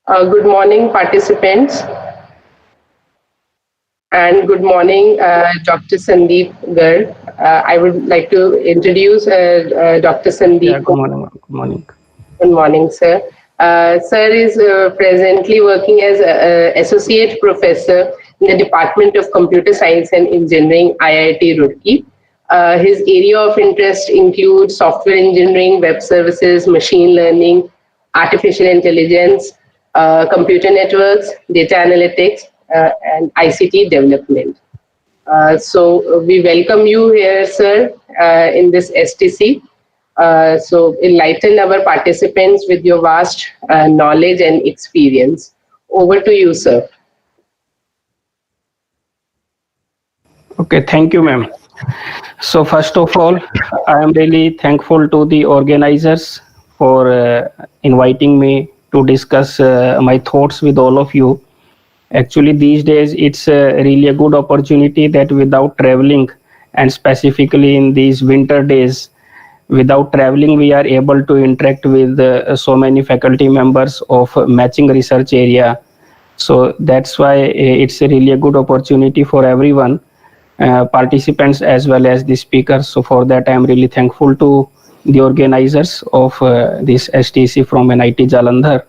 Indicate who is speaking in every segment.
Speaker 1: Good morning, participants, and good morning, Dr. Sandeep Garg. I would like to introduce Dr.
Speaker 2: Yeah,
Speaker 1: Sandeep.
Speaker 2: good morning, ma'am. Good morning.
Speaker 1: Good morning, sir. Sir is presently working as associate professor in the Department of Computer Science and Engineering, IIT Roorkee. His area of interest includes software engineering, web services, machine learning, artificial intelligence, computer networks, data analytics, and ICT development. We welcome you here, sir, in this STC. Enlighten our participants with your vast knowledge and experience. Over to you, sir.
Speaker 2: Okay, thank you, ma'am. So, first of all, I am really thankful to the organizers for inviting me to discuss my thoughts with all of you. Actually, these days, it's really a good opportunity that without traveling, and specifically in these winter days, without traveling, we are able to interact with so many faculty members of matching research area. So that's why it's really a good opportunity for everyone, participants as well as the speakers. So for that, I am really thankful to the organizers of this STC from NIT Jalandhar.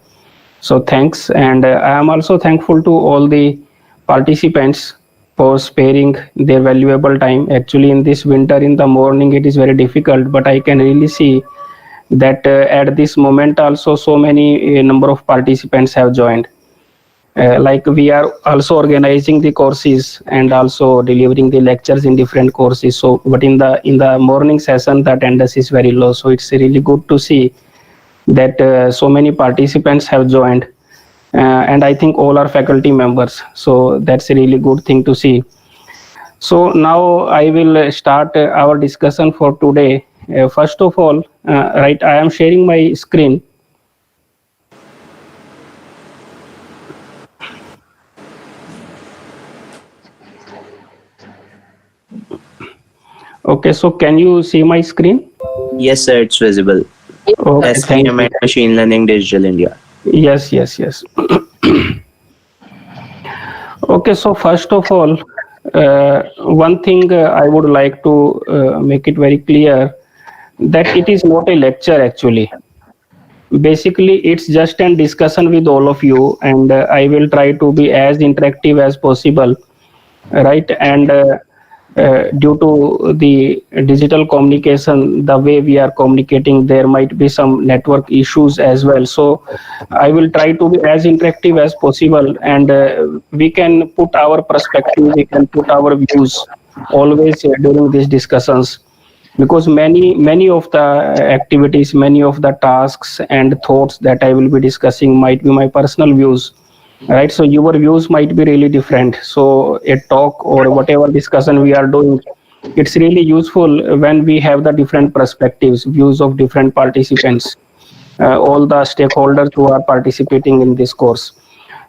Speaker 2: So thanks, and I am also thankful to all the participants for sparing their valuable time. Actually, in this winter in the morning, it is very difficult, but I can really see that at this moment also so many number of participants have joined. Like we are also organizing the courses and also delivering the lectures in different courses. So but in the morning session the attendance is very low, so it's really good to see that so many participants have joined, and I think all are faculty members, so that's a really good thing to see. So now I will start our discussion for today. First of all, right, I am sharing my screen. Okay, so can you see my screen?
Speaker 3: Yes, sir, it's visible.
Speaker 2: Okay, thank
Speaker 3: SVM
Speaker 2: you.
Speaker 3: and Machine Learning Digital India.
Speaker 2: Yes. Okay, so first of all, one thing I would like to make it very clear that it is not a lecture actually. Basically, it's just a discussion with all of you, and I will try to be as interactive as possible, right? And due to the digital communication, the way we are communicating, there might be some network issues as well. So I will try to be as interactive as possible, and we can put our perspective, we can put our views always during these discussions, because many of the activities, many of the tasks and thoughts that I will be discussing might be my personal views, right? So your views might be really different. So a talk or whatever discussion we are doing, it's really useful when we have the different perspectives, views of different participants, all the stakeholders who are participating in this course.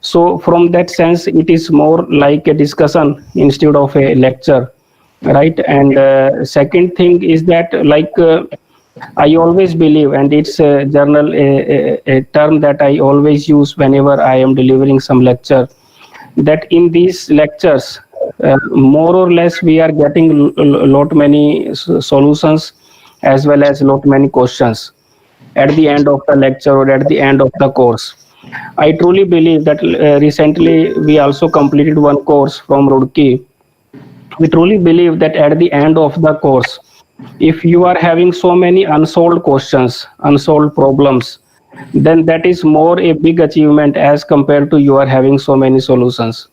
Speaker 2: So from that sense, it is more like a discussion instead of a lecture, right? And second thing is that, like, I always believe, and it's a journal, a term that I always use whenever I am delivering some lecture, that in these lectures, more or less, we are getting lot many solutions as well as lot many questions at the end of the lecture or at the end of the course. I truly believe that recently we also completed one course from Roorkee. We truly believe that at the end of the course, if you are having so many unsolved questions, unsolved problems, then that is more a big achievement as compared to you are having so many solutions.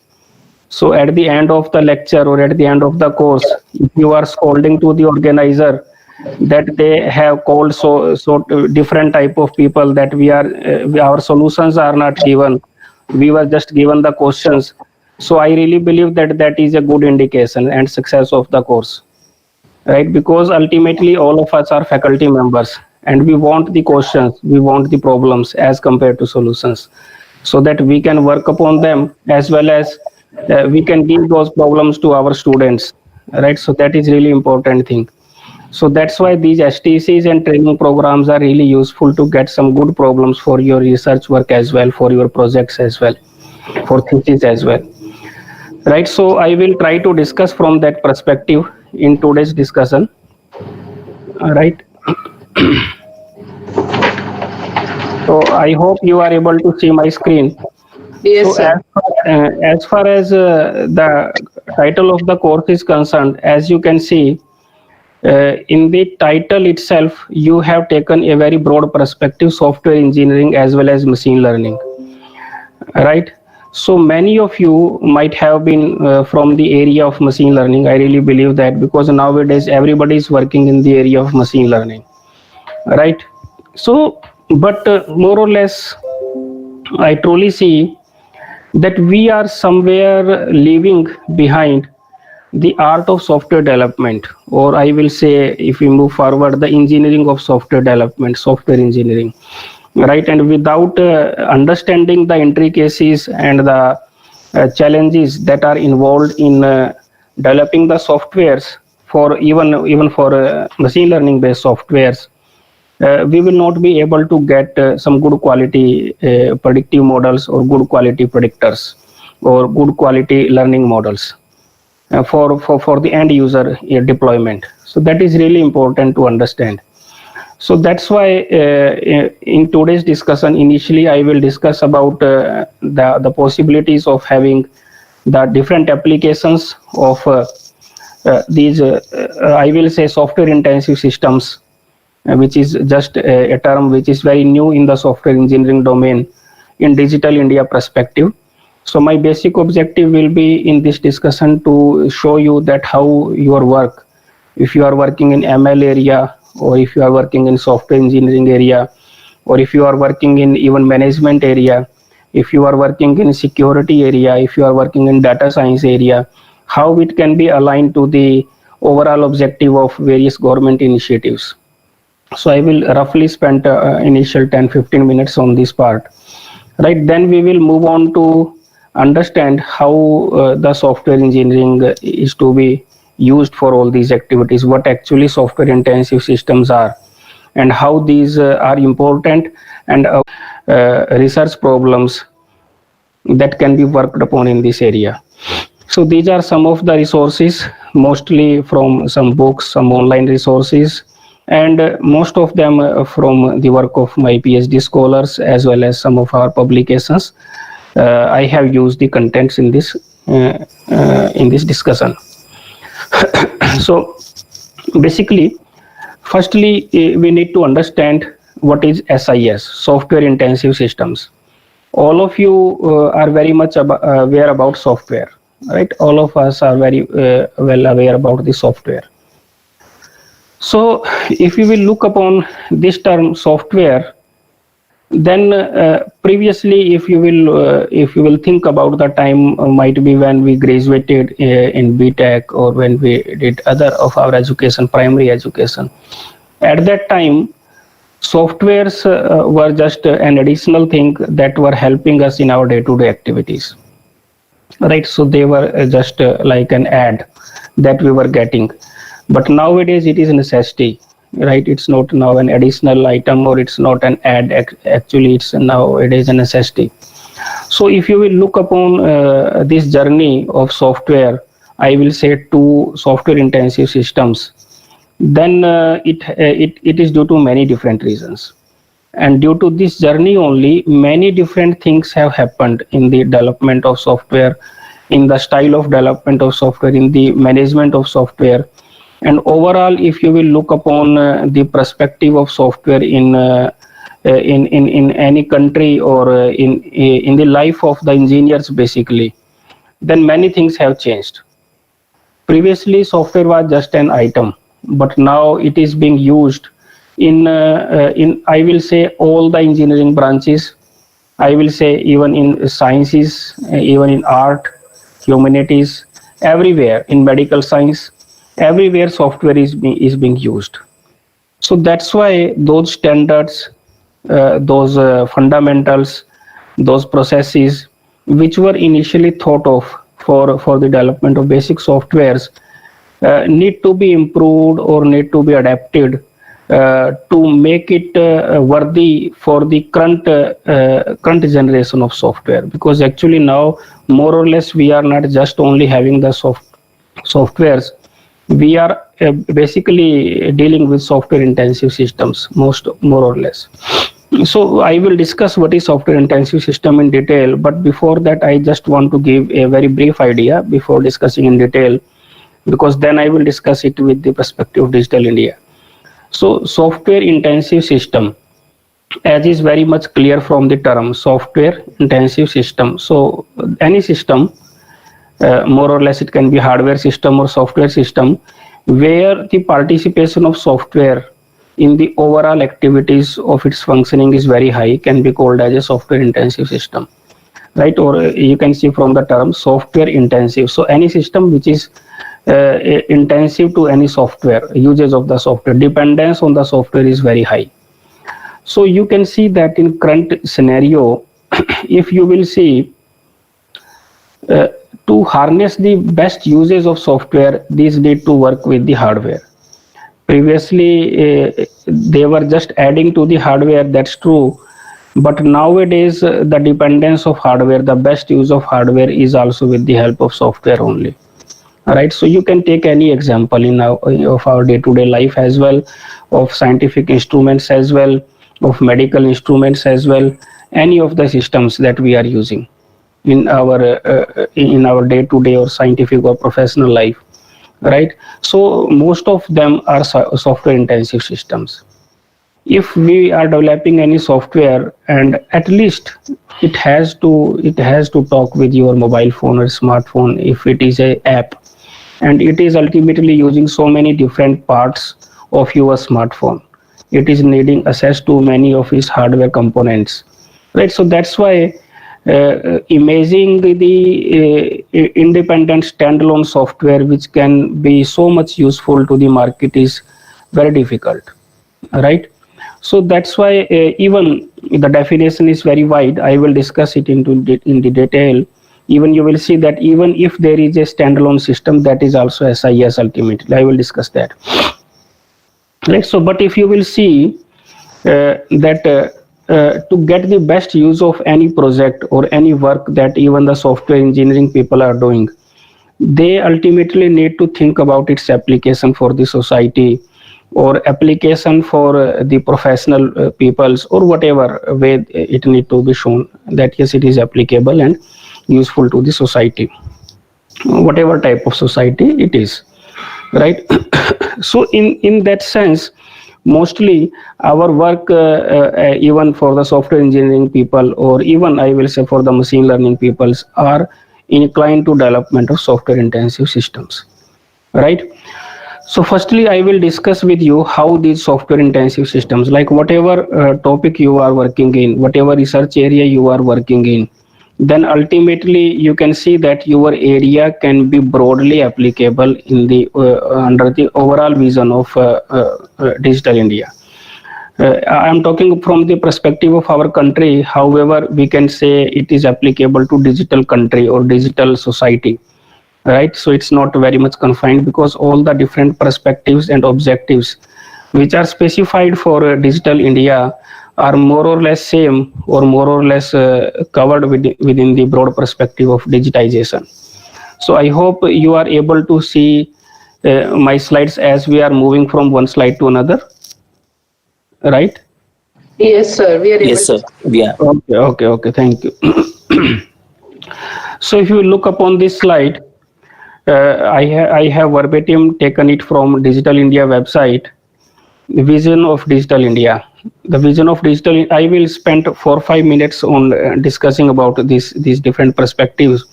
Speaker 2: So at the end of the lecture or at the end of the course, if you are scolding to the organizer that they have called so different type of people, that we are our solutions are not given, we were just given the questions. So I really believe that that is a good indication and success of the course, right? Because ultimately all of us are faculty members and we want the questions, we want the problems as compared to solutions, so that we can work upon them as well as we can give those problems to our students, right? So that is really important thing. So that's why these STCs and training programs are really useful to get some good problems for your research work as well, for your projects as well, for thesis as well. Right. So I will try to discuss from that perspective in today's discussion. Right. So I hope you are able to see my screen. So
Speaker 1: Yes, sir.
Speaker 2: as far as the title of the course is concerned, as you can see, in the title itself, you have taken a very broad perspective, software engineering as well as machine learning, right? So many of you might have been from the area of machine learning. I really believe that because nowadays everybody is working in the area of machine learning, right? So, but more or less, I truly see that we are somewhere leaving behind the art of software development, or I will say, if we move forward, the engineering of software development, software engineering, right? And without understanding the intricacies and the challenges that are involved in developing the softwares for even for machine learning based softwares, we will not be able to get some good quality predictive models or good quality predictors or good quality learning models for the end user deployment. So that is really important to understand. So that's why in today's discussion, initially I will discuss about the possibilities of having the different applications of these, I will say, software intensive systems, which is just a term which is very new in the software engineering domain in digital India perspective. So my basic objective will be in this discussion to show you that how your work, if you are working in ML area, or if you are working in software engineering area, or if you are working in even management area, if you are working in security area, if you are working in data science area, how it can be aligned to the overall objective of various government initiatives. So I will roughly spend initial 10-15 minutes on this part, right? Then we will move on to understand how the software engineering is to be used for all these activities, what actually software intensive systems are, and how these are important, and research problems that can be worked upon in this area. So these are some of the resources, mostly from some books, some online resources, and most of them from the work of my PhD scholars as well as some of our publications. I have used the contents in this discussion. So basically, firstly, we need to understand what is SIS, software intensive systems. All of you are very much aware about software, right? All of us are very well aware about the software. So if we will look upon this term software, then previously, if you will think about the time, might be when we graduated in BTech, or when we did other of our education, primary education. At that time, softwares were just an additional thing that were helping us in our day-to-day activities, right? So they were just like an ad that we were getting. But nowadays it is a necessity, right? It's not now an additional item, or it's not an ad. Actually, it's now it is a necessity. So if you will look upon this journey of software, I will say two software intensive systems, then it is due to many different reasons. And due to this journey only, many different things have happened in the development of software, in the style of development of software, in the management of software. And overall, if you will look upon the perspective of software in any country, or in the life of the engineers basically, then many things have changed. Previously, software was just an item, but now it is being used in I will say all the engineering branches. I will say even in sciences, even in art, humanities, everywhere, in medical science, everywhere software is being used. So that's why those standards, those fundamentals, those processes which were initially thought of for the development of basic softwares, need to be improved or need to be adapted to make it worthy for the current generation of software, because actually now more or less we are not just only having the softwares, we are basically dealing with software intensive systems, most more or less. So I will discuss what is software intensive system in detail, but before that I just want to give a very brief idea before discussing in detail, because then I will discuss it with the perspective of digital India. So software intensive system, as is very much clear from the term software intensive system. So any system, more or less it can be hardware system or software system, where the participation of software in the overall activities of its functioning is very high, can be called as a software intensive system, right? Or you can see from the term software intensive. So any system which is intensive to any software, usage of the software, dependence on the software is very high. So you can see that in current scenario, if you will see, to harness the best uses of software, these need to work with the hardware. Previously they were just adding to the hardware, that's true, but nowadays the dependence of hardware, the best use of hardware is also with the help of software only. Right, so you can take any example in our day-to-day life as well, of scientific instruments as well, of medical instruments as well, any of the systems that we are using in our day-to-day or scientific or professional life, right? So most of them are software intensive systems. If we are developing any software, and at least it has to talk with your mobile phone or smartphone if it is a app, and it is ultimately using so many different parts of your smartphone, it is needing access to many of its hardware components, right? So that's why imaging the independent standalone software which can be so much useful to the market is very difficult, right? So that's why even the definition is very wide. I will discuss it in the detail. Even you will see that even if there is a standalone system, that is also SIS ultimately. I will discuss that. Right. So, but if you will see that to get the best use of any project or any work that even the software engineering people are doing, they ultimately need to think about its application for the society, or application for the professional peoples, or whatever way it need to be shown that yes, it is applicable and useful to the society, whatever type of society it is, right? So in that sense, mostly our work, even for the software engineering people, or even I will say for the machine learning peoples, are inclined to development of software intensive systems, right? So firstly I will discuss with you how these software intensive systems, like whatever topic you are working in, whatever research area you are working in, then ultimately you can see that your area can be broadly applicable in the under the overall vision of digital India. I am talking from the perspective of our country. However, we can say it is applicable to digital country or digital society, right? So it's not very much confined, because all the different perspectives and objectives which are specified for digital India are more or less same, or more or less covered within the broad perspective of digitization. So I hope you are able to see my slides as we are moving from one slide to another, right?
Speaker 1: Yes, sir. We are able
Speaker 3: Yes,
Speaker 1: to.
Speaker 3: sir. Yeah.
Speaker 2: Okay, thank you. So if you look upon this slide, I have verbatim taken it from Digital India website, the vision of digital India. The vision of digital, I will spend 4 or 5 minutes on discussing about these different perspectives,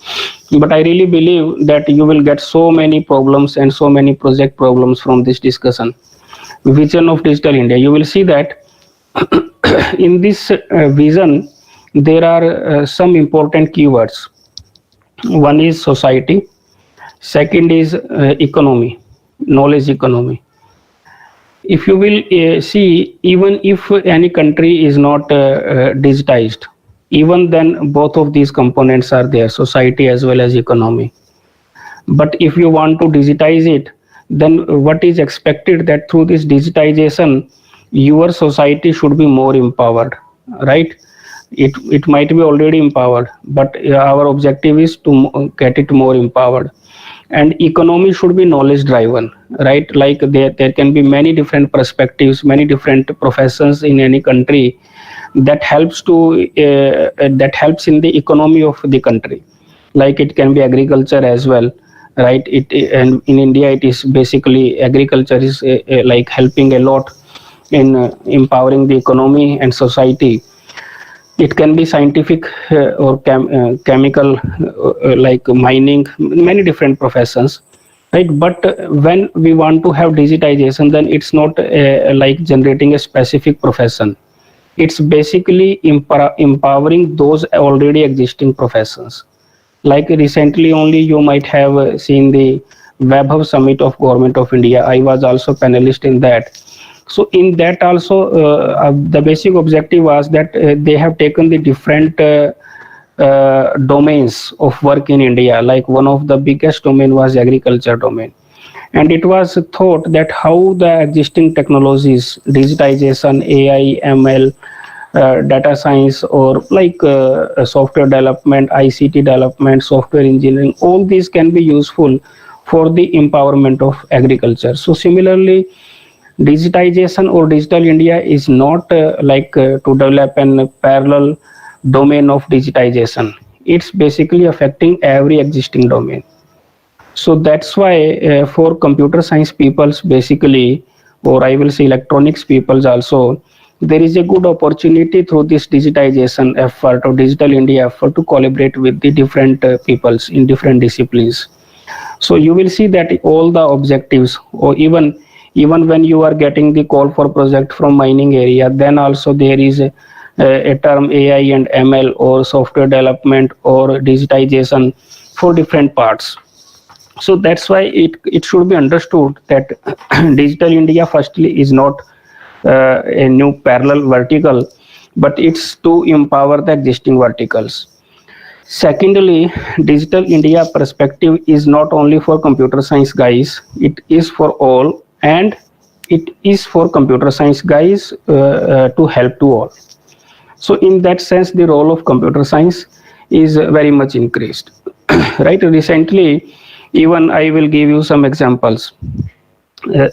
Speaker 2: but I really believe that you will get so many problems and so many project problems from this discussion. Vision of digital India, you will see that in this vision there are some important keywords. One is society, second is economy, knowledge economy. If you will see, even if any country is not digitized, even then both of these components are there, society as well as economy. But if you want to digitize it, then what is expected that through this digitization, your society should be more empowered, right? It might be already empowered, but our objective is to get it more empowered. And economy should be knowledge driven, right? Like there can be many different perspectives, many different professions in any country that helps to that helps in the economy of the country. Like it can be agriculture as well, right? It and in India it is basically agriculture is like helping a lot in empowering the economy and society. It can be scientific or chemical, like mining, many different professions, right? But when we want to have digitization, then it's not like generating a specific profession. It's basically empowering those already existing professions. Like recently only you might have seen the Webhub Summit of Government of India. I was also panelist in that. So in that also, the basic objective was that they have taken the different domains of work in India. Like one of the biggest domain was agriculture domain, and it was thought that how the existing technologies, digitization, AI, ML, data science, or like software development, ICT development, software engineering, all these can be useful for the empowerment of agriculture. So similarly, digitization or digital India is not to develop an parallel domain of digitization. It's basically affecting every existing domain. So that's why for computer science peoples basically, or I will say electronics peoples also, there is a good opportunity through this digitization effort or digital India effort to collaborate with the different peoples in different disciplines. So you will see that all the objectives, or even when you are getting the call for project from mining area, then also there is a term AI and ML or software development or digitization for different parts. So that's why it should be understood that digital India firstly is not a new parallel vertical, but it's to empower the existing verticals. Secondly, digital India perspective is not only for computer science guys, it is for all, and it is for computer science guys to help to all. So in that sense, the role of computer science is very much increased. Right? Recently, even I will give you some examples.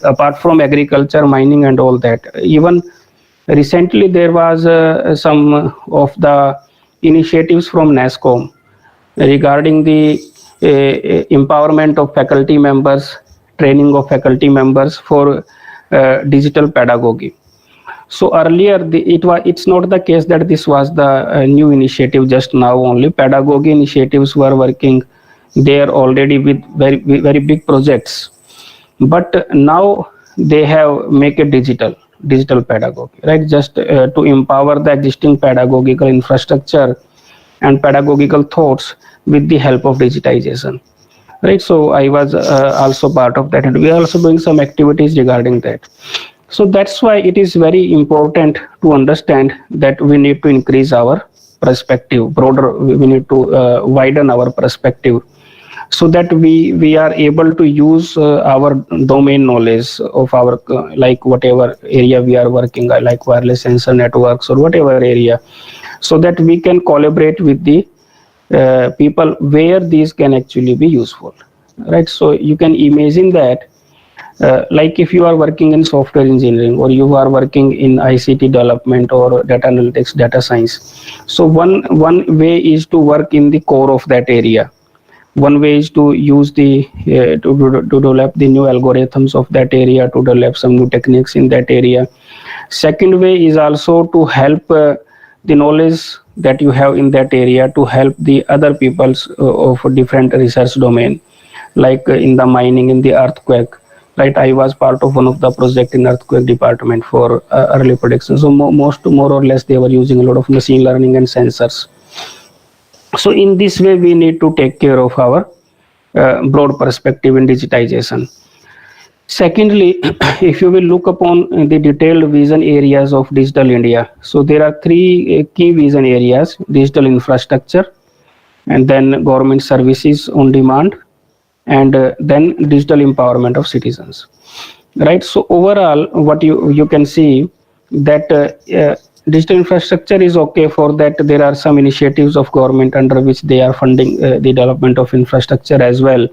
Speaker 2: Apart from agriculture, mining, and all that, even recently there was some of the initiatives from NASCOM regarding the empowerment of faculty members, training of faculty members for digital pedagogy. So earlier, it's not the case that this was the new initiative just now only. Pedagogy initiatives were working there already with very big projects, but now they have make it digital pedagogy, right? Just to empower the existing pedagogical infrastructure and pedagogical thoughts with the help of digitization, right? So I was also part of that, and we are also doing some activities regarding that. So that's why it is very important to understand that we need to increase our perspective broader. We need to widen our perspective so that we are able to use our domain knowledge of our like whatever area we are working, like wireless sensor networks or whatever area, so that we can collaborate with the people where these can actually be useful, right? So you can imagine that like if you are working in software engineering, or you are working in ICT development or data analytics, data science. So one way is to work in the core of that area. One way is to use the to develop the new algorithms of that area, to develop some new techniques in that area. Second way is also to help the knowledge that you have in that area to help the other peoples of different research domain, like in the mining, in the earthquake, right? I was part of one of the project in earthquake department for early prediction. So more or less they were using a lot of machine learning and sensors. So in this way we need to take care of our broad perspective in digitization. Secondly, if you will look upon the detailed vision areas of digital India, so there are three key vision areas: digital infrastructure, and then government services on demand, and then digital empowerment of citizens. Right. So overall, what you can see that digital infrastructure is okay for that. There are some initiatives of government under which they are funding the development of infrastructure as well,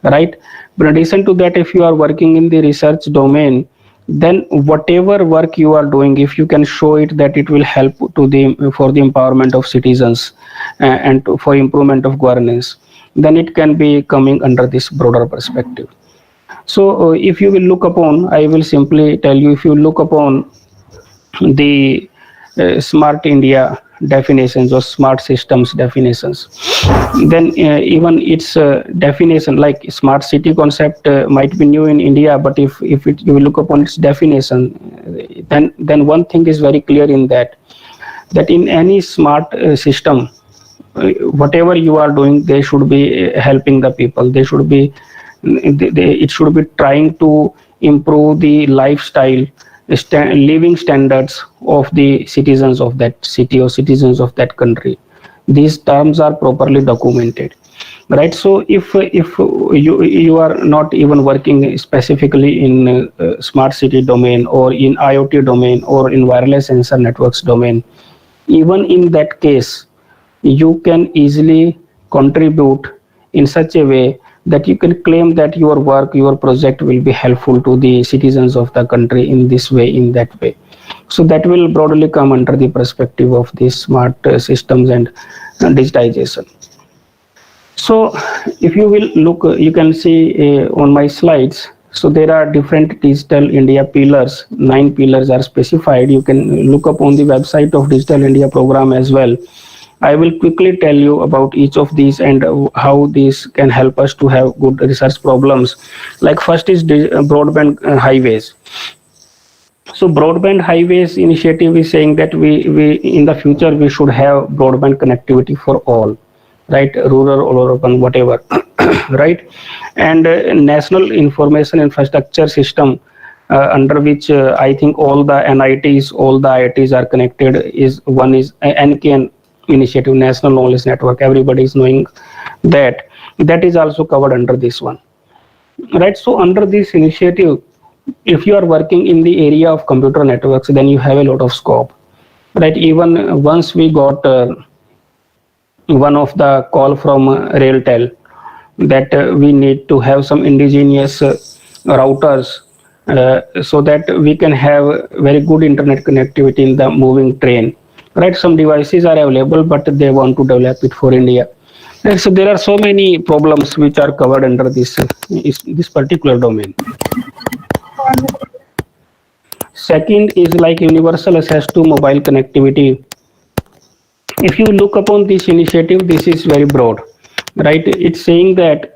Speaker 2: right? But in addition to that, if you are working in the research domain, then whatever work you are doing, if you can show it that it will help to the for the empowerment of citizens and for improvement of governance, then it can be coming under this broader perspective. So if you will look upon, I will simply tell you, if you look upon the smart India definitions or smart systems definitions, then even its definition, like smart city concept, might be new in India, but if you look upon its definition, then one thing is very clear in that in any smart system, whatever you are doing, they should be helping the people. They should be it should be trying to improve the lifestyle, living standards of the citizens of that city or citizens of that country. These terms are properly documented, right? So if you are not even working specifically in smart city domain or in IoT domain or in wireless sensor networks domain, even in that case, you can easily contribute in such a way that you can claim that your work, your project will be helpful to the citizens of the country in this way, in that way. So that will broadly come under the perspective of these smart systems and digitization. So if you will look, you can see on my slides, so there are different digital India pillars. 9 pillars are specified. You can look up on the website of Digital India program as well. I will quickly tell you about each of these and how these can help us to have good research problems. Like first is broadband highways. So broadband highways initiative is saying that we in the future we should have broadband connectivity for all, right? Rural or urban, whatever, right? And national information infrastructure system under which I think all the NITs, all the IITs are connected is one is NKN initiative, National Knowledge Network. Everybody is knowing that is also covered under this one, right? So under this initiative, if you are working in the area of computer networks, then you have a lot of scope, right? Even once we got one of the call from Railtel that we need to have some indigenous routers so that we can have very good internet connectivity in the moving train, right? Some devices are available, but they want to develop it for India. Right? So there are so many problems which are covered under this particular domain. Second is like universal access to mobile connectivity. If you look upon this initiative, this is very broad, right? It's saying that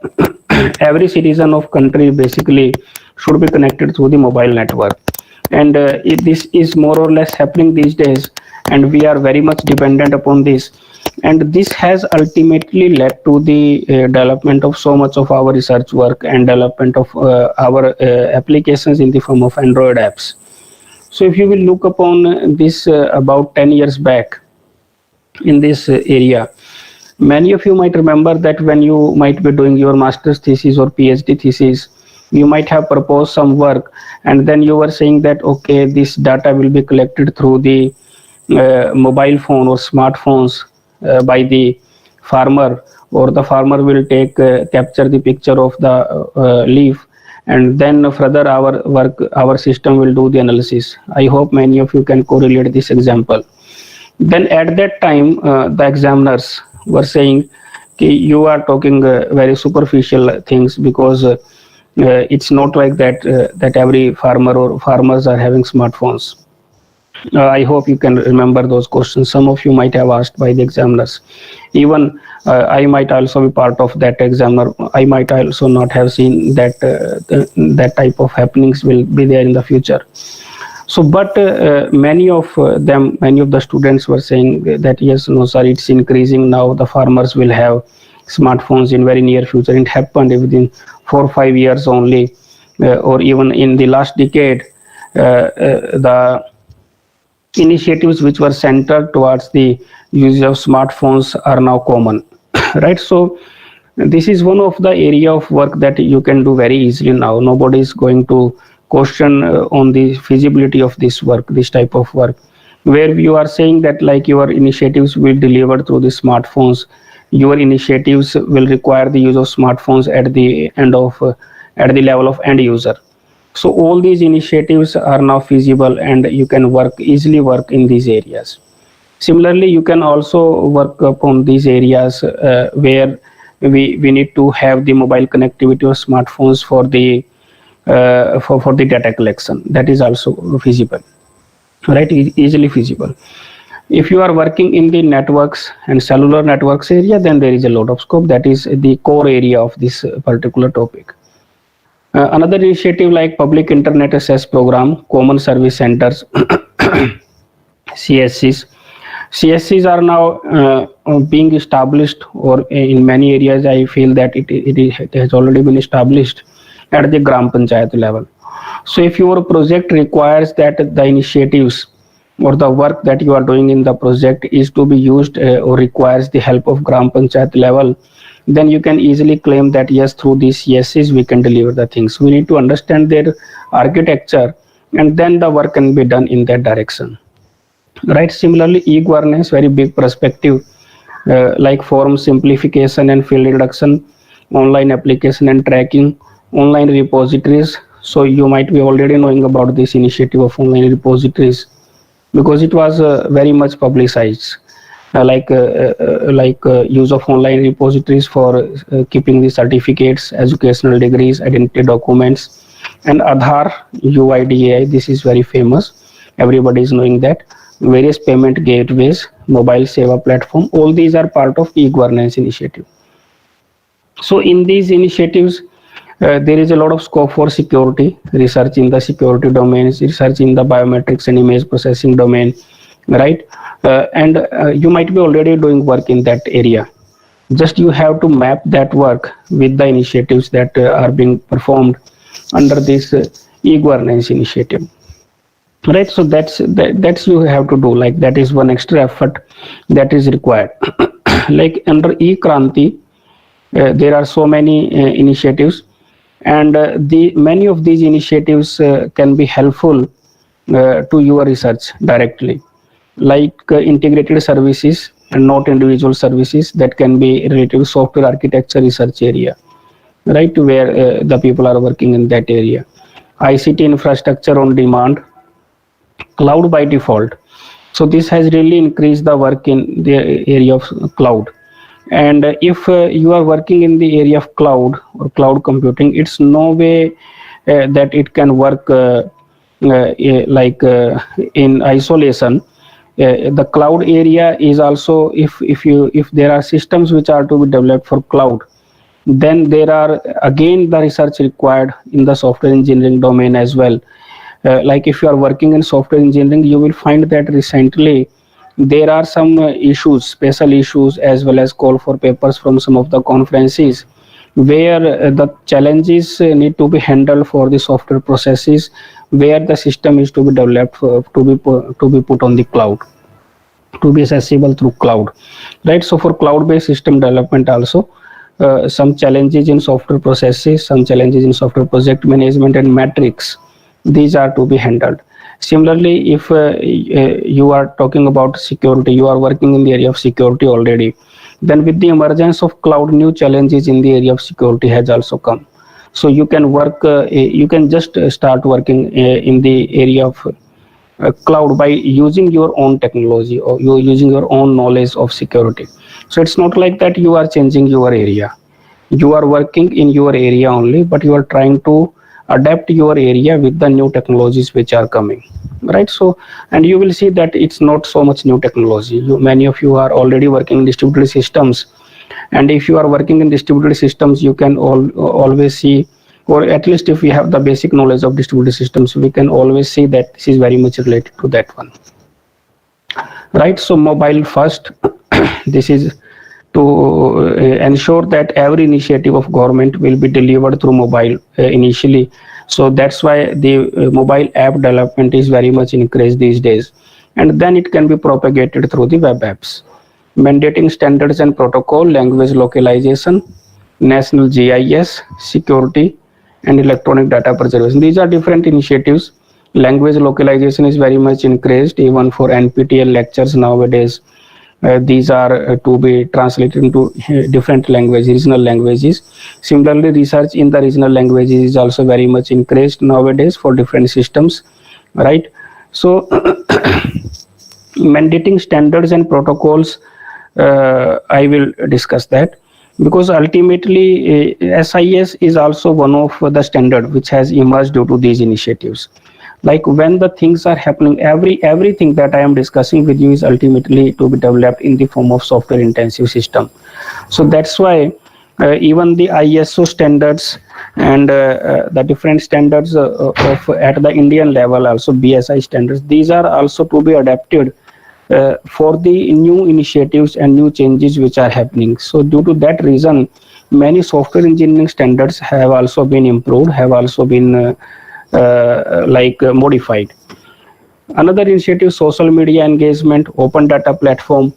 Speaker 2: every citizen of country basically should be connected through the mobile network, and this is more or less happening these days, and we are very much dependent upon this, and this has ultimately led to the development of so much of our research work and development of our applications in the form of Android apps. So if you will look upon this about 10 years back in this area, many of you might remember that when you might be doing your master's thesis or PhD thesis, you might have proposed some work, and then you were saying that okay, this data will be collected through the mobile phone or smartphones by the farmer, or the farmer will take capture the picture of the leaf, and then further our system will do the analysis. I hope many of you can correlate this example. Then at that time the examiners were saying you are talking very superficial things, because it's not like that that every farmer or farmers are having smartphones. I hope you can remember those questions. Some of you might have asked by the examiners. Even I might also be part of that examiner. I might also not have seen that that type of happenings will be there in the future. So, but many of the students were saying that yes, no, sir, it's increasing now. The farmers will have smartphones in very near future. It happened within 4 or 5 years only, or even in the last decade. The initiatives which were centered towards the use of smartphones are now common, right? So This is one of the area of work that you can do very easily now. Nobody is going to question on the feasibility of this work, this type of work, where you are saying that like your initiatives will deliver through the smartphones, your initiatives will require the use of smartphones at the end of at the level of end user. So all these initiatives are now feasible and you can work easily work in these areas. Similarly, you can also work upon these areas where we need to have the mobile connectivity or smartphones for the for the data collection. That is also feasible, right? Easily feasible. If you are working in the networks and cellular networks area, then there is a lot of scope. That is the core area of this particular topic. Another initiative like public internet access program, common service centers, CSCs. CSCs are now being established, or in many areas, I feel that it has already been established at the Gram Panchayat level. So, if your project requires that the initiatives or the work that you are doing in the project is to be used or requires the help of Gram Panchayat level, then you can easily claim that yes, through these CSCs we can deliver the things. We need to understand their architecture, and then the work can be done in that direction, right? Similarly, e-governance, very big perspective, like form simplification and field reduction, online application and tracking, online repositories. So you might be already knowing about this initiative of online repositories because it was very much publicized, use of online repositories for keeping the certificates, educational degrees, identity documents, and Aadhaar UIDAI. This is very famous. Everybody is knowing that. Various payment gateways, mobile seva platform, all these are part of e-governance initiative. So in these initiatives, there is a lot of scope for security, research in the security domains, research in the biometrics and image processing domain, right? And you might be already doing work in that area. Just you have to map that work with the initiatives that are being performed under this e-governance initiative. Right, so that's you have to do, like that is one extra effort that is required. Like under e-kranti, there are so many initiatives, and the many of these initiatives can be helpful to your research directly, like integrated services and not individual services that can be related to software architecture research area, right, where the people are working in that area. ICT infrastructure on demand, cloud by default. So this has really increased the work in the area of cloud. And if you are working in the area of cloud or cloud computing, it's no way that it can work in isolation. The cloud area is also, if there are systems which are to be developed for cloud, then there are again the research required in the software engineering domain as well. Like if you are working in software engineering, you will find that recently there are some issues, special issues, as well as call for papers from some of the conferences where the challenges need to be handled for the software processes where the system is to be developed to be put on the cloud, to be accessible through cloud, right? So for cloud based system development also, some challenges in software processes, some challenges in software project management and metrics, these are to be handled. Similarly, if you are talking about security, you are working in the area of security already, then with the emergence of cloud, new challenges in the area of security has also come. So you can work, you can just start working in the area of cloud by using your own technology or you using your own knowledge of security. So it's not like that you are changing your area. You are working in your area only, but you are trying to adapt your area with the new technologies which are coming, right? So, and you will see that it's not so much new technology. Many of you are already working in distributed systems, and if you are working in distributed systems, you can always see, or at least if we have the basic knowledge of distributed systems, we can always see that this is very much related to that one, right? So mobile first, this is to ensure that every initiative of government will be delivered through mobile initially. So that's why the mobile app development is very much increased these days, and then it can be propagated through the web apps. Mandating standards and protocol, language localization, national GIS, security, and electronic data preservation. These are different initiatives. Language localization is very much increased even for NPTEL lectures nowadays. These are to be translated into different languages, regional languages. Similarly, research in the regional languages is also very much increased nowadays for different systems, right? So mandating standards and protocols, I will discuss that, because ultimately SIS is also one of the standard which has emerged due to these initiatives. Like when the things are happening, everything that I am discussing with you is ultimately to be developed in the form of software intensive system. So that's why even the ISO standards and the different standards of at the Indian level, also BSI standards, these are also to be adapted for the new initiatives and new changes which are happening. So due to that reason, many software engineering standards have also been improved, have also been modified. Another initiative, social media engagement, open data platform.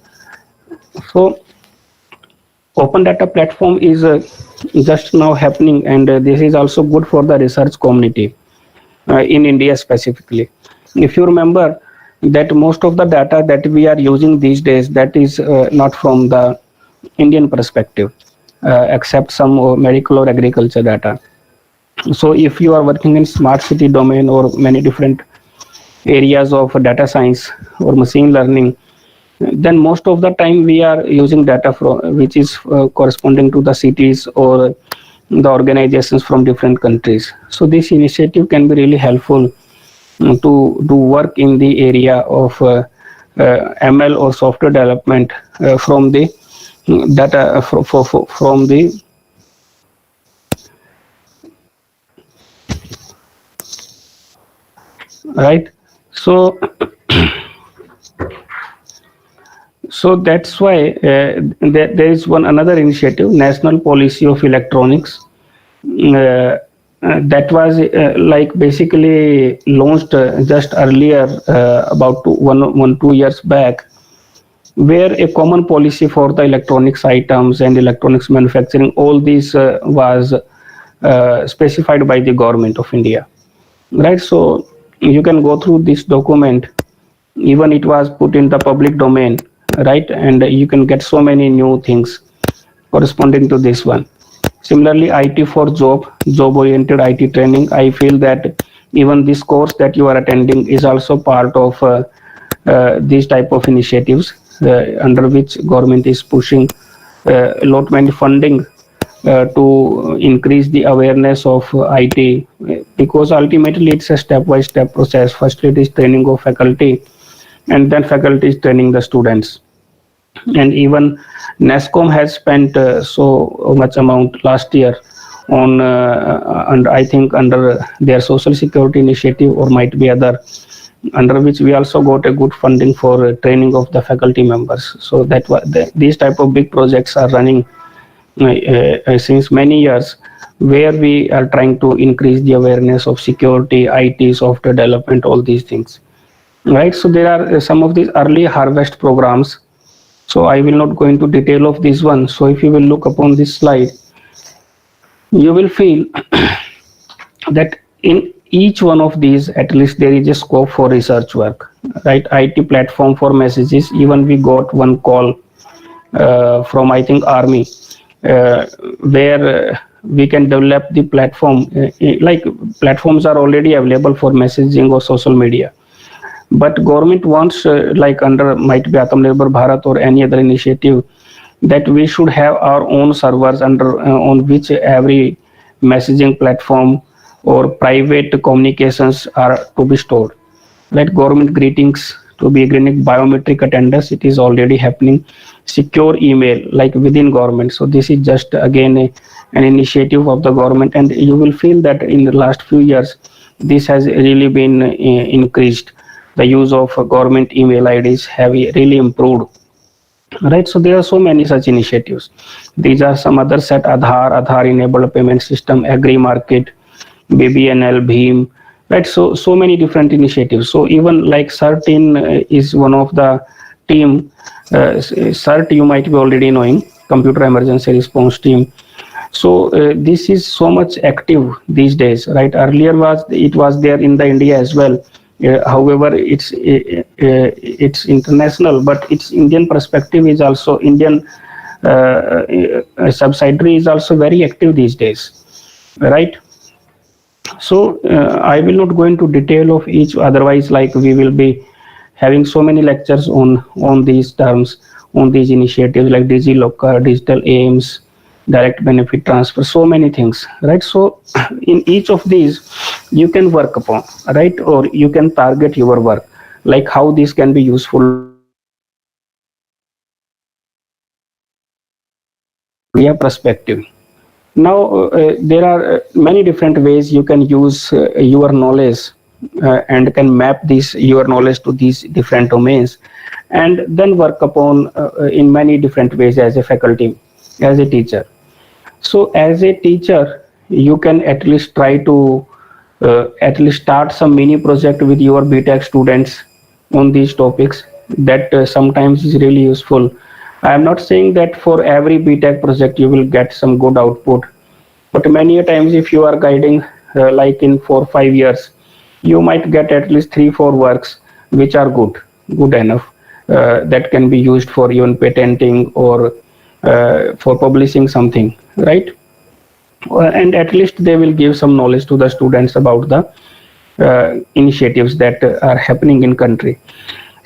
Speaker 2: So open data platform is just now happening, and this is also good for the research community in India specifically. If you remember that most of the data that we are using these days, that is not from the Indian perspective, except some medical or agriculture data. So if you are working in smart city domain or many different areas of data science or machine learning, then most of the time we are using data from which is corresponding to the cities or the organizations from different countries. So this initiative can be really helpful to do work in the area of ML or software development from the data from the right. So so that's why there is one another initiative, national policy of electronics, that was basically launched just earlier, about 2 years back, where a common policy for the electronics items and electronics manufacturing, all these was specified by the government of India, right? So you can go through this document, even it was put in the public domain, right? And you can get so many new things corresponding to this one. Similarly, IT for job oriented IT training, I feel that even this course that you are attending is also part of these type of initiatives, under which government is pushing allotment funding to increase the awareness of IT, because ultimately it's a step by step process. First it is training of faculty, and then faculty is training the students. And even NASCOM has spent so much amount last year on and I think under their social security initiative, or might be other, under which we also got a good funding for training of the faculty members. So that these type of big projects are running since many years, where we are trying to increase the awareness of security, IT, software development, all these things, right? So there are some of these early harvest programs. So I will not go into detail of this one. So if you will look upon this slide, you will feel that in each one of these, at least there is a scope for research work, right? IT platform for messages. Even we got one call from, I think, Army, where we can develop the platform. Like platforms are already available for messaging or social media, but government wants, like under might be Atmanirbhar Bharat or any other initiative, that we should have our own servers under on which every messaging platform or private communications are to be stored. Like government greetings to be biometric attendance, it is already happening. Secure email, like within government. So this is just again an initiative of the government, and you will feel that in the last few years this has really been increased. The use of government email IDs have really improved, right? So there are so many such initiatives. These are some other set: Aadhaar enabled payment system, agri market, BBNL, Bhim, right? So many different initiatives. So even like CERT is one of the team. CERT you might be already knowing, Computer Emergency Response Team. So this is so much active these days, right? Earlier it was there in the India as well. However, it's international, but its Indian perspective is also Indian subsidiary is also very active these days, right? So I will not go into detail of each, otherwise like we will be having so many lectures on these terms, on these initiatives like DigiLocker, digital aims, direct benefit transfer, so many things, right? So in each of these you can work upon, right? Or you can target your work, like how this can be useful perspective. Now there are many different ways you can use your knowledge and can map this your knowledge to these different domains, and then work upon in many different ways as a faculty, as a teacher. So as a teacher, you can at least try to at least start some mini project with your BTech students on these topics. That sometimes is really useful. I am not saying that for every BTech project you will get some good output, but many a times if you are guiding like in 4 5 years, you might get at least 3 4 works which are good enough, that can be used for even patenting or for publishing something, right? And at least they will give some knowledge to the students about the initiatives that are happening in country.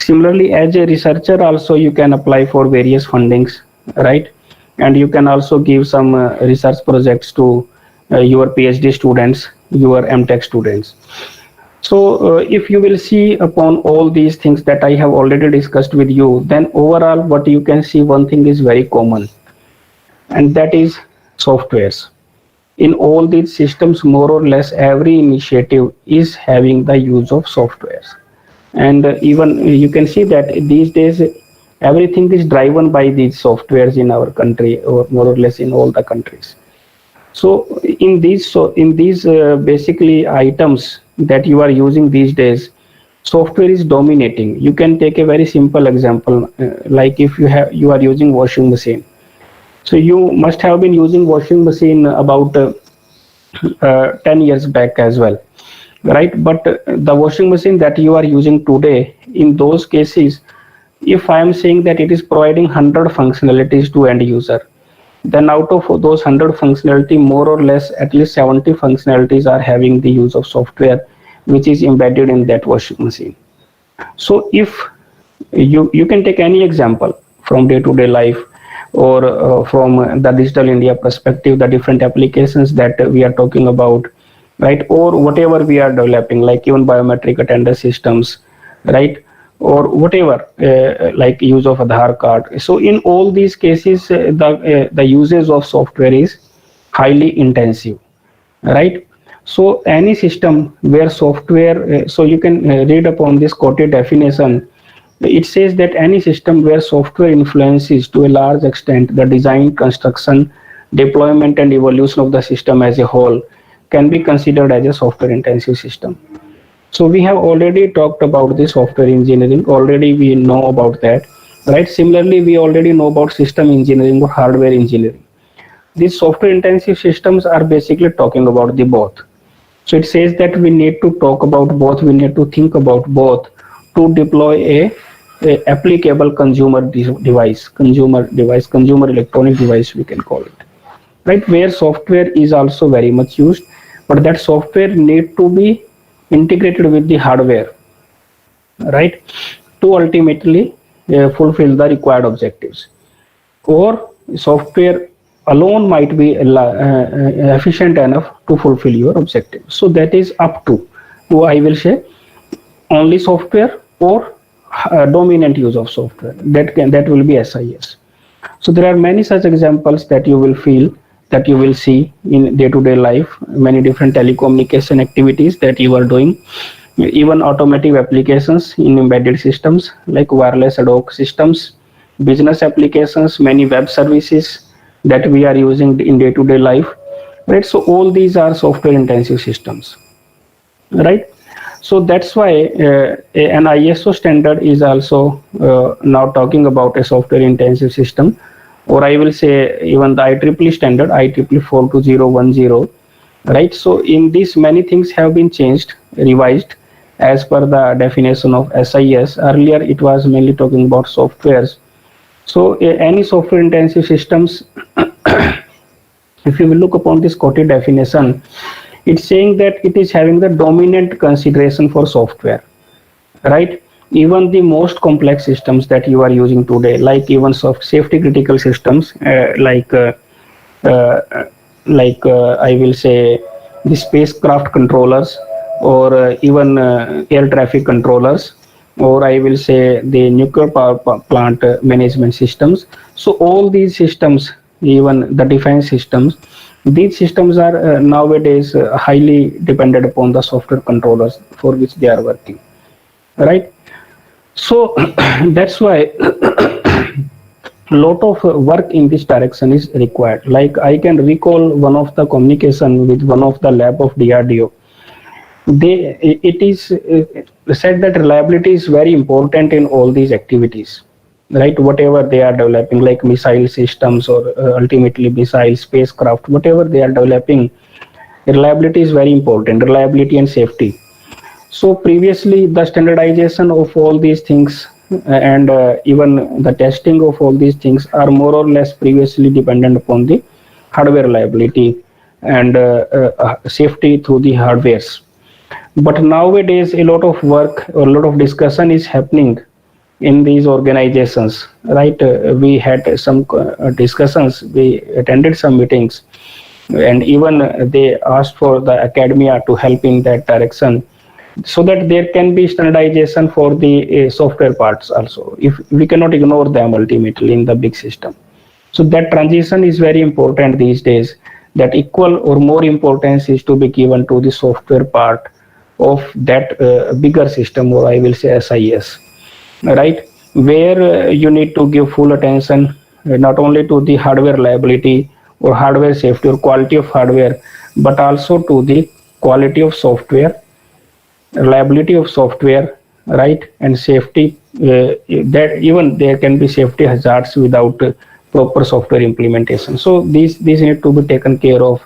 Speaker 2: Similarly, as a researcher also you can apply for various fundings, right? And you can also give some research projects to your PhD students, your MTech students. So if you will see upon all these things that I have already discussed with you, then overall what you can see, one thing is very common, and that is softwares. In all these systems, more or less every initiative is having the use of softwares. And even you can see that these days everything is driven by these softwares in our country, or more or less in all the countries. So in these basically items that you are using these days, software is dominating. You can take a very simple example, like if you are using washing machine. So you must have been using washing machine about 10 years back as well, right? But the washing machine that you are using today, in those cases, if I am saying that it is providing 100 functionalities to end user, then out of those 100 functionality, more or less at least 70 functionalities are having the use of software which is embedded in that washing machine. So if you can take any example from day to day life, or from the digital India perspective, the different applications that we are talking about, right? Or whatever we are developing, like even biometric attendance systems, right? Or whatever, like use of Aadhaar card. So in all these cases, the usage of software is highly intensive, right? So any system where software, so you can read upon this quoted definition. It says that any system where software influences to a large extent the design, construction, deployment, and evolution of the system as a whole can be considered as a software intensive system. So we have already talked about the software engineering. Already we know about that, right? Similarly, we already know about system engineering or hardware engineering. These software intensive systems are basically talking about the both. So it says that we need to talk about both, we need to think about both to deploy a applicable consumer electronic device, we can call it, right? Where software is also very much used, but that software need to be integrated with the hardware, right? To ultimately fulfill the required objectives. Or software alone might be efficient enough to fulfill your objective. So that is up to who, I will say, only software or dominant use of software, that will be SIS. So there are many such examples that you will feel, that you will see in day-to-day life, many different telecommunication activities that you are doing, even automotive applications in embedded systems like wireless ad hoc systems, business applications, many web services that we are using in day-to-day life, right? So all these are software intensive systems, right? So that's why an ISO standard is also now talking about a software intensive system, or I will say even the IEEE standard, IEEE 42010, right? So in this, many things have been changed, revised as per the definition of SIS. Earlier it was mainly talking about softwares. So any software intensive systems, if you will look upon this quoted definition, it's saying that it is having the dominant consideration for software, right? Even the most complex systems that you are using today, like even safety critical systems, uh, I will say the spacecraft controllers, or even air traffic controllers, or I will say the nuclear power plant management systems. So all these systems, even the defense systems, these systems are nowadays highly dependent upon the software controllers for which they are working, right? So that's why lot of work in this direction is required. Like I can recall one of the communication with one of the lab of DRDO. It is said that reliability is very important in all these activities, right? Whatever they are developing, like missile systems, or ultimately missile spacecraft, whatever they are developing, reliability is very important. Reliability and safety. So previously, the standardization of all these things, and even the testing of all these things are more or less previously dependent upon the hardware reliability and safety through the hardwares. But nowadays, a lot of work or a lot of discussion is happening in these organizations, right? We had some discussions, we attended some meetings, and even they asked for the academia to help in that direction, so that there can be standardization for the software parts also, if we cannot ignore them ultimately in the big system. So that transition is very important these days, that equal or more importance is to be given to the software part of that bigger system, or I will say SIS, right? Where you need to give full attention not only to the hardware reliability or hardware safety or quality of hardware, but also to the quality of software, reliability of software, right, and safety. That even there can be safety hazards without proper software implementation. So these need to be taken care of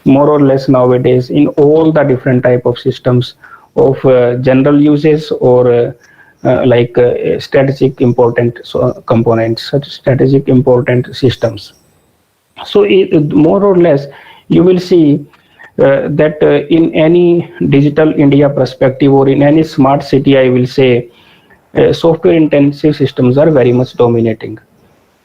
Speaker 2: more or less nowadays in all the different type of systems of general uses, or strategic important components, such strategic important systems. So more or less you will see that in any digital India perspective, or in any smart city, I will say software intensive systems are very much dominating,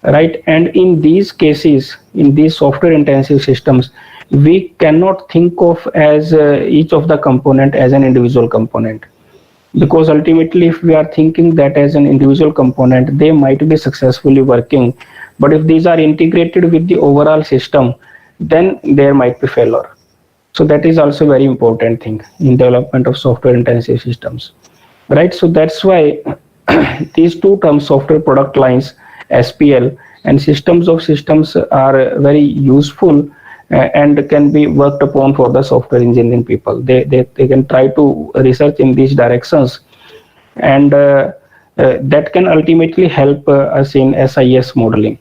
Speaker 2: right? And in these cases, in these software intensive systems, we cannot think of as each of the component as an individual component, because ultimately if we are thinking that as an individual component, they might be successfully working, but if these are integrated with the overall system, then there might be failure. So that is also very important thing in development of software intensive systems, right? So that's why these two terms, software product lines, SPL, and systems of systems, are very useful and can be worked upon for the software engineering people. They can try to research in these directions, and that can ultimately help us in SIS modeling.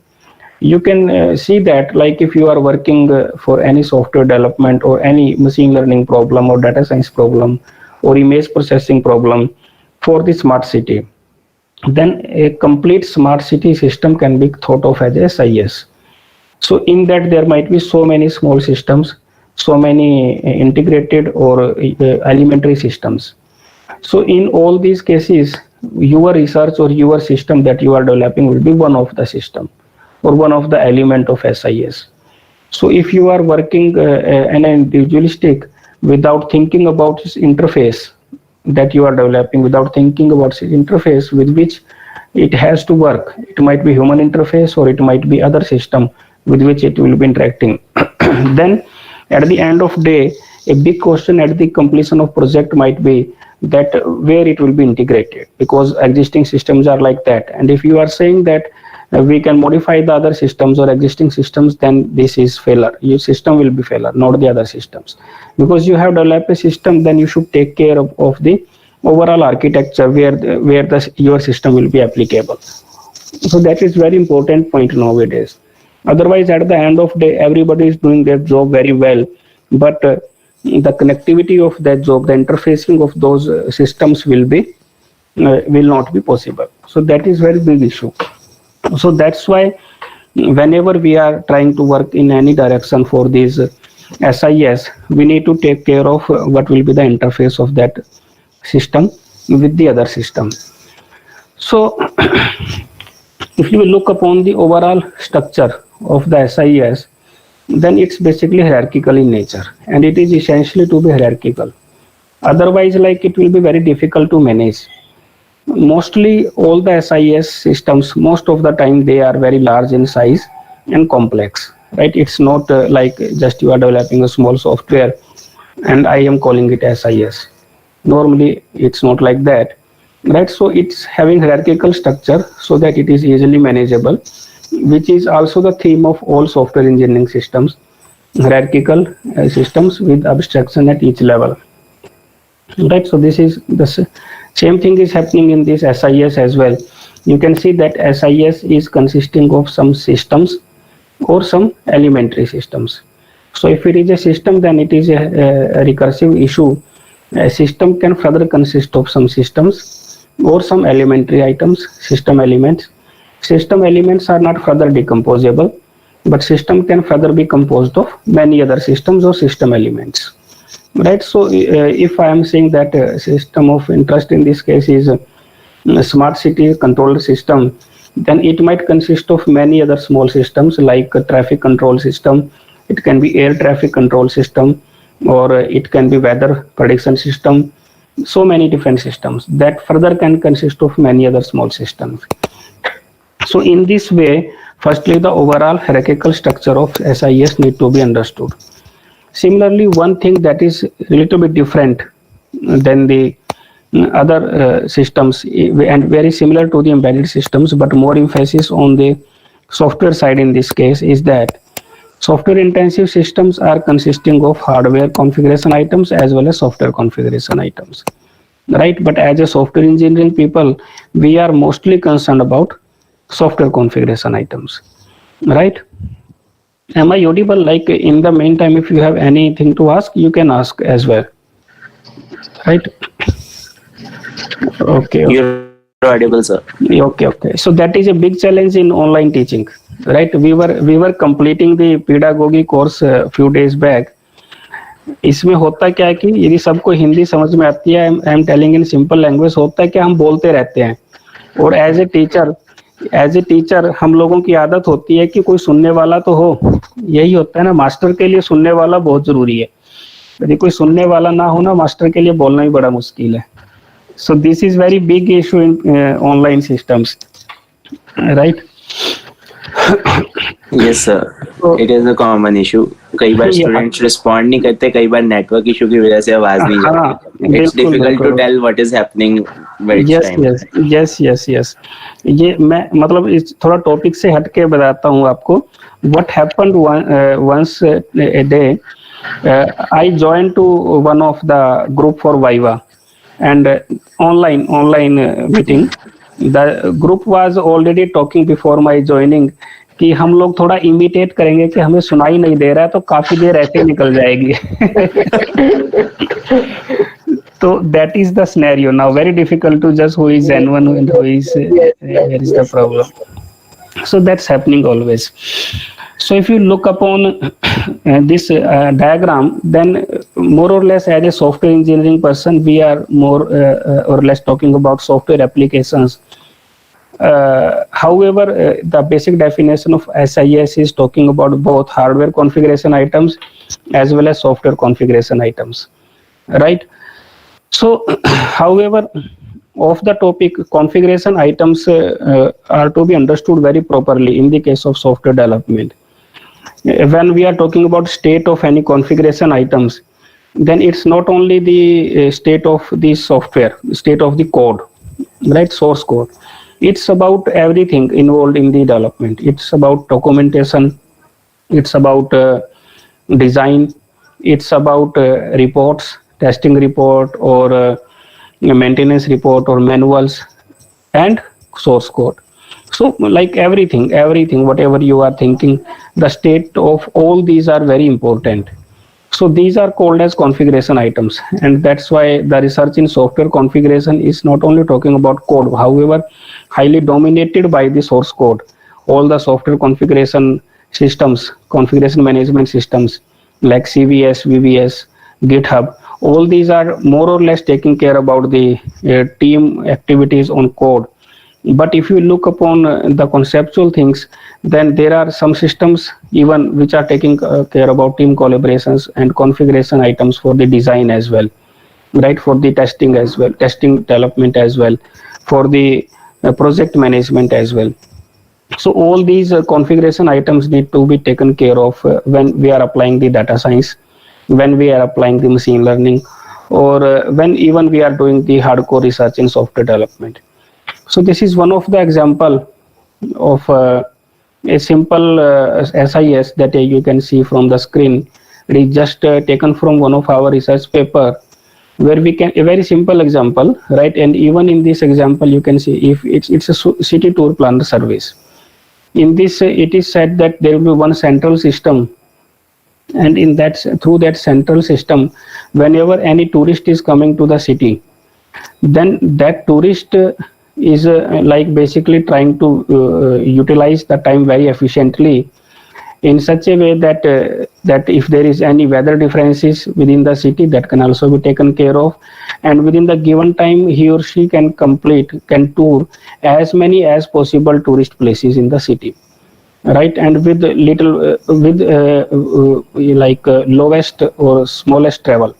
Speaker 2: You can see that, like if you are working for any software development or any machine learning problem or data science problem or image processing problem for the smart city, then a complete smart city system can be thought of as a SIS. So in that there might be so many small systems, so many integrated or elementary systems. So in all these cases, your research or your system that you are developing will be one of the system or one of the element of SIS. So if you are working an individualistic without thinking about its interface that you are developing, without thinking about its interface with which it has to work, it might be human interface or it might be other system with which it will be interacting, then at the end of day, a big question at the completion of project might be that where it will be integrated, because existing systems are like that. And if you are saying that we can modify the other systems or existing systems, then this is failure. Your system will be failure, not the other systems. Because you have developed a system, then you should take care of the overall architecture where your system will be applicable. So that is very important point nowadays. Otherwise, at the end of the day, everybody is doing their job very well, but the connectivity of that job, the interfacing of those systems will not be possible. So that is very big issue. So that's why whenever we are trying to work in any direction for these SIS, we need to take care of what will be the interface of that system with the other system. So if you look upon the overall structure of the SIS, then it's basically hierarchical in nature, and it is essentially to be hierarchical. Otherwise, like, it will be very difficult to manage. Mostly all the SIS systems, most of the time they are very large in size and complex, right? It's not like just you are developing a small software and I am calling it SIS. Normally it's not like that, right? So it's having hierarchical structure so that it is easily manageable, which is also the theme of all software engineering systems, hierarchical systems with abstraction at each level, right? So this is the same thing is happening in this SIS as well. You can see that SIS is consisting of some systems or some elementary systems. So if it is a system, then it is a recursive issue. A system can further consist of some systems or some elementary items, system elements. System elements are not further decomposable, but system can further be composed of many other systems or system elements, right? So if I am saying that system of interest in this case is a smart city control system, then it might consist of many other small systems like a traffic control system. It can be air traffic control system, or it can be weather prediction system. So many different systems that further can consist of many other small systems. So in this way, firstly, the overall hierarchical structure of SIS need to be understood. Similarly, one thing that is a little bit different than the other systems and very similar to the embedded systems, but more emphasis on the software side in this case, is that software intensive systems are consisting of hardware configuration items as well as software configuration items, right? But as a software engineering people, we are mostly concerned about software configuration items, right? Am I audible? Like, in the meantime, if you have anything to ask, you can ask as well, right? Okay.
Speaker 3: You're audible, sir.
Speaker 2: Okay. So that is a big challenge in online teaching, right? We were completing the pedagogy course a few days back. इसमें होता क्या है कि यदि सबको हिंदी समझ में आती है, I am telling in simple language, होता है कि हम बोलते रहते हैं, और एज ए टीचर हम लोगों की आदत होती है कि कोई सुनने वाला तो हो. यही होता है ना, मास्टर के लिए सुनने वाला बहुत जरूरी है. यदि कोई सुनने वाला ना हो ना, मास्टर के लिए बोलना ही बड़ा मुश्किल है. So this is very big issue in online systems, right?
Speaker 3: Yes, sir. It is a common issue. कई बार students respond नहीं करते, कई बार network issue की वजह से आवाज नहीं जाती. It's difficult to tell what is happening which time.
Speaker 2: Yes. ये मैं मतलब इस थोड़ा टॉपिक से हट के बताता हूँ आपको. What happened once a day, I joined to one of the group for Viva and online meeting. The group was already talking before my joining कि हम लोग थोड़ा इमिटेट करेंगे कि हमें सुनाई नहीं दे रहा है, तो काफी देर ऐसे निकल जाएगी. So that is the scenario now. Very difficult to judge who is genuine and who is where is the problem. So that's happening always. So if you look upon this diagram, then more or less as a software engineering person, we are more or less talking about software applications. However, the basic definition of SIS is talking about both hardware configuration items as well as software configuration items, right? So, however, of the topic, configuration items are to be understood very properly in the case of software development. When we are talking about state of any configuration items, then it's not only the state of the software, state of the code, right? Source code. It's about everything involved in the development. It's about documentation. It's about design. It's about reports, testing report, or maintenance report, or manuals, and source code. So like everything whatever you are thinking, the state of all these are very important. So these are called as configuration items, and that's why the research in software configuration is not only talking about code, however highly dominated by the source code. All the software configuration systems, configuration management systems like CVS, VVS, GitHub, all these are more or less taking care about the team activities on code. But if you look upon the conceptual things, then there are some systems even which are taking care about team collaborations and configuration items for the design as well, right? For the testing as well, testing development as well, for the project management as well. So all these configuration items need to be taken care of when we are applying the data science, when we are applying the machine learning, or when even we are doing the hardcore research in software development. So this is one of the example of a simple SIS that you can see from the screen. It is just taken from one of our research paper, where we can, a very simple example, right? And even in this example, you can see if it's a city tour planner service. In this, it is said that there will be one central system, and in that, through that central system, whenever any tourist is coming to the city, then that tourist is like basically trying to utilize the time very efficiently in such a way that that if there is any weather differences within the city, that can also be taken care of, and within the given time he or she can tour as many as possible tourist places in the city, right? And with little lowest or smallest travel.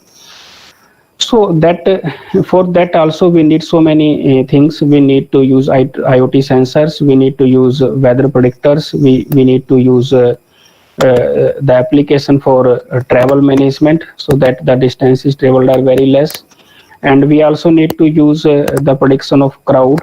Speaker 2: So that for that also we need so many things. We need to use IoT sensors, we need to use weather predictors, we need to use the application for travel management, so that the distances traveled are very less. And we also need to use the prediction of crowd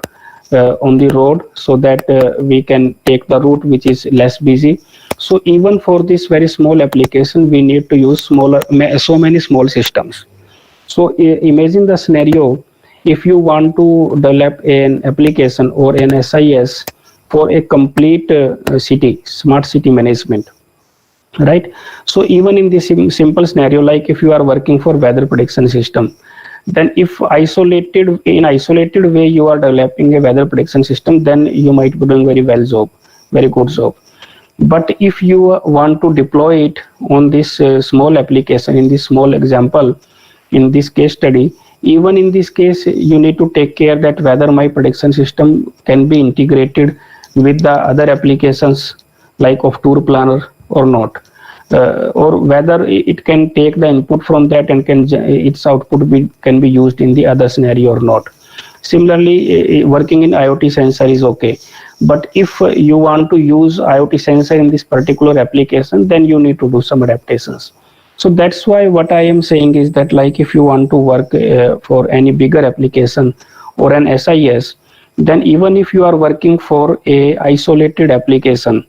Speaker 2: on the road, so that we can take the route which is less busy. So even for this very small application, we need to use so many small systems. So imagine the scenario, if you want to develop an application or an SIS for a complete smart city management, right? So even in this simple scenario, like if you are working for weather prediction system, then if isolated way you are developing a weather prediction system, then you might be doing very good job. But if you want to deploy it on this small application, in this small example, in this case study, even in this case, you need to take care that whether my prediction system can be integrated with the other applications like of tour planner or not, or whether it can take the input from that and its output can be used in the other scenario or not. Similarly, working in IoT sensor is okay, but if you want to use IoT sensor in this particular application, then you need to do some adaptations. So that's why what I am saying is that, like, if you want to work for any bigger application or an SIS, then even if you are working for a isolated application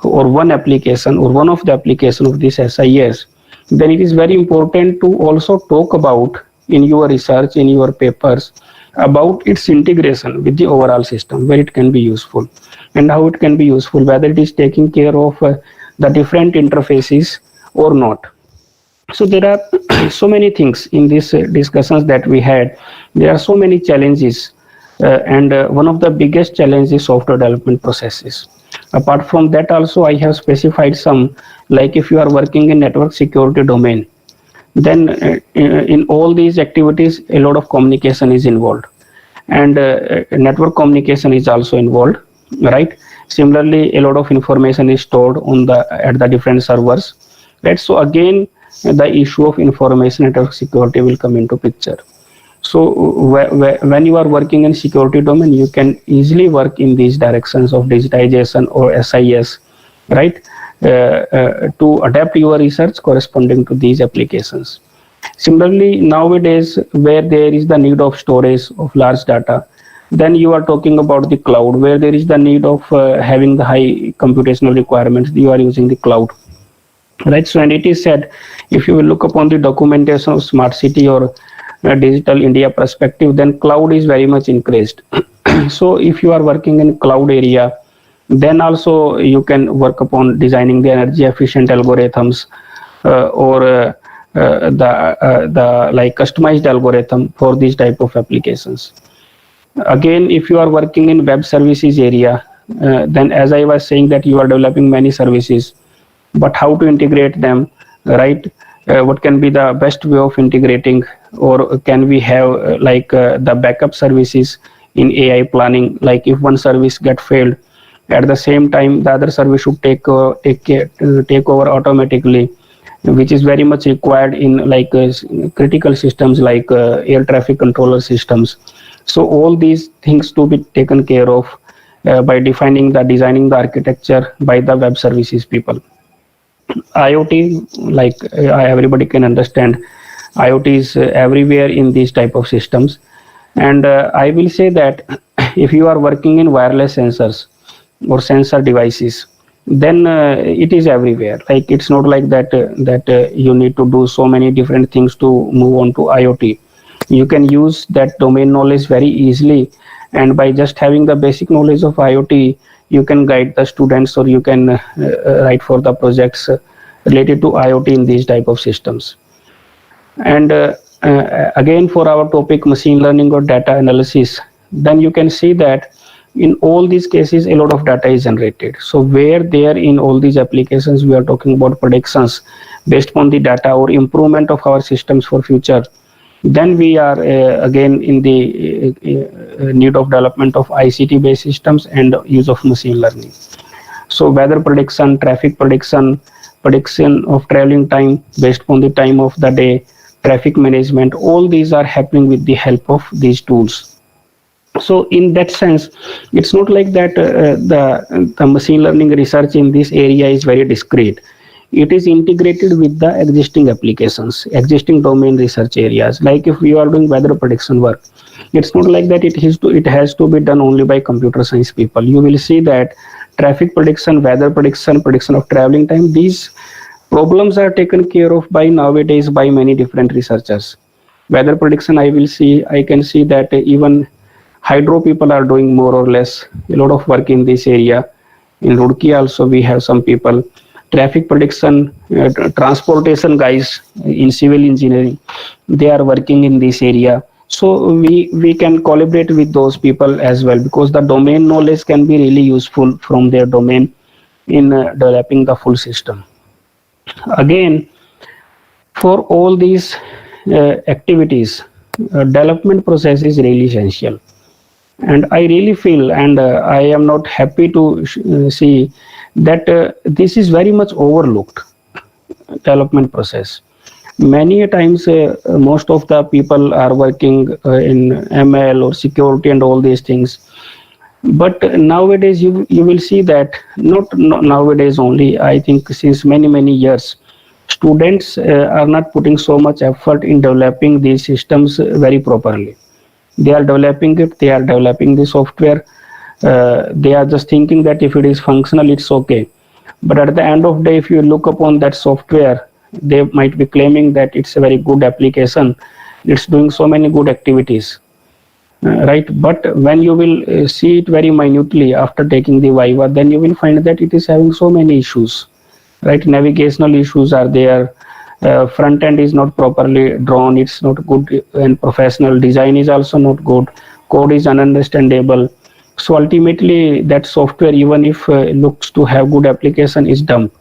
Speaker 2: or one application or one of the application of this SIS, then it is very important to also talk about in your research, in your papers, about its integration with the overall system, where it can be useful and how it can be useful, whether it is taking care of the different interfaces or not. So there are so many things in these discussions that we had. There are so many challenges, and one of the biggest challenges is software development processes. Apart from that, also I have specified some, like if you are working in network security domain, then in all these activities a lot of communication is involved, and network communication is also involved, right? Similarly, a lot of information is stored on at the different servers, right? So again, the issue of information network security will come into picture. So when you are working in security domain, you can easily work in these directions of digitization or SIS, right? To adapt your research corresponding to these applications. Similarly, nowadays, where there is the need of storage of large data, then you are talking about the cloud, where there is the need of having the high computational requirements. You are using the cloud, right? So, and it is said, if you will look upon the documentation of smart city or digital India perspective, then cloud is very much increased. So if you are working in cloud area, then also you can work upon designing the energy efficient algorithms, or the like customized algorithm for these type of applications. Again, if you are working in web services area, then as I was saying that you are developing many services, but how to integrate them, right? What can be the best way of integrating, or can we have the backup services in AI planning? Like if one service get failed, at the same time the other service should take over automatically, which is very much required in critical systems like air traffic controller systems. So all these things to be taken care of by designing the architecture by the web services people. IoT, everybody can understand, IoT is everywhere in these type of systems, and I will say that if you are working in wireless sensors or sensor devices, then it is everywhere. Like it's not like that you need to do so many different things to move on to IoT. You can use that domain knowledge very easily, and by just having the basic knowledge of IoT, you can guide the students, or you can write for the projects related to IoT in these type of systems. And again, for our topic machine learning or data analysis, then you can see that in all these cases a lot of data is generated. So where there in all these applications we are talking about predictions based upon the data or improvement of our systems for future, then we are again in the need of development of ICT based systems and use of machine learning. So weather prediction, traffic prediction, prediction of traveling time based on the time of the day, traffic management, all these are happening with the help of these tools. So in that sense, it's not like that the machine learning research in this area is very discrete. It is integrated with the existing applications, existing domain research areas. Like if you are doing weather prediction work, it's not like that it has to be done only by computer science people. You will see that traffic prediction, weather prediction, prediction of traveling time, these problems are taken care of by nowadays by many different researchers. Weather prediction, I can see that even hydro people are doing more or less a lot of work in this area. In Roorkee also we have some people. Traffic prediction, transportation guys in civil engineering, they are working in this area. So we can collaborate with those people as well, because the domain knowledge can be really useful from their domain in developing the full system. Again, for all these activities, development process is really essential. And I really feel, and I am not happy to see that this is very much overlooked, development process. Many times, most of the people are working in ML or security and all these things. But nowadays, you will see that not nowadays only. I think since many years, students are not putting so much effort in developing these systems very properly. They are developing it. They are developing the software. They are just thinking that if it is functional, it's okay. But at the end of the day, if you look upon that software, they might be claiming that it's a very good application. It's doing so many good activities, right? But when you will see it very minutely after taking the Viva, then you will find that it is having so many issues, right? Navigational issues are there. Front end is not properly drawn. It's not good, and professional design is also not good. Code is ununderstandable. So ultimately, that software, even if looks to have good application, is dumb.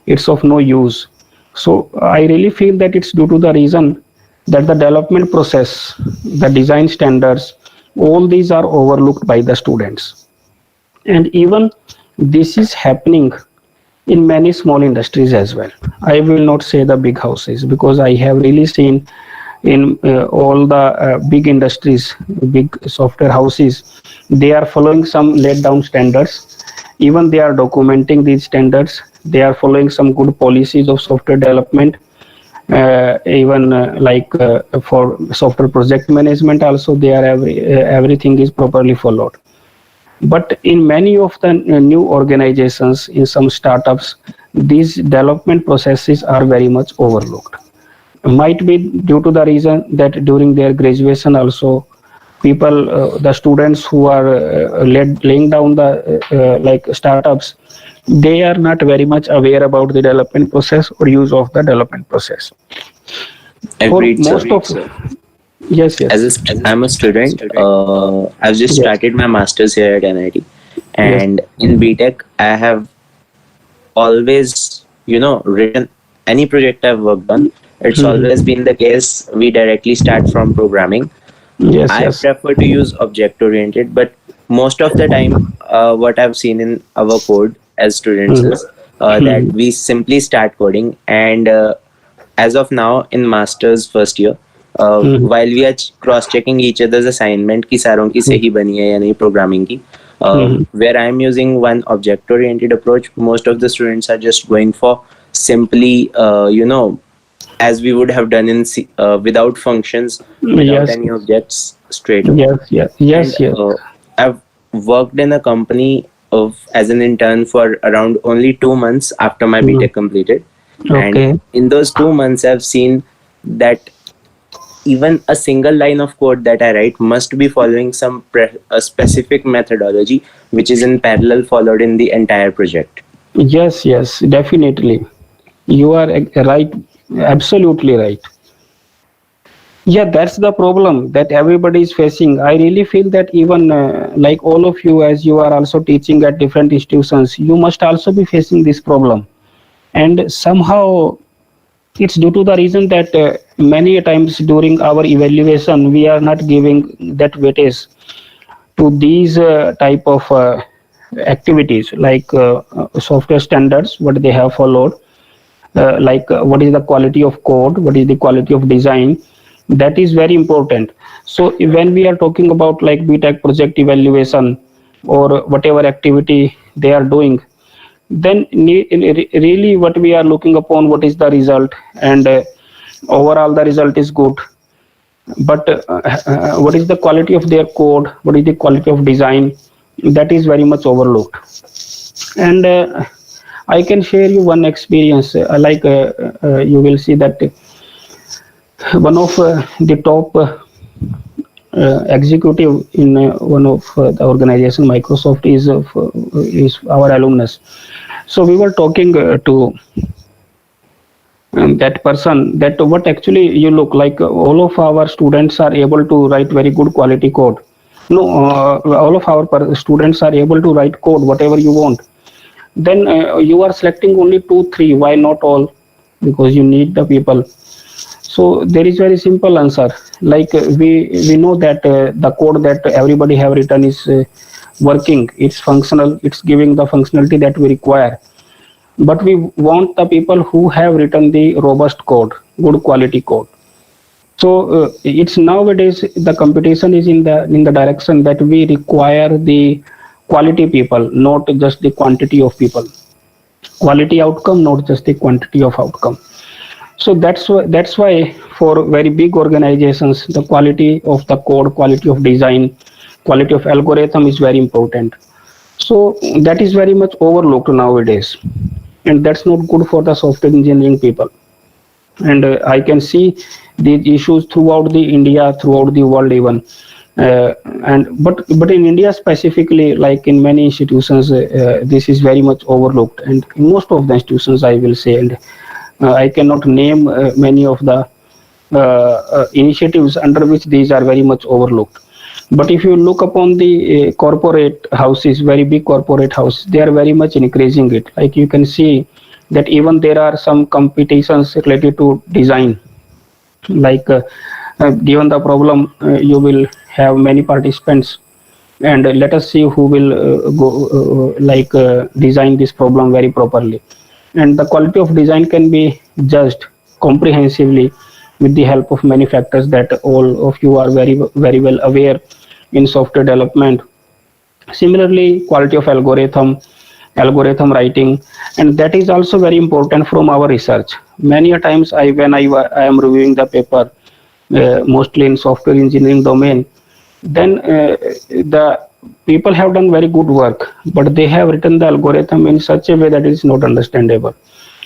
Speaker 2: It's of no use. So I really feel that it's due to the reason that the development process, the design standards, all these are overlooked by the students. And even this is happening in many small industries as well. I will not say the big houses, because I have really seen in all the big industries, big software houses, they are following some laid down standards. Even they are documenting these standards. They are following some good policies of software development. Even for software project management also, they are everything is properly followed. But in many of the new organizations, in some startups, these development processes are very much overlooked. might be due to the reason that during their graduation also people, the students who are laying down the like startups, they are not very much aware about the development process or use of the development process. For
Speaker 3: Agreed, sir.
Speaker 2: most of, yes, yes,
Speaker 3: I'm a student. I've just
Speaker 2: yes,
Speaker 3: started my masters here at NIT,
Speaker 2: yes,
Speaker 3: and in BTech, I have always, written any project I've worked on. It's
Speaker 2: mhm,
Speaker 3: always been the case. We directly start from programming.
Speaker 2: yes,
Speaker 3: I
Speaker 2: yes,
Speaker 3: prefer to use object oriented, but most of the time, what I've seen in our code as students
Speaker 2: mhm,
Speaker 3: is that
Speaker 2: mhm,
Speaker 3: we simply start coding. And as of now, in master's first year,
Speaker 2: mhm,
Speaker 3: while we are cross checking each other's assignment ki सारों की
Speaker 2: mhm,
Speaker 3: सही बनी है या नहीं programming की,
Speaker 2: mhm.
Speaker 3: where I'm using one object oriented approach, most of the students are just going for simply as we would have done in without functions, without
Speaker 2: Yes,
Speaker 3: any objects, straight away.
Speaker 2: yes, yes,
Speaker 3: And
Speaker 2: yes, yes.
Speaker 3: I've worked in a company of as an intern for around only 2 months after my
Speaker 2: Mhm.
Speaker 3: BTech completed, and
Speaker 2: Okay.
Speaker 3: in those 2 months, I've seen that even a single line of code that I write must be following a specific methodology, which is in parallel followed in the entire project.
Speaker 2: Yes, yes, definitely. You are right, absolutely right. Yeah, that's the problem that everybody is facing. I really feel that even like all of you, as you are also teaching at different institutions, you must also be facing this problem. And somehow it's due to the reason that many times during our evaluation, we are not giving that weightage to these type of activities like software standards, what they have followed, like what is the quality of code, what is the quality of design, that is very important. So when we are talking about like BTech project evaluation or whatever activity they are doing, then really what we are looking upon, what is the result, and overall the result is good, but what is the quality of their code, what is the quality of design, that is very much overlooked. And I can share you one experience, you will see that one of the top executive in one of the organization Microsoft is our alumnus. So we were talking to that person that what actually you look like, all of our students are able to write very good quality code. No, all of our students are able to write code whatever you want. Then you are selecting only 2 3, why not all? Because you need the people. So there is very simple answer, like we know that the code that everybody have written is working, it's functional, it's giving the functionality that we require, but we want the people who have written the robust code, good quality code. So it's nowadays the competition is in the direction that we require the quality people, not just the quantity of people. Quality outcome, not just the quantity of outcome. So that's why for very big organizations, the quality of the code, quality of design, quality of algorithm is very important. So that is very much overlooked nowadays, and that's not good for the software engineering people. And I can see these issues throughout the India, throughout the world even. And but in India specifically, like in many institutions, this is very much overlooked, and in most of the institutions I will say. And I cannot name many of the initiatives under which these are very much overlooked. But if you look upon the corporate houses, very big corporate houses, they are very much increasing it. Like you can see that even there are some competitions related to design. Like given the problem, you will have many participants, and let us see who will go design this problem very properly. And the quality of design can be judged comprehensively with the help of many factors that all of you are very well aware in software development. Similarly, quality of algorithm writing, and that is also very important from our research. Many a times I am reviewing the paper, mostly in software engineering domain, then the people have done very good work, but they have written the algorithm in such a way that it is not understandable,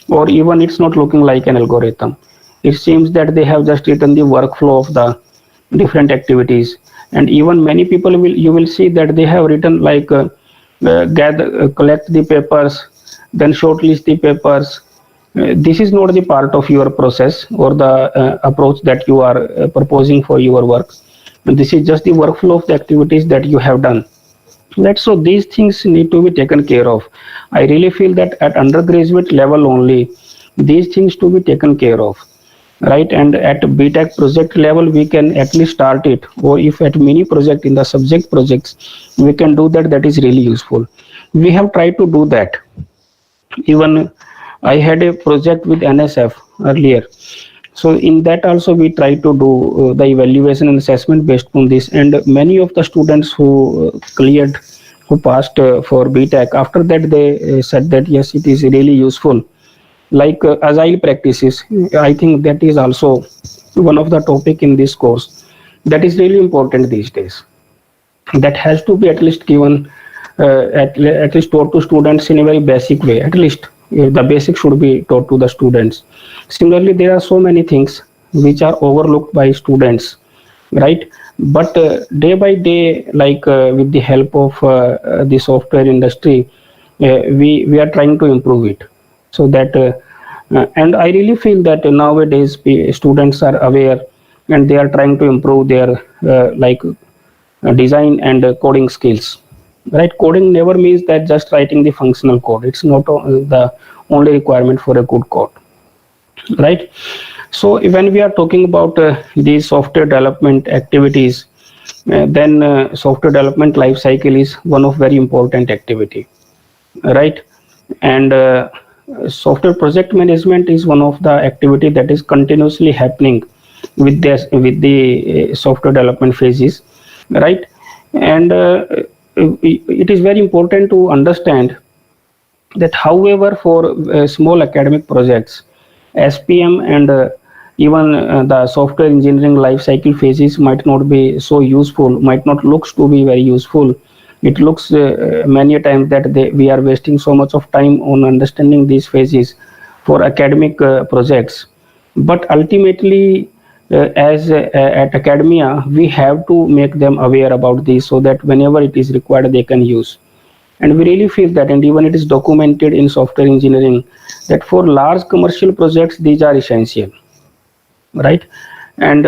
Speaker 2: or even it's not looking like an algorithm. it seems that they have just written the workflow of the different activities. And even many people will, you will see that they have written like gather collect the papers, then shortlist the papers. This is not the part of your process or the approach that you are proposing for your work. This is just the workflow of the activities that you have done. Right, so these things need to be taken care of. I really feel that at undergraduate level only these things to be taken care of, right? And at BTech project level we can at least start it, or if at mini project in the subject projects we can do that, that is really useful. We have tried to do that. Even I had a project with NSF earlier, so in that also we try to do the evaluation and assessment based on this, and many of the students who cleared, who passed for BTech, after that they said that yes, it is really useful. Like agile practices, I think that is also one of the topic in this course that is really important these days, that has to be at least given, at least taught to students in a very basic way. At least the basic should be taught to the students. Similarly, there are so many things which are overlooked by students, right? But day by day, like with the help of the software industry, we are trying to improve it, so that and I really feel that nowadays students are aware, and they are trying to improve their like design and coding skills, right? Coding never means that just writing the functional code. It's not the only requirement for a good code, right? So when we are talking about these software development activities, then software development life cycle is one of very important activity, right? And software project management is one of the activity that is continuously happening with this, with the software development phases, right? And it is very important to understand that however for small academic projects, SPM and even the software engineering life cycle phases might not be so useful, might not looks to be very useful. It looks many times that we are wasting so much of time on understanding these phases for academic projects. But ultimately, as at academia, we have to make them aware about this, so that whenever it is required, they can use. And we really feel that, and even it is documented in software engineering, that for large commercial projects, these are essential, right? And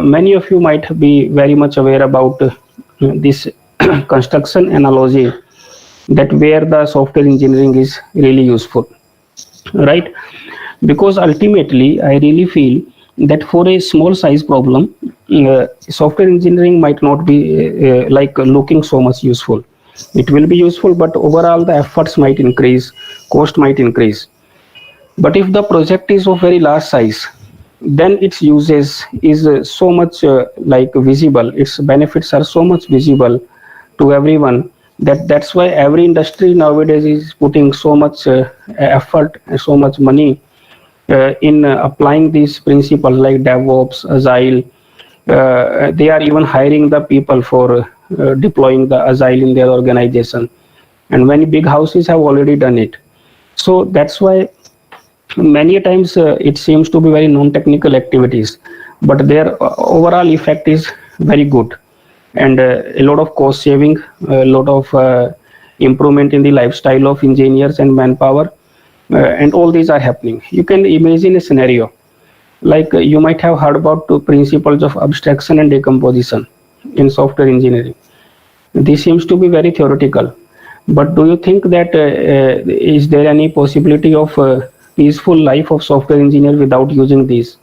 Speaker 2: many of you might be very much aware about this construction analogy, that where the software engineering is really useful, right? Because ultimately I really feel that for a small size problem, software engineering might not be like looking so much useful. It will be useful, but overall the efforts might increase, cost might increase. But if the project is of very large size, then its uses is so much like visible, its benefits are so much visible to everyone, that that's why every industry nowadays is putting so much effort and so much money in applying these principles like DevOps, Agile. They are even hiring the people for deploying the Agile in their organization, and many big houses have already done it. So that's why many times it seems to be very non-technical activities, but their overall effect is very good, and a lot of cost saving, a lot of improvement in the lifestyle of engineers and manpower, and all these are happening. You can imagine a scenario like you might have heard about two principles of abstraction and decomposition in software engineering. This seems to be very theoretical, but do you think that is there any possibility of peaceful life of software engineer without using these?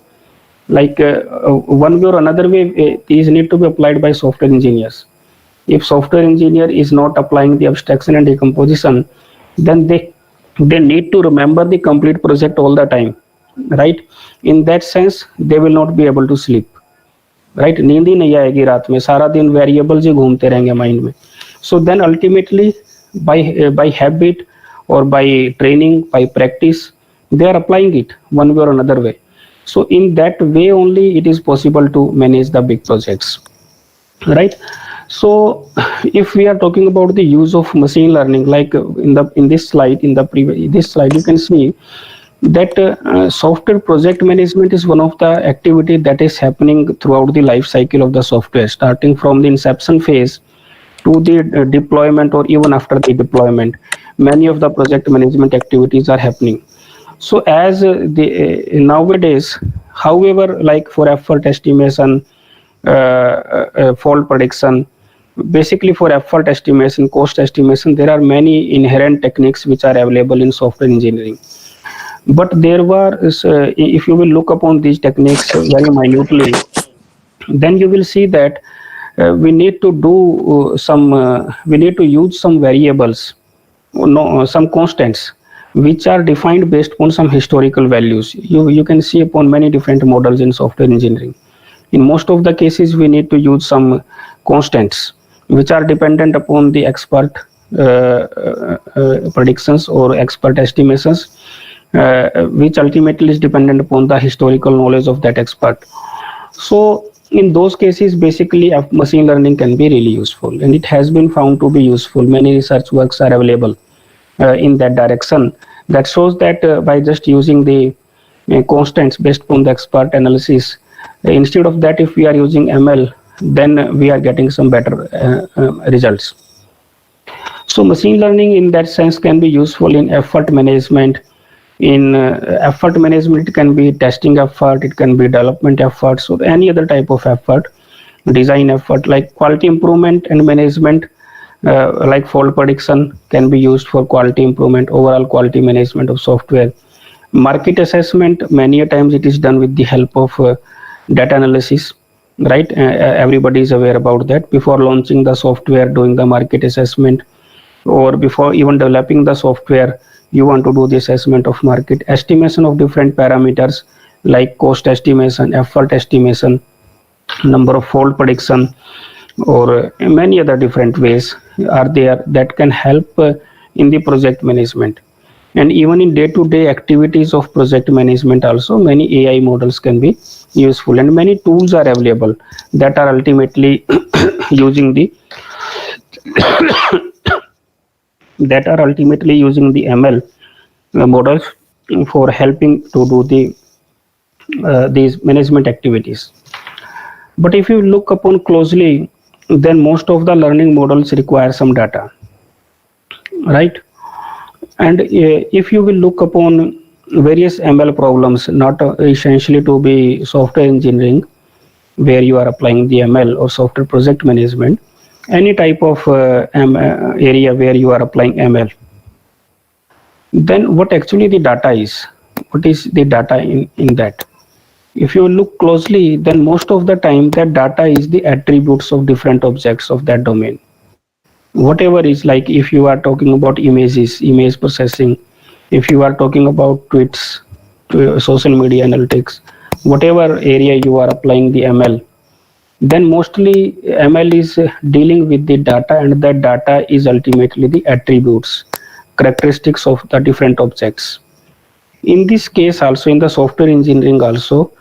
Speaker 2: Like one way or another way, these need to be applied by software engineers. If software engineer is not applying the abstraction and decomposition, then they need to remember the complete project all the time, right? In that sense, they will not be able to sleep, right? नींद ही नहीं आएगी रात में, सारा दिन variables ही घूमते रहेंगे mind में. So then ultimately, by habit or by training, by practice, they are applying it one way or another way. So in that way only it is possible to manage the big projects, right? So if we are talking about the use of machine learning, like in this slide, in the previous this slide, you can see that software project management is one of the activity that is happening throughout the life cycle of the software, starting from the inception phase to the deployment, or even after the deployment. Many of the project management activities are happening. So as the nowadays, however, like for effort estimation, fault prediction, basically for effort estimation, cost estimation, there are many inherent techniques which are available in software engineering. But there were, if you will look upon these techniques very minutely, then you will see that we need to do we need to use some variables, no, some constants, which are defined based on some historical values. You can see upon many different models in software engineering. In most of the cases, we need to use some constants which are dependent upon the expert predictions or expert estimations, which ultimately is dependent upon the historical knowledge of that expert. So in those cases, basically machine learning can be really useful, and it has been found to be useful. Many research works are available in that direction, that shows that by just using the constants based on the expert analysis, instead of that, if we are using ML, then we are getting some better results. So machine learning in that sense can be useful in effort management. In effort management, it can be testing effort, it can be development effort, so any other type of effort, design effort, like quality improvement and management, like fault prediction can be used for quality improvement, overall quality management of software. Market assessment, many a times it is done with the help of data analysis, right? Everybody is aware about that. Before launching the software, doing the market assessment, or before even developing the software, you want to do the assessment of market, estimation of different parameters like cost estimation, effort estimation, number of fault prediction, or many other different ways are there that can help in the project management. And even in day-to-day activities of project management also, many AI models can be useful, and many tools are available that are ultimately using the ML models for helping to do these management activities. But if you look upon closely, then most of the learning models require some data, right? And if you will look upon various ML problems, not essentially to be software engineering, where you are applying the ML or software project management, any type of area where you are applying ML, then what actually the data is? What is the data in that? If you look closely, then most of the time that data is the attributes of different objects of that domain. Whatever is, like if you are talking about images, image processing, if you are talking about tweets, social media analytics, whatever area you are applying the ML, then mostly ML is dealing with the data, and that data is ultimately the attributes, characteristics of the different objects. In this case also, in the software engineering also,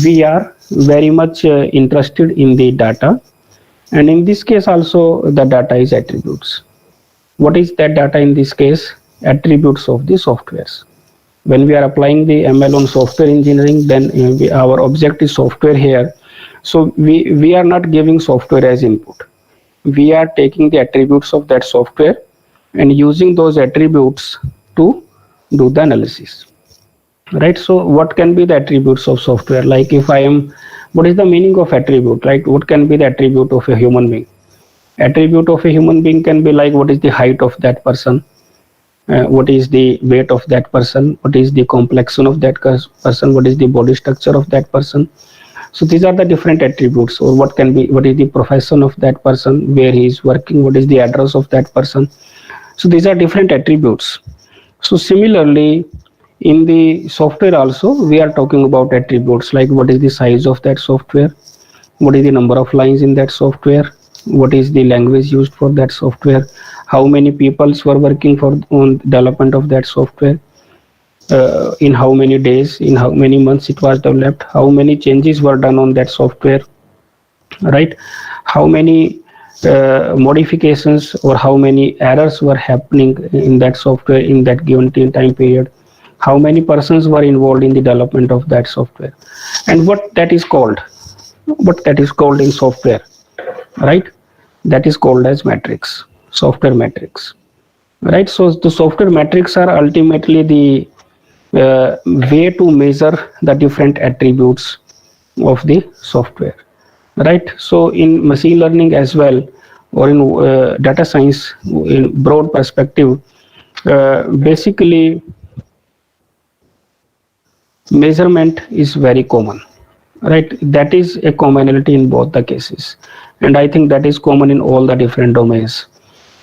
Speaker 2: we are very much interested in the data, and in this case also the data is attributes. What is that data in this case? Attributes of the softwares. When we are applying the ML on software engineering, then our object is software here. So we are not giving software as input. We are taking the attributes of that software and using those attributes to do the analysis, right? So what can be the attributes of software? Like if I am, what is the meaning of attribute? Like what can be the attribute of a human being? Attribute of a human being can be like what is the height of that person, what is the weight of that person, what is the complexion of that person, what is the body structure of that person. So these are the different attributes. Or what can be, what is the profession of that person, where he is working, what is the address of that person. So these are different attributes. So similarly, in the software also, we are talking about attributes like what is the size of that software, what is the number of lines in that software, what is the language used for that software, how many people were working for on development of that software, in how many days, in how many months it was developed, how many changes were done on that software, right? How many modifications or how many errors were happening in that software in that given time period. how many persons were involved in the development of that software, and what that is called in software, right? That is called as metrics, software metrics, right? So the software metrics are ultimately the way to measure the different attributes of the software, right? So in machine learning as well, or in data science in broad perspective, basically measurement is very common, right? That is a commonality in both the cases, and I think that is common in all the different domains,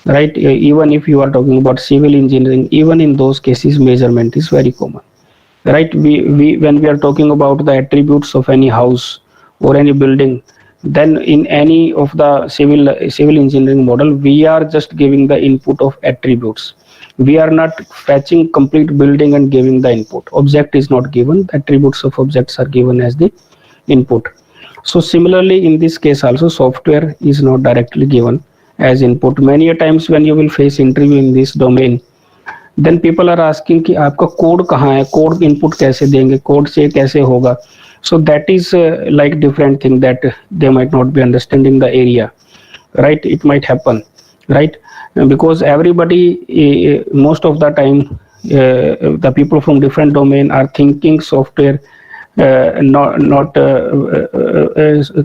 Speaker 2: right? Even if you are talking about civil engineering, even in those cases measurement is very common, right? We when we are talking about the attributes of any house or any building, then in any of the civil engineering model, we are just giving the input of attributes. We are not fetching complete building and giving the input. Object is not given, the attributes of objects are given as the input. So similarly in this case also, software is not directly given as input. Many a times when you will face interview in this domain, then people are asking कि आपका code कहाँ है, code input कैसे देंगे, code से कैसे होगा. So that is like different thing that they might not be understanding the area, right? It might happen, right? Because everybody, most of the time, the people from different domain are thinking software, not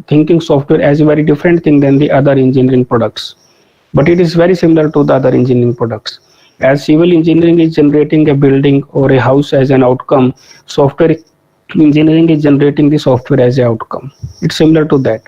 Speaker 2: thinking software as a very different thing than the other engineering products, but it is very similar to the other engineering products. As civil engineering is generating a building or a house as an outcome, software engineering is generating the software as an outcome. It's similar to that,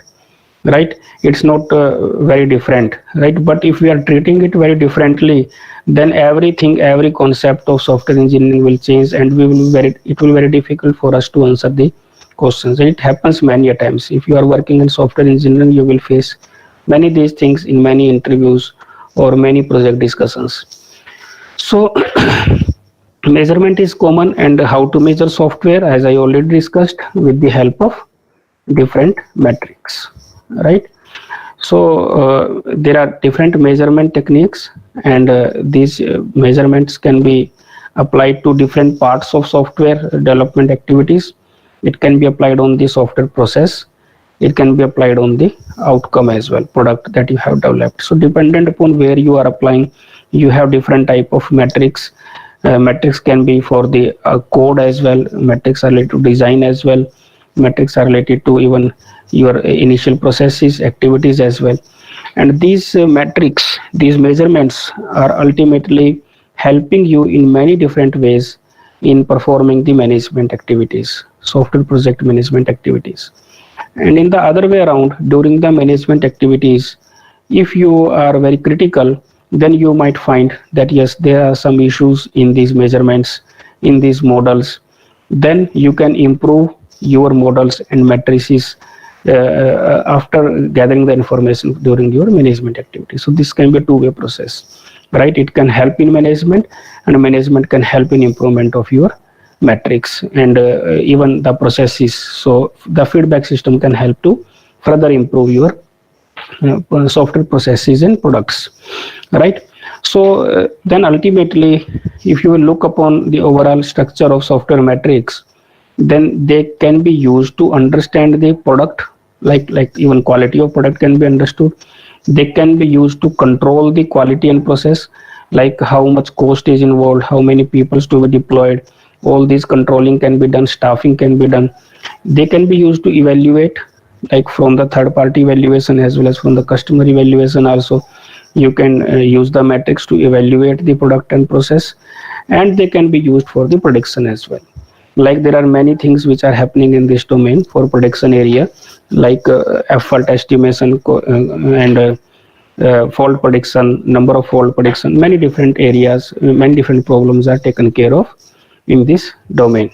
Speaker 2: right? It's not very different, right? But if we are treating it very differently, then everything, every concept of software engineering will change, and it will be very difficult for us to answer the questions. And it happens many a times. If you are working in software engineering, you will face many of these things in many interviews or many project discussions. So measurement is common, and how to measure software, as I already discussed, with the help of different metrics, right? So there are different measurement techniques, and these measurements can be applied to different parts of software development activities. It can be applied on the software process. It can be applied on the outcome as well, product that you have developed. So dependent upon where you are applying, you have different type of metrics. Metrics can be for the code as well. Metrics are related to design as well. Metrics are related to even your initial processes, activities as well. And these metrics, these measurements are ultimately helping you in many different ways in performing the management activities, software project management activities. And in the other way around, during the management activities, if you are very critical, then you might find that yes, there are some issues in these measurements, in these models. Then you can improve your models and matrices after gathering the information during your management activity. So this can be a two-way process, right? It can help in management, and management can help in improvement of your metrics and even the processes. So the feedback system can help to further improve your software processes and products, right? So then ultimately, if you will look upon the overall structure of software metrics, then they can be used to understand the product, like even quality of product can be understood. They can be used to control the quality and process, like how much cost is involved, how many people to be deployed. All these controlling can be done, staffing can be done. They can be used to evaluate, like from the third party evaluation as well as from the customer evaluation also. You can use the metrics to evaluate the product and process, and they can be used for the prediction as well. Like there are many things which are happening in this domain for prediction area, like effort estimation and fault prediction, number of fault prediction. Many different areas, many different problems are taken care of in this domain,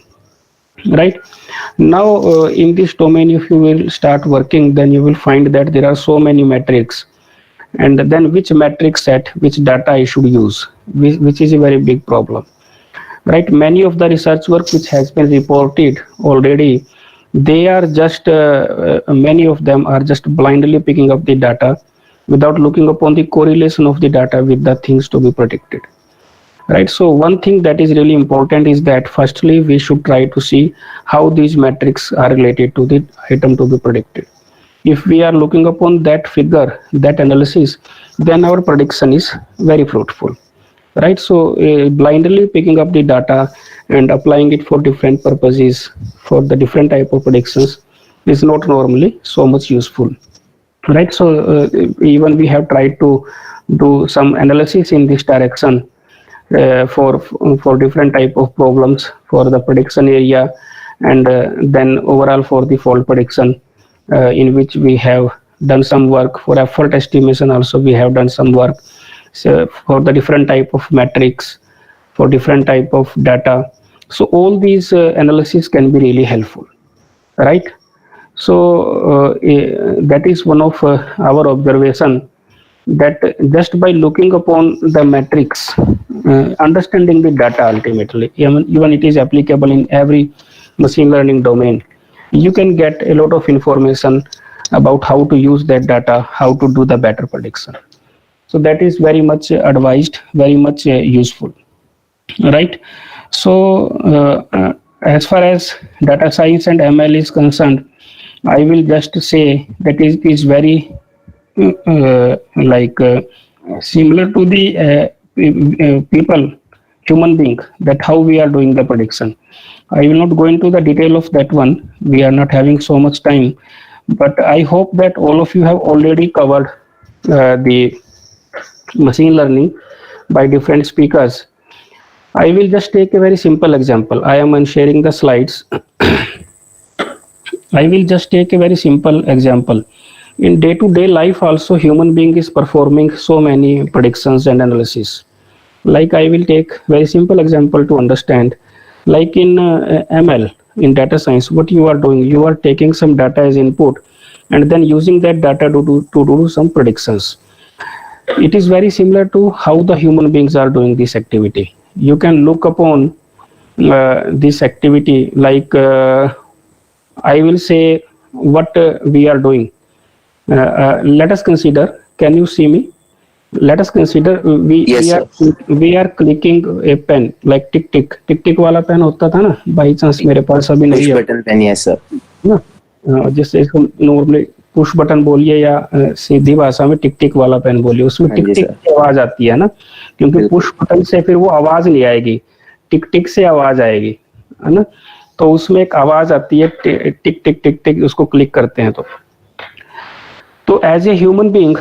Speaker 2: right? Now in this domain, if you will start working, then you will find that there are so many metrics, and then which metric set, which data I should use, which is a very big problem, right? Many of the research work which has been reported already, they are just many of them are just blindly picking up the data without looking upon the correlation of the data with the things to be predicted, right? So one thing that is really important is that firstly we should try to see how these metrics are related to the item to be predicted. If we are looking upon that figure, that analysis, then our prediction is very fruitful, right? So blindly picking up the data and applying it for different purposes for the different type of predictions is not normally so much useful, right? So even we have tried to do some analysis in this direction for different type of problems for the prediction area, and then overall for the fault prediction, in which we have done some work for effort estimation. Also we have done some work so for the different type of metrics, for different type of data. So all these analysis can be really helpful, right? So that is one of our observation, that just by looking upon the metrics, understanding the data ultimately, even it is applicable in every machine learning domain, you can get a lot of information about how to use that data, how to do the better prediction. So that is very much advised, very much useful, right? So as far as data science and ML is concerned, I will just say that it is very like similar to the people, human being, that how we are doing the prediction. I will not go into the detail of that one. We are not having so much time, but I hope that all of you have already covered the machine learning by different speakers. I will just take a very simple example. I am sharing the slides. I will just take a very simple example. In day-to-day life also, human being is performing so many predictions and analysis. Like I will take very simple example to understand. Like in ML, in data science, what you are doing, you are taking some data as input and then using that data to do some predictions. It is very similar to how the human beings are doing this activity. You can look upon this activity like I will say what we are doing. Let us consider. Can you see me? Let us consider
Speaker 3: Yes, sir.
Speaker 2: we are clicking a pen like टिक टिक टिक टिक वाला pen होता था ना, by chance मेरे पास अभी नहीं
Speaker 3: Push
Speaker 2: है
Speaker 3: button pen, yes, sir.
Speaker 2: ना, जैसे इसको नॉर्मली पुश बटन बोलिए या सीधी भाषा में टिक टिक वाला पेन बोलिए, उसमें
Speaker 3: हाँ
Speaker 2: टिक
Speaker 3: जी
Speaker 2: टिक
Speaker 3: सर,
Speaker 2: की आवाज आती है ना, क्योंकि
Speaker 3: बिल्कुल.
Speaker 2: पुश बटन से फिर वो आवाज नहीं आएगी, टिक टिक से आवाज आएगी, है ना? तो उसमें एक आवाज आती है टिक टिक टिक टिक, उसको क्लिक करते हैं तो as a human being,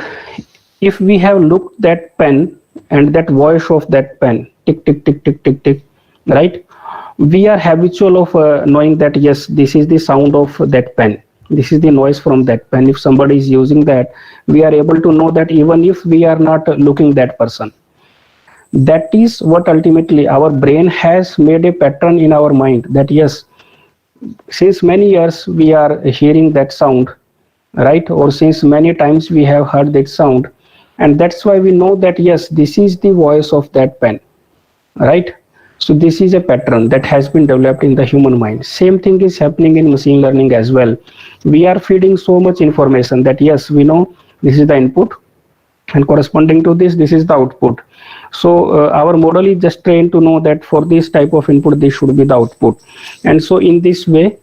Speaker 2: if we have looked that pen and that voice of that pen, tick tick tick tick tick tick, right? We are habitual of knowing that yes, this is the sound of that pen. This is the noise from that pen. If somebody is using that, we are able to know that even if we are not looking that person. That is what ultimately our brain has made a pattern in our mind that yes, since many years we are hearing that sound, right? Or since many times we have heard that sound, and that's why we know that yes, this is the voice of that pen, right? So this is a pattern that has been developed in the human mind. Same thing is happening in machine learning as well. We are feeding so much information that yes, we know this is the input and corresponding to this is the output. So our model is just trained to know that for this type of input this should be the output, and so in this way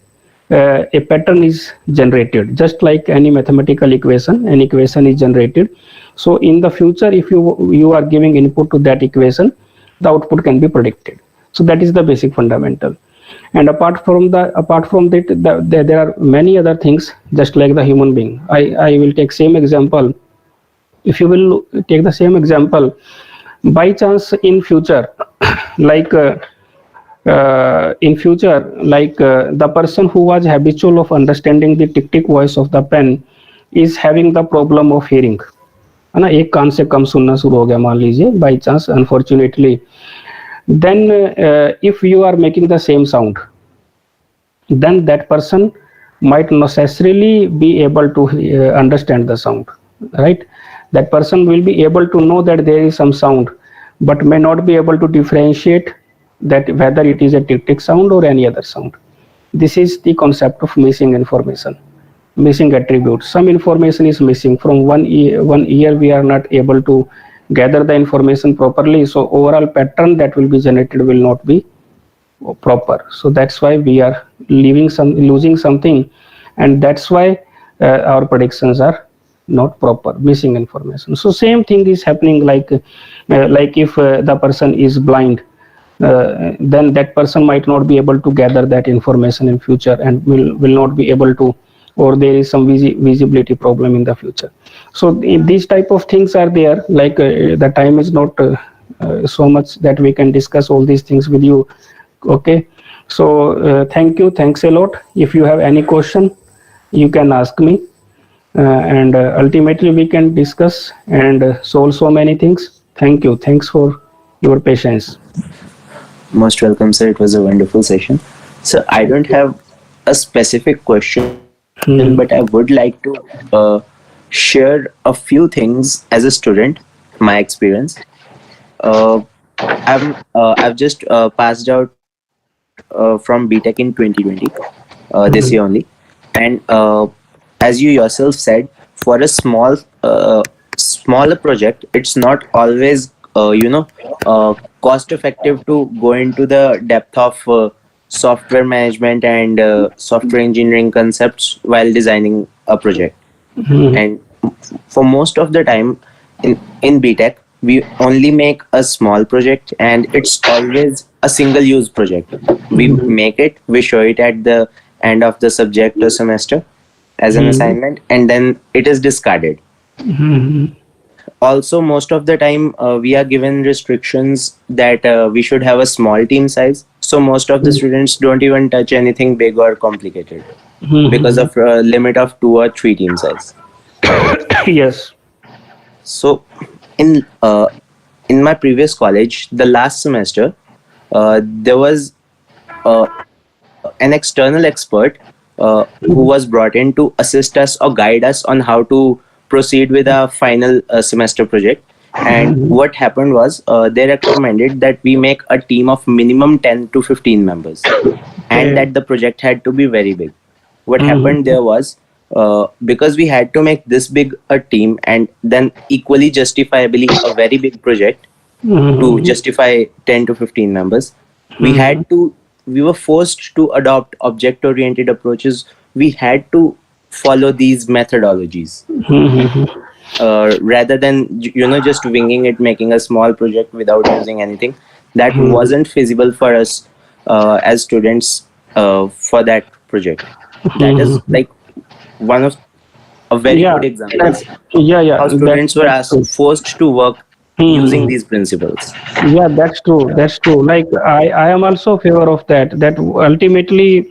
Speaker 2: a pattern is generated, just like any mathematical equation, an equation is generated. So in the future, if you are giving input to that equation, the output can be predicted. So that is the basic fundamental. And apart from that, there are many other things, just like the human being. I will take same example. If you will take the same example, by chance in future, like the person who was habitual of understanding the tick tick voice of the pen is having the problem of hearing, है ना, एक कान से कम सुनना शुरू हो गया मान लीजिए by chance unfortunately, then if you are making the same sound, then that person might necessarily be able to understand the sound, right? That person will be able to know that there is some sound, but may not be able to differentiate that whether it is a tick tick sound or any other sound. This is the concept of missing information, missing attributes. Some information is missing from one ear we are not able to gather the information properly, so overall pattern that will be generated will not be proper. So that's why we are losing something, and that's why our predictions are not proper, missing information. So same thing is happening, like if the person is blind, then that person might not be able to gather that information in future, and will not be able to, or there is some visibility problem in the future. So these type of things are there. The time is not so much that we can discuss all these things with you. Okay, so thanks a lot. If you have any question, you can ask me, and ultimately we can discuss and solve so many things. Thank you. Thanks for your patience.
Speaker 3: Most welcome, sir. It was a wonderful session. So I don't have a specific question, but I would
Speaker 2: Mhm.
Speaker 3: like to share a few things as a student, my experience. Uh, I've just passed out from BTech in 2020, this year only,
Speaker 2: Mhm.
Speaker 3: and as you yourself said, for a smaller project, it's not always cost effective to go into the depth of software management and software engineering concepts while designing a project.
Speaker 2: Mhm.
Speaker 3: And for most of the time in BTech, we only make a small project, and it's always a single use project. We
Speaker 2: Mhm.
Speaker 3: make it, we show it at the end of the subject or semester as an
Speaker 2: Mhm.
Speaker 3: assignment, and then it is discarded.
Speaker 2: Mhm.
Speaker 3: Also, most of the time, we are given restrictions that we should have a small team size, so most of the students don't even touch anything big or complicated because
Speaker 2: Mhm.
Speaker 3: of a limit of 2 or 3 team size.
Speaker 2: Yes.
Speaker 3: So in uh, in my previous college, the last semester, there was an external expert who was brought in to assist us or guide us on how to proceed with a final semester project. And
Speaker 2: Mhm.
Speaker 3: what happened was, they recommended that we make a team of minimum 10 to 15 members, and
Speaker 2: Okay.
Speaker 3: that the project had to be very big. What happened
Speaker 2: Mhm.
Speaker 3: there was, because we had to make this big a team and then equally justifiably a very big project to
Speaker 2: Mhm.
Speaker 3: justify 10 to 15 members, we
Speaker 2: Mhm.
Speaker 3: had to we were forced to adopt object oriented approaches. We had to follow these methodologies,
Speaker 2: Mhm.
Speaker 3: rather than just winging it, making a small project without using anything. That
Speaker 2: Mhm.
Speaker 3: wasn't feasible for us as students for that project. That is
Speaker 2: Mhm.
Speaker 3: like one of a very
Speaker 2: Yeah,
Speaker 3: good example
Speaker 2: that's yeah, yeah.
Speaker 3: how
Speaker 2: That's
Speaker 3: students were
Speaker 2: that's true.
Speaker 3: forced to work using
Speaker 2: Mhm.
Speaker 3: these principles.
Speaker 2: Yeah, that's true. That's true. Like I am also favor of that. That ultimately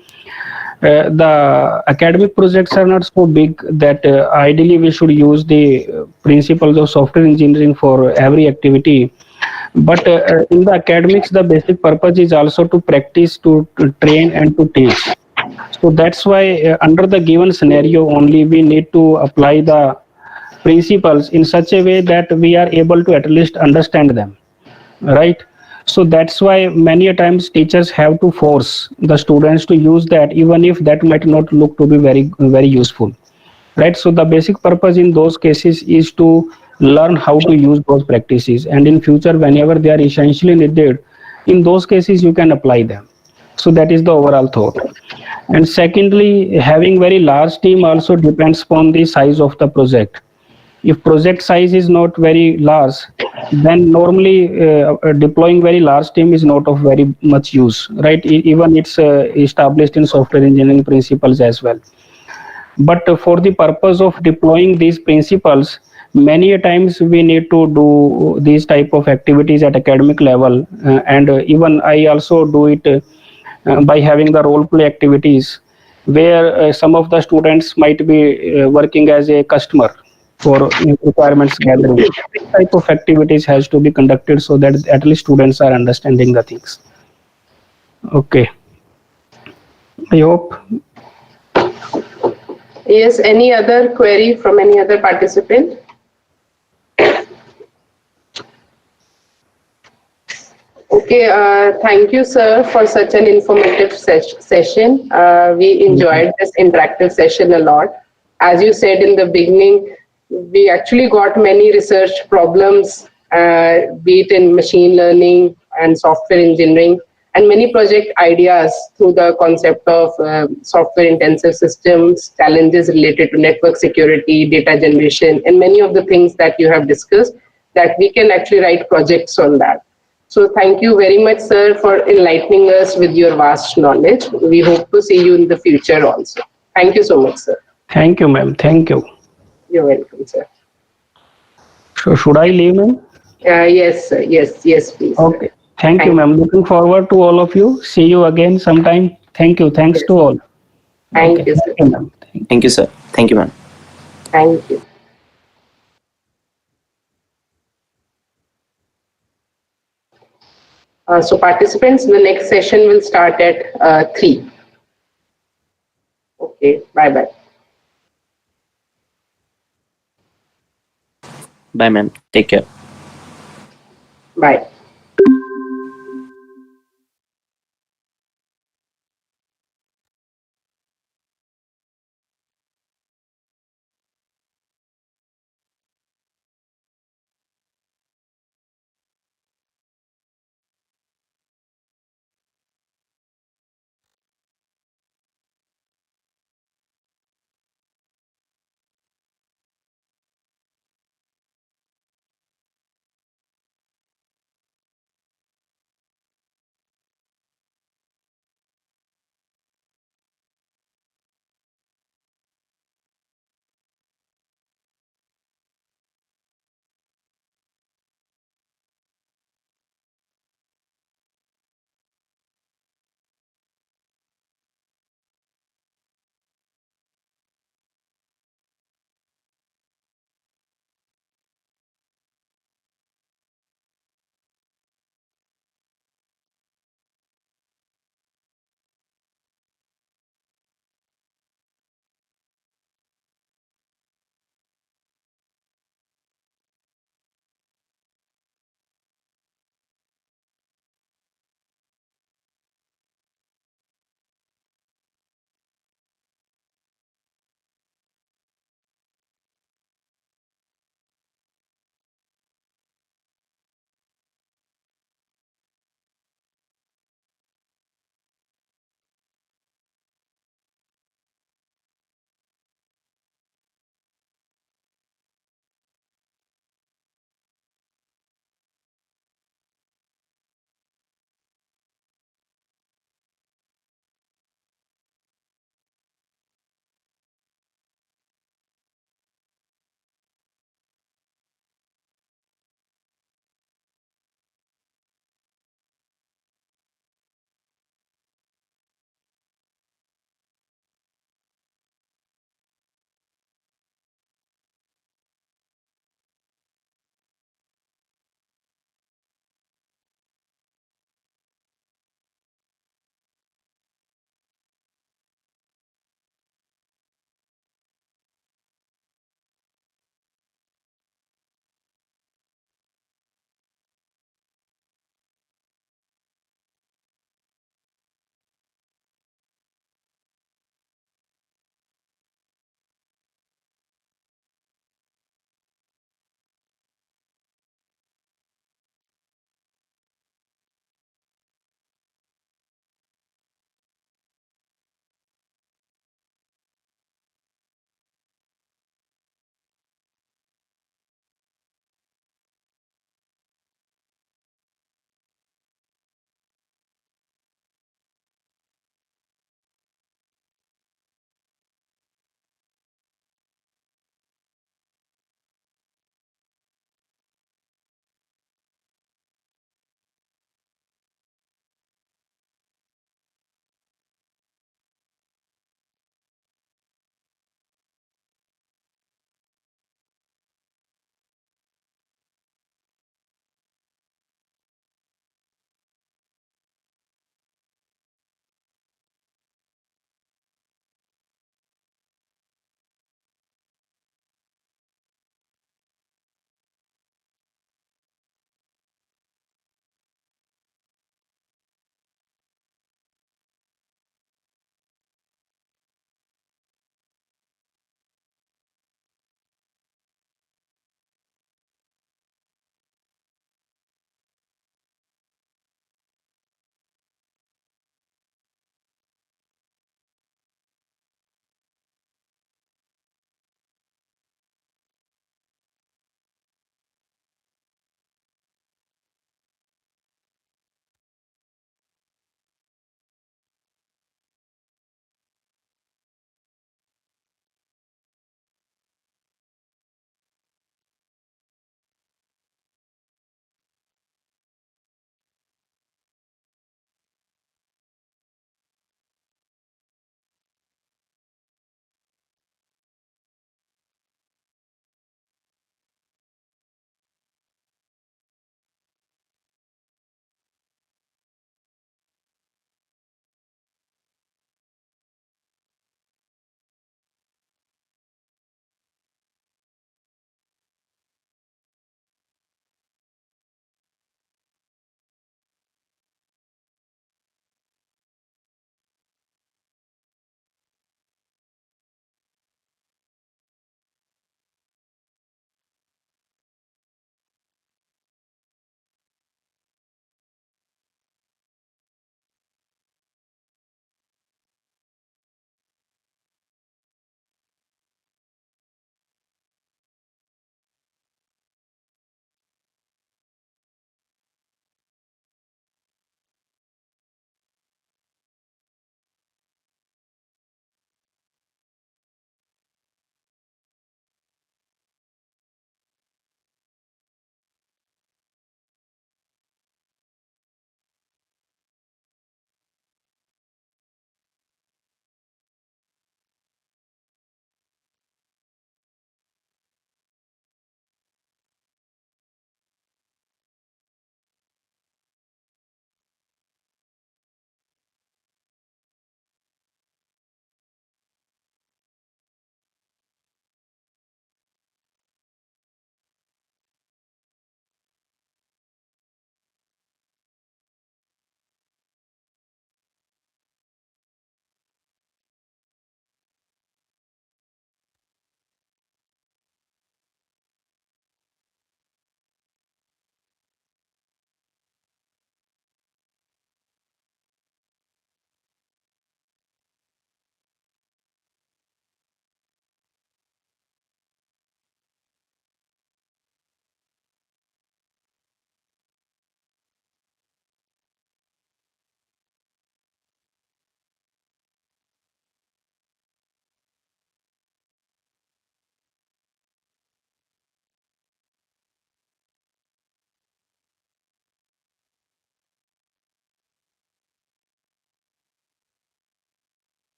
Speaker 2: the academic projects are not so big that ideally we should use the principles of software engineering for every activity. But in the academics, the basic purpose is also to practice, to train, and to teach. So that's why under the given scenario only we need to apply the principles in such a way that we are able to at least understand them, right? So that's why many a times teachers have to force the students to use that, even if that might not look to be very useful, right? So the basic purpose in those cases is to learn how to use those practices, and in future whenever they are essentially needed, in those cases you can apply them. So that is the overall thought. And secondly, having very large team also depends upon the size of the project. If project size is not very large, then normally deploying very large team is not of very much use, right? Even it's established in software engineering principles as well. But for the purpose of deploying these principles, many a times we need to do these type of activities at academic level, and even I also do it by having the role play activities, where some of the students might be working as a customer for requirements gathering. This type of activities has to be conducted so that at least students are understanding the things. Okay, I hope.
Speaker 1: Yes, any other query from any other participant? Okay, thank you, sir, for such an informative session. We enjoyed this interactive session a lot. As you said in the beginning, we actually got many research problems be it in machine learning and software engineering, and many project ideas through the concept of software intensive systems, challenges related to network security, data generation, and many of the things that you have discussed, that we can actually write projects on that. So thank you very much, sir, for enlightening us with your vast knowledge. We hope to see you in the future also. Thank you so much, sir.
Speaker 2: Thank you, ma'am. Thank you.
Speaker 1: You're welcome, sir.
Speaker 2: So should I leave, ma'am?
Speaker 1: Yes, sir. Yes, please, sir.
Speaker 2: Okay. Thank you,
Speaker 1: Thank
Speaker 2: ma'am. Looking forward to all of you. See you again sometime. Thank you.
Speaker 1: you.
Speaker 2: Thanks
Speaker 1: Yes.
Speaker 2: to all. Okay.
Speaker 1: Thank you, sir.
Speaker 2: Thank you, ma'am. Thank
Speaker 3: Thank you, sir. Thank you, ma'am.
Speaker 1: Thank you. So participants, the next session will start at 3. Okay, bye.
Speaker 3: Bye, ma'am. Take care.
Speaker 1: Bye.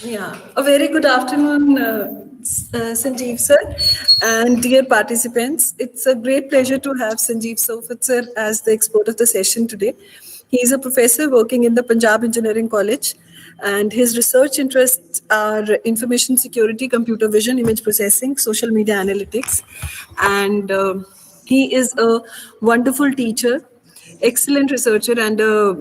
Speaker 4: Yeah, a very good afternoon, Sanjeev sir, and dear participants. It's a great pleasure to have Sanjeev Sofat sir as the expert of the session today. He is a professor working in the Punjab Engineering College, and his research interests are information security, computer vision, image processing, social media analytics, and he is a wonderful teacher, excellent researcher, and a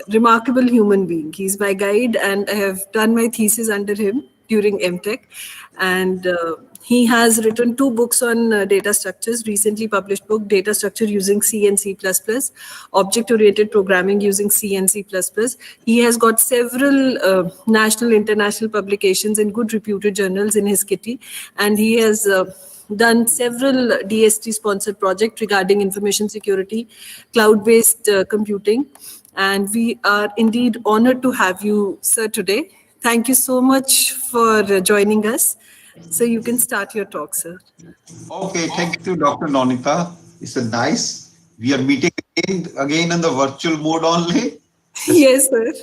Speaker 4: remarkable human being. He's my guide, and I have done my thesis under him during MTech. And he has written two books on data structures, recently published book, Data Structure Using C and C++, Object-Oriented Programming Using C and C++. He has got several national, international publications in good reputed journals in his kitty, and he has done several DST sponsored projects regarding information security, cloud based computing. And we are indeed honored to have you, sir, today. Thank you so much for joining us. So you can start your talk, sir.
Speaker 5: Okay, thank you, Dr. Nonita. It's a nice. We are meeting again in the virtual mode only.
Speaker 4: Yes, sir.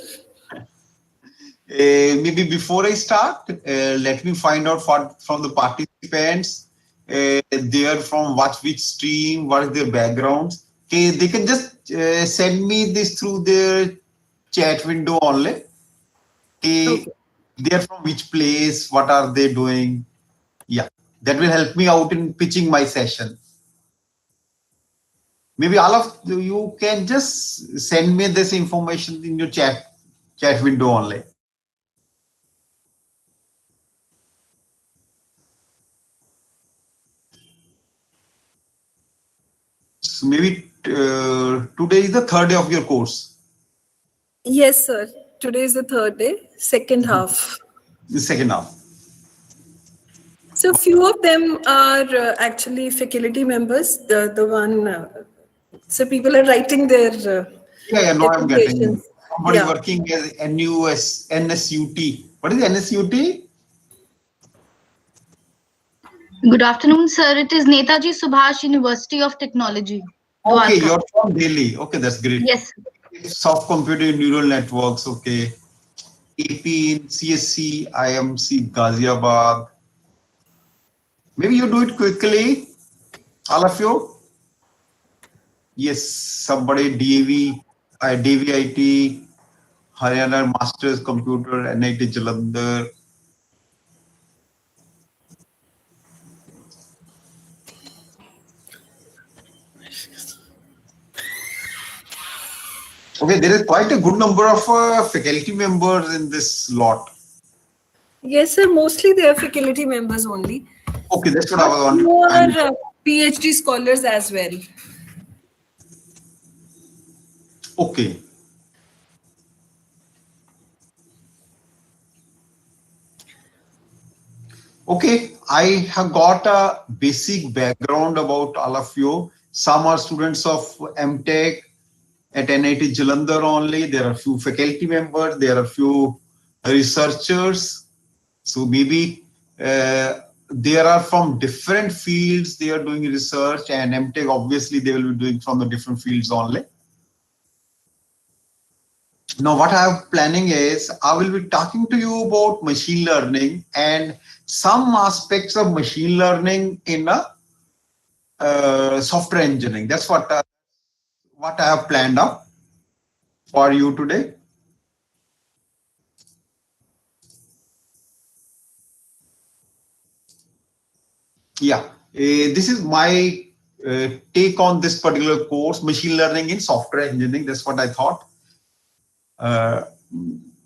Speaker 5: Maybe before I start, let me find out from the participants. They are from which stream, what is their backgrounds. Okay, they can just send me this through their chat window only. Okay, they are from which place, what are they doing? Yeah, that will help me out in pitching my session. Maybe all of you can just send me this information in your chat window only. So maybe today is the third day of your course.
Speaker 4: Yes, sir. Today is the third day, second half.
Speaker 5: The second half.
Speaker 4: So few of them are actually faculty members. The one, so people are writing their
Speaker 5: yeah, no, I'm getting. Somebody
Speaker 4: Yeah.
Speaker 5: working as NSUT. What is NSUT?
Speaker 6: Good afternoon, sir. It is Netaji Subhash University of Technology.
Speaker 5: Okay,
Speaker 6: Dwarka.
Speaker 5: you're from Delhi. Okay, that's great.
Speaker 6: Yes.
Speaker 5: Soft computing neural networks. Okay. AP in CSC, IMC, Ghaziabad. Maybe you do it quickly, all of you. Yes, somebody DVIT, Haryana Masters Computer, NIT Jalandhar. Okay, there is quite a good number of faculty members in this lot.
Speaker 4: Yes, sir. Mostly they are faculty members only.
Speaker 5: Okay, that's what I was
Speaker 4: Few
Speaker 5: wondering.
Speaker 4: are PhD scholars as well.
Speaker 5: Okay. Okay, I have got a basic background about all of you. Some are students of MTech at NIT Jalandhar only. There are a few faculty members. There are a few researchers. So maybe they are from different fields. They are doing research, and MTech obviously they will be doing from the different fields only. Now, what I am planning is I will be talking to you about machine learning and some aspects of machine learning in a software engineering. That's what I have planned up for you today. Yeah, this is my take on this particular course, machine learning in software engineering. That's what I thought.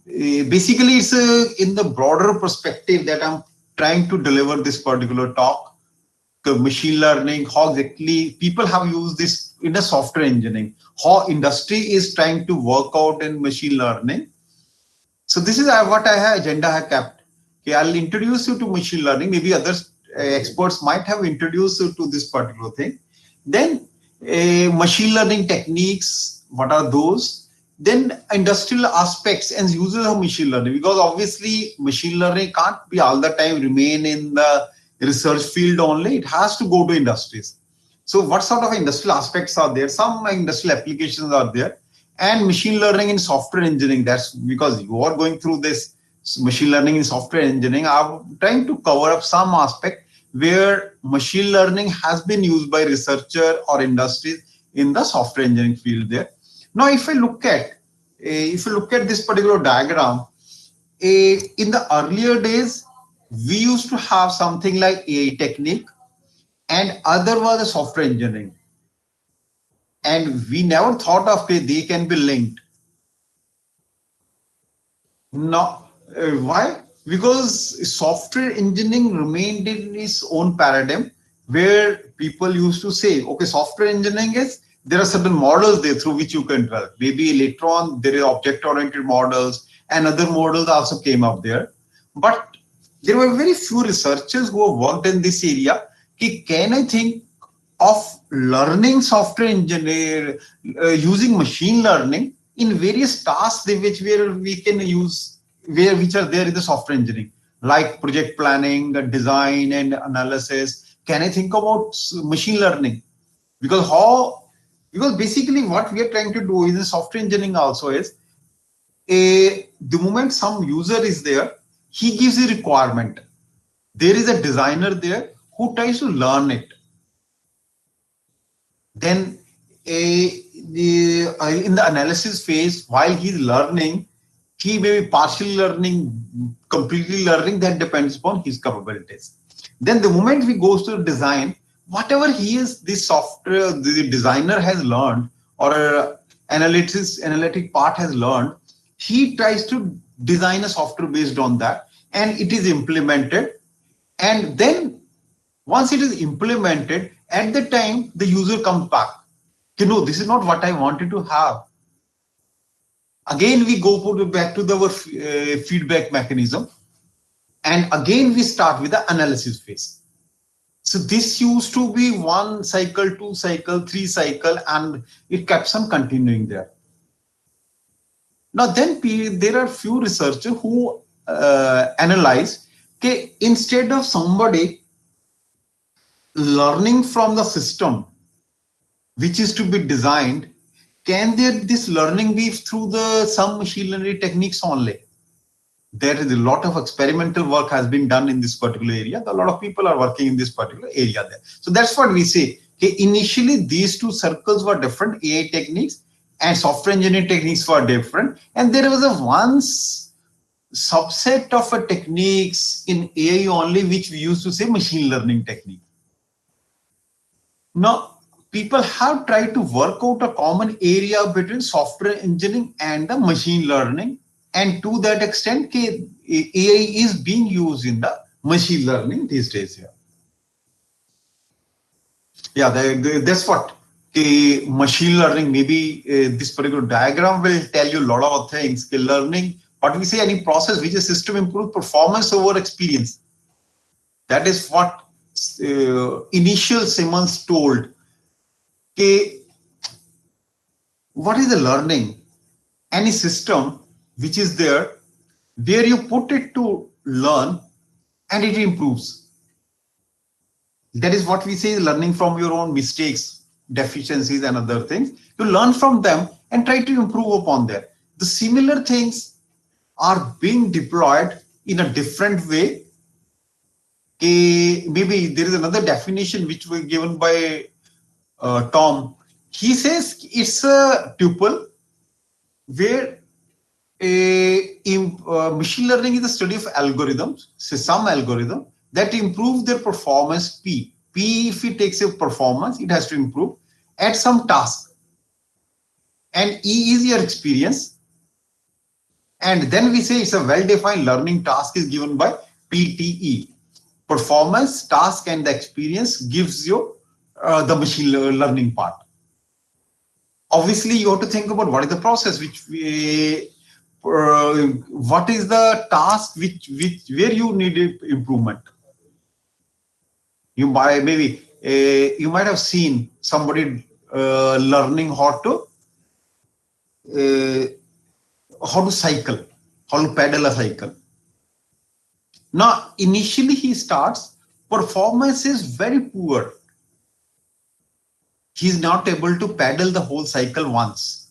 Speaker 5: Basically, it's in the broader perspective that I'm trying to deliver this particular talk. Machine learning, how exactly people have used this in a software engineering, how industry is trying to work out in machine learning. So this is what I have agenda I have kept. Okay, I'll introduce you to machine learning. Maybe other experts might have introduced you to this particular thing. Then machine learning techniques, what are those? Then industrial aspects and uses of machine learning, because obviously machine learning can't be all the time remain in the research field only. It has to go to industries. So what sort of industrial aspects are there? Some industrial applications are there. And machine learning in software engineering, that's because you are going through this machine learning in software engineering, I'm trying to cover up some aspect where machine learning has been used by researcher or industries in the software engineering field there. Now, if you look at this particular diagram, in the earlier days, we used to have something like a technique, and other was a software engineering, and we never thought of they can be linked. No, why? Because software engineering remained in its own paradigm, where people used to say, okay, software engineering is, there are certain models there through which you can develop. Maybe later on there are object-oriented models and other models also came up there. But there were very few researchers who have worked in this area. Can I think of learning software engineer using machine learning in various tasks where we can use, which are there in the software engineering, like project planning, design and analysis. Can I think about machine learning? Because basically what we are trying to do in the software engineering also is, the moment some user is there, he gives a requirement. There is a designer there who tries to learn it. Then in the analysis phase, while he's learning, he may be partially learning, completely learning, that depends upon his capabilities. Then the moment we goes to design, whatever this software, the designer has learned, or analytic part has learned, he tries to design a software based on that, and it is implemented. And then once it is implemented, at the time the user comes back, this is not what I wanted to have. Again, we go back to our feedback mechanism, and again we start with the analysis phase. So this used to be 1 cycle, 2 cycle, 3 cycle, and it kept on continuing there. Now then there are few researchers who analyze, instead of somebody learning from the system which is to be designed, can this learning be through some machine learning techniques only? There is a lot of experimental work has been done in this particular area. A lot of people are working in this particular area there. So that's what we say. Initially, these two circles were different, AI techniques and software engineering techniques were different. And there was a once subset of techniques in AI only, which we used to say machine learning technique. Now, people have tried to work out a common area between software engineering and the machine learning. And to that extent, AI is being used in the machine learning these days here. Yeah, that's what machine learning, maybe this particular diagram will tell you a lot of things. Learning, what we say, any process which a system improves performance over experience. That is what initial Simmons told. What is the learning? Any system which is there, where you put it to learn and it improves. That is what we say, learning from your own mistakes, deficiencies and other things. You learn from them and try to improve upon them. The similar things are being deployed in a different way. Maybe there is another definition which was given by Tom. He says it's a tuple where machine learning is the study of algorithms, say some algorithm that improve their performance P. P, if it takes a performance, it has to improve at some task. And E is your experience. And then we say it's a well-defined learning task is given by PTE. Performance, task, and the experience gives you the machine learning part. Obviously, you have to think about what is the process what is the task where you need improvement. You might have seen somebody learning how to cycle, how to pedal a cycle. Now, initially he starts, performance is very poor. He's not able to pedal the whole cycle once.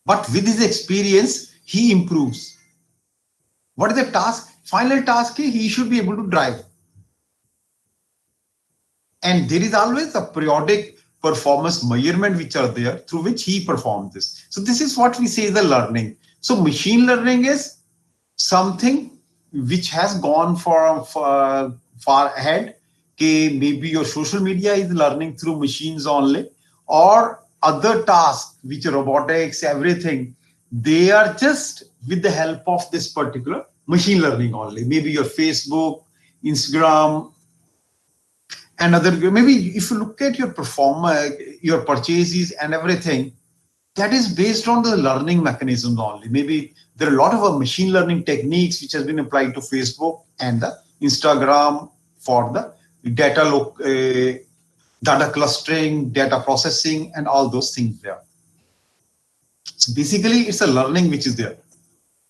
Speaker 5: But with his experience, he improves. What is the task? Final task is he should be able to drive. And there is always a periodic performance measurement which are there through which he performs this. So this is what we say is the learning. So machine learning is something which has gone far ahead. Okay, maybe your social media is learning through machines only, or other tasks which are robotics, everything, they are just with the help of this particular machine learning only. Maybe your Facebook, Instagram, and other, maybe if you look at your performance, your purchases and everything, that is based on the learning mechanisms only. Maybe there are a lot of machine learning techniques which has been applied to Facebook and the Instagram for the data clustering, data processing, and all those things there. So basically, it's a learning which is there.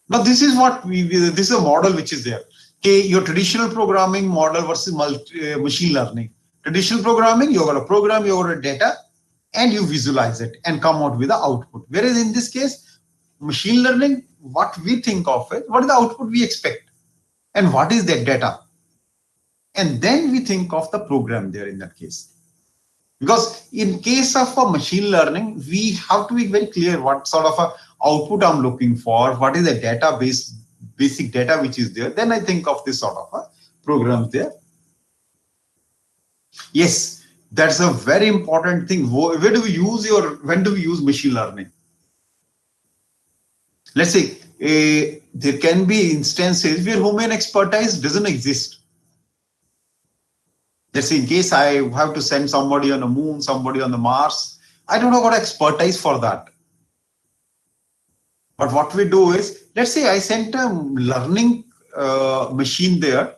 Speaker 5: Now, this is what this is a model which is there. Okay, your traditional programming model versus machine learning. Traditional programming, you got a program, you got a data, and you visualize it and come out with the output. Whereas in this case, machine learning, what we think of it, what is the output we expect, and what is that data? And then we think of the program there in that case. Because in case of a machine learning, we have to be very clear what sort of a output I'm looking for, what is the database, basic data which is there. Then I think of this sort of a program there. Yes, that's a very important thing. Where do we use when do we use machine learning? Let's say there can be instances where human expertise doesn't exist. Let's say in case I have to send somebody on the moon, somebody on the Mars, I don't know what expertise for that. But what we do is, let's say I sent a learning machine there,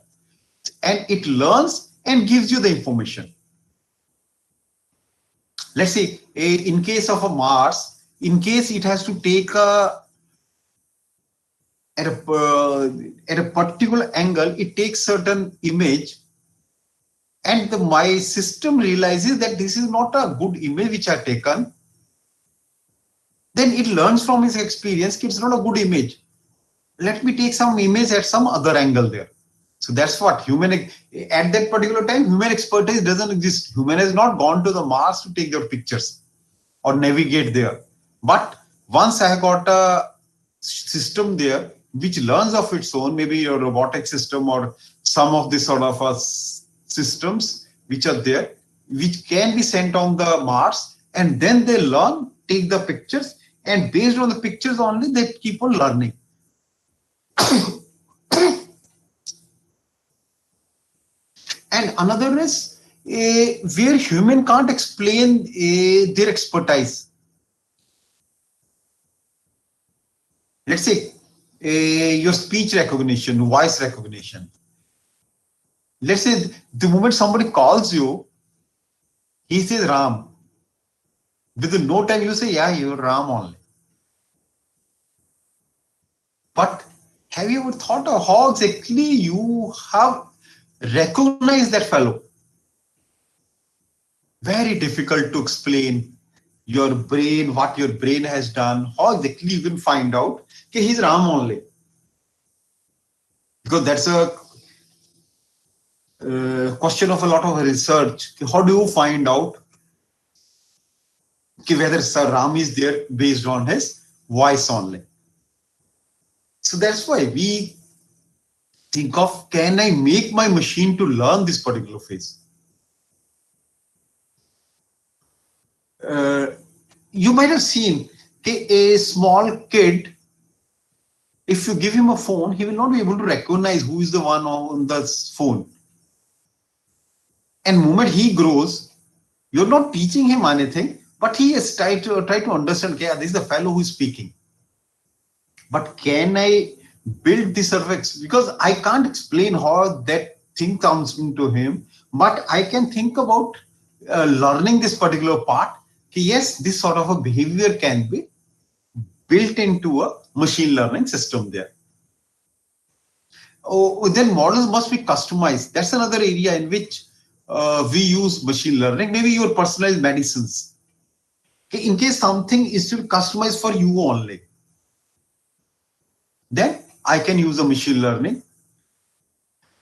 Speaker 5: and it learns and gives you the information. Let's say in case of a Mars, in case it has to take at a particular angle, it takes certain image, and my system realizes that this is not a good image which I taken. Then it learns from its experience, it's not a good image. Let me take some image at some other angle there. So that's what at that particular time, human expertise doesn't exist. Human has not gone to the Mars to take their pictures or navigate there. But once I have got a system there which learns of its own, maybe your robotic system or some of these sort of systems which are there, which can be sent on the Mars, and then they learn, take the pictures, and based on the pictures only, they keep on learning. And another is where human can't explain their expertise. Let's say your speech recognition, voice recognition. Let's say the moment somebody calls you, he says Ram. Within no time you say, yeah, you're Ram only. But have you ever thought of how exactly you have recognized that fellow? Very difficult to explain your brain, what your brain has done, how exactly you can find out that he's Ram only. Because that's a question of a lot of research. How do you find out whether Sir Ram is there based on his voice only? So that's why we think of, can I make my machine to learn this particular phase? You might have seen a small kid, if you give him a phone, he will not be able to recognize who is the one on the phone. And the moment he grows, you're not teaching him anything, but he is try to understand, okay, this is the fellow who is speaking. But can I build this surface? Because I can't explain how that thing comes into him, but I can think about learning this particular part. Yes, this sort of a behavior can be built into a machine learning system there. Oh, then models must be customized. That's another area in which we use machine learning. Maybe your personalized medicines. In case something is to be customized for you only, then I can use a machine learning.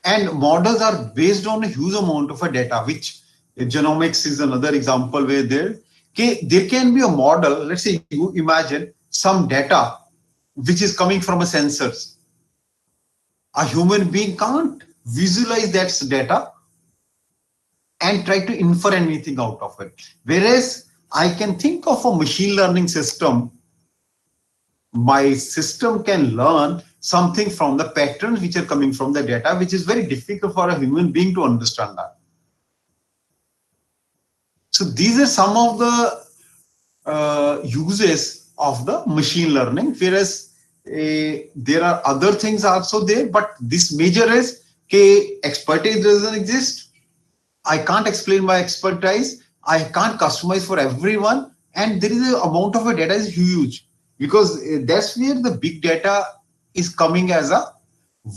Speaker 5: And models are based on a huge amount of a data, which genomics is another example where there can be a model. Let's say you imagine some data which is coming from a sensors. A human being can't visualize that data and try to infer anything out of it. Whereas I can think of a machine learning system. My system can learn something from the patterns which are coming from the data, which is very difficult for a human being to understand that. So these are some of the uses of the machine learning, whereas there are other things also there, but this major is expertise doesn't exist. I can't explain my expertise. I can't customize for everyone, and there is an amount of data is huge, because that's where the big data is coming as a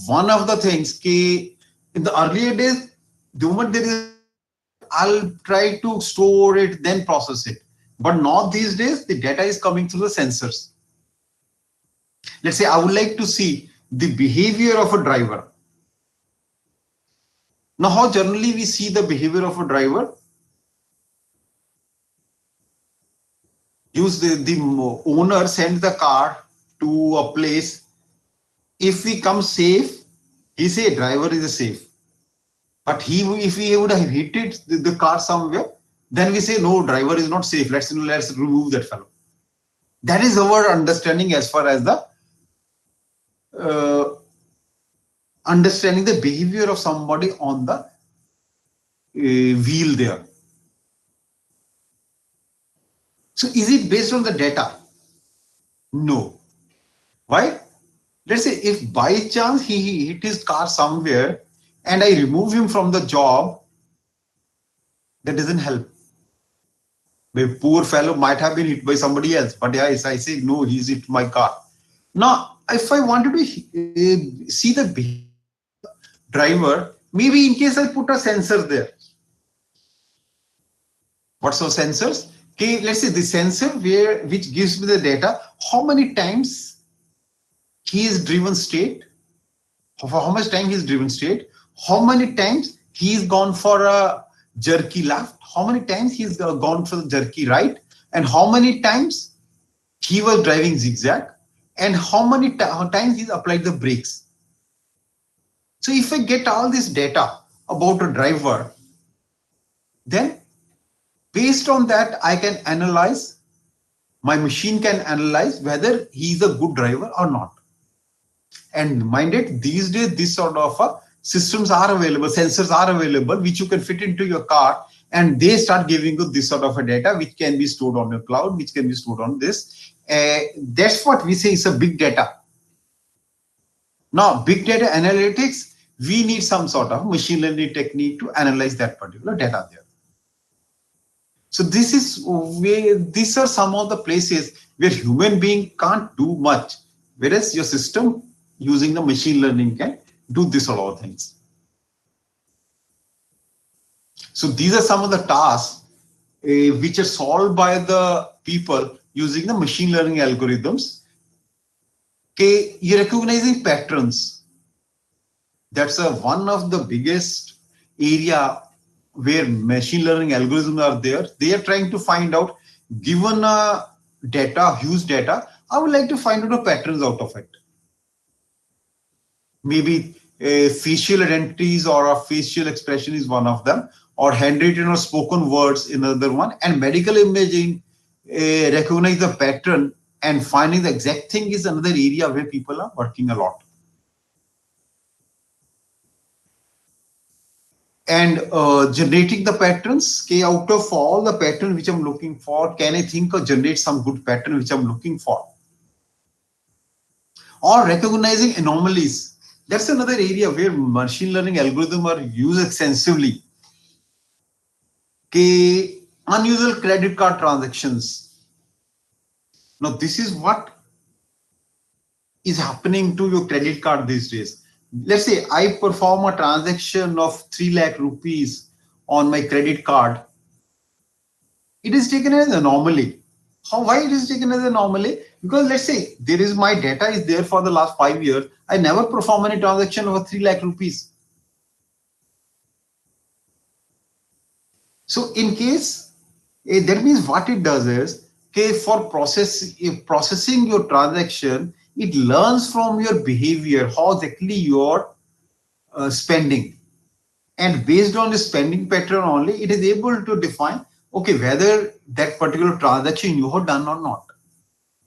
Speaker 5: one of the things. In the earlier days, the moment there is, I'll try to store it, then process it. But not these days, the data is coming through the sensors. Let's say I would like to see the behavior of a driver. Now, how generally we see the behavior of a driver? Use the owner sends the car to a place. If we come safe, he say driver is safe. But if he would have hit it, the car somewhere, then we say no, driver is not safe. Let's remove that fellow. That is our understanding as far as the understanding the behavior of somebody on the wheel there. So is it based on the data? No. Why? Let's say if by chance he hit his car somewhere and I remove him from the job, that doesn't help. The poor fellow might have been hit by somebody else, but yes, I say no, he's hit my car. Now, if I wanted to see the behavior driver, maybe in case I put a sensor there. What's those sensors? Okay, let's say the sensor which gives me the data, how many times he is driven straight, for how much time he is driven straight, how many times he is gone for a jerky left, how many times he's gone for the jerky right, and how many times he was driving zigzag, and how many times he's applied the brakes. So if I get all this data about a driver, then based on that, I can analyze, my machine can analyze whether he's a good driver or not. And mind it, these days, this sort of systems are available, sensors are available, which you can fit into your car, and they start giving you this sort of a data, which can be stored on your cloud, which can be stored on this. That's what we say is a big data. Now, big data analytics, we need some sort of machine learning technique to analyze that particular data there. So these are some of the places where human being can't do much, whereas your system using the machine learning can do this sort of things. So these are some of the tasks which are solved by the people using the machine learning algorithms. Okay, you're recognizing patterns. That's one of the biggest area where machine learning algorithms are there. They are trying to find out, given a data, huge data, I would like to find out the patterns out of it. Maybe facial identities or a facial expression is one of them, or handwritten or spoken words another one, and medical imaging recognize the pattern and finding the exact thing is another area where people are working a lot. And generating the patterns, okay, out of all the patterns which I'm looking for, can I think or generate some good pattern which I'm looking for? Or recognizing anomalies. That's another area where machine learning algorithms are used extensively. Okay, unusual credit card transactions. Now, this is what is happening to your credit card these days. Let's say I perform a transaction of 3 lakh rupees on my credit card. It is taken as an anomaly. Why it is taken as an anomaly? Because let's say there is my data is there for the last 5 years. I never perform any transaction over 3 lakh rupees. So in case, that means what it does is, okay, for processing your transaction, it learns from your behavior, how exactly you're spending. And based on the spending pattern only, it is able to define, okay, whether that particular transaction you have done or not.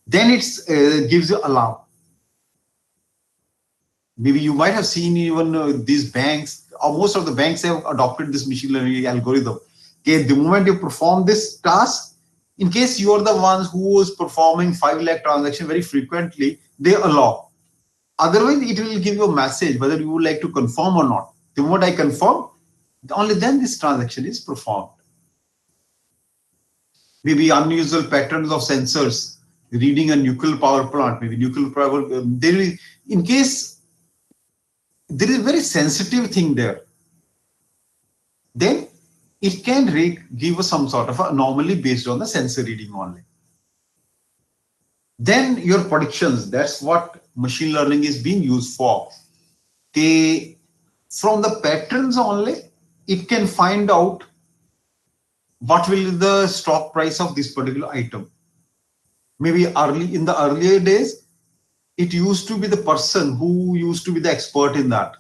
Speaker 5: Then it gives you alarm. Maybe you might have seen even these banks, or most of the banks have adopted this machine learning algorithm. Okay, the moment you perform this task, in case you are the ones who is performing 5 lakh transaction very frequently, they allow. Otherwise, it will give you a message whether you would like to confirm or not. The moment I confirm, only then this transaction is performed. Maybe unusual patterns of sensors, reading a nuclear power plant, maybe nuclear power, there is, in case there is a very sensitive thing there, then it can give us some sort of anomaly based on the sensor reading only. Then your predictions, that's what machine learning is being used for. From the patterns only, it can find out what will be the stock price of this particular item. Maybe in the earlier days, it used to be the person who used to be the expert in that.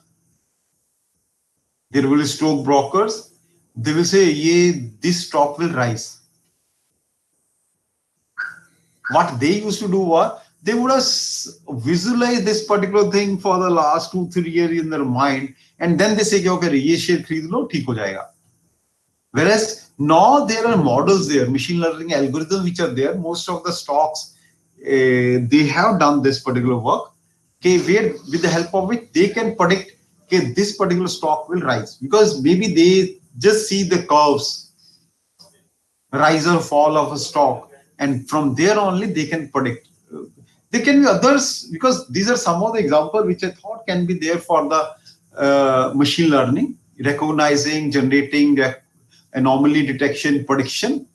Speaker 5: There will be stock brokers. They will say, yeah, this stock will rise. What they used to do was, they would have visualized this particular thing for the last 2-3 years in their mind, and then they say, okay, ye share khareed lo, theek ho jayega. Whereas now there are models there, machine learning algorithms which are there. Most of the stocks, they have done this particular work, okay, where with the help of which they can predict, okay, this particular stock will rise, because maybe they just see the curves, rise or fall of a stock, and from there only they can predict. There can be others, because these are some of the examples which I thought can be there for the machine learning, recognizing, generating, anomaly detection, prediction.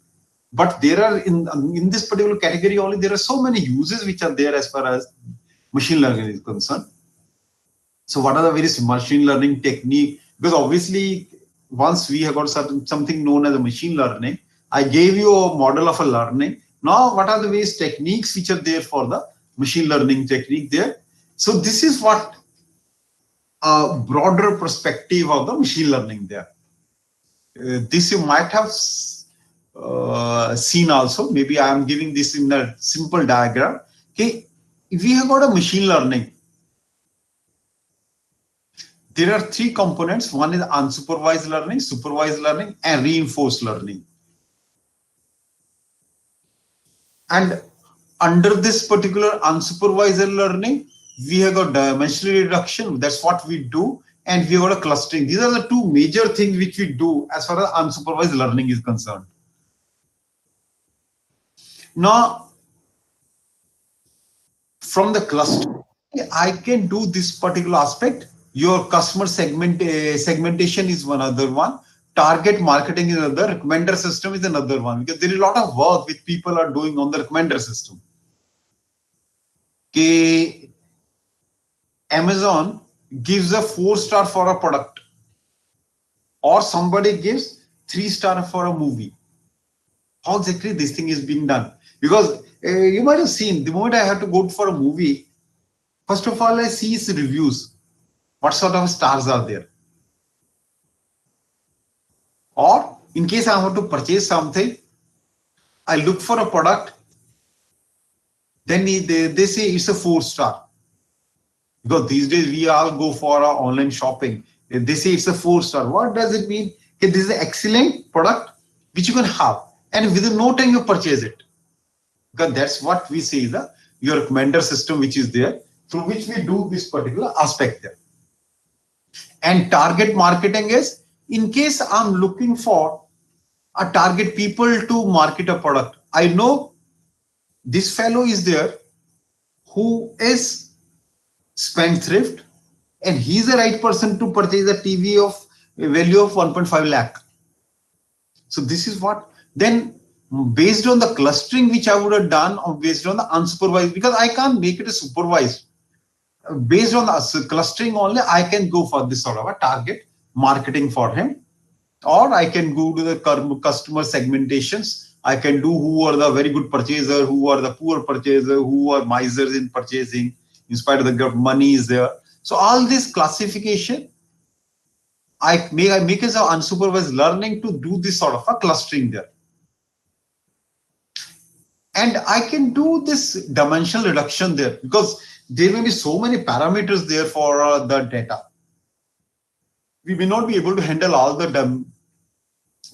Speaker 5: But there are in this particular category only, there are so many uses which are there as far as machine learning is concerned. So what are the various machine learning technique? Because obviously, once we have got something known as a machine learning, I gave you a model of a learning. Now, what are the various techniques which are there for the machine learning technique there? So this is what a broader perspective of the machine learning there. This you might have seen also. Maybe I am giving this in a simple diagram. Okay, if we have got a machine learning, there are 3 components. One is unsupervised learning, supervised learning, and reinforced learning. And under this particular unsupervised learning, we have got dimensional reduction. That's what we do. And we have got a clustering. These are the 2 major things which we do as far as unsupervised learning is concerned. Now, from the cluster, I can do this particular aspect. Your customer segmentation is one other one. Target marketing is another. Recommender system is another one, because there is a lot of work which people are doing on the recommender system. Okay, Amazon gives a 4-star for a product, or somebody gives 3-star for a movie. How exactly this thing is being done? Because you might have seen, the moment I have to go for a movie, first of all, I see its reviews. What sort of stars are there? Or in case I want to purchase something, I look for a product, then they say it's a 4-star. Because these days we all go for our online shopping. They say it's a 4-star. What does it mean? Okay, this is an excellent product which you can have, and within no time you purchase it. Because that's what we say is your recommender system which is there, through which we do this particular aspect there. And target marketing is, in case I'm looking for a target people to market a product, I know this fellow is there who is spendthrift, and he's the right person to purchase a TV of a value of 1.5 lakh. So this is what, then based on the clustering which I would have done, or based on the unsupervised, because I can't make it a supervised. Based on the clustering only, I can go for this sort of a target marketing for him, or I can go to the customer segmentations. I can do who are the very good purchaser, who are the poor purchaser, who are misers in purchasing, in spite of the money is there. So all this classification, I make as an unsupervised learning to do this sort of a clustering there. And I can do this dimensional reduction there, because there may be so many parameters there for the data. We may not be able to handle all the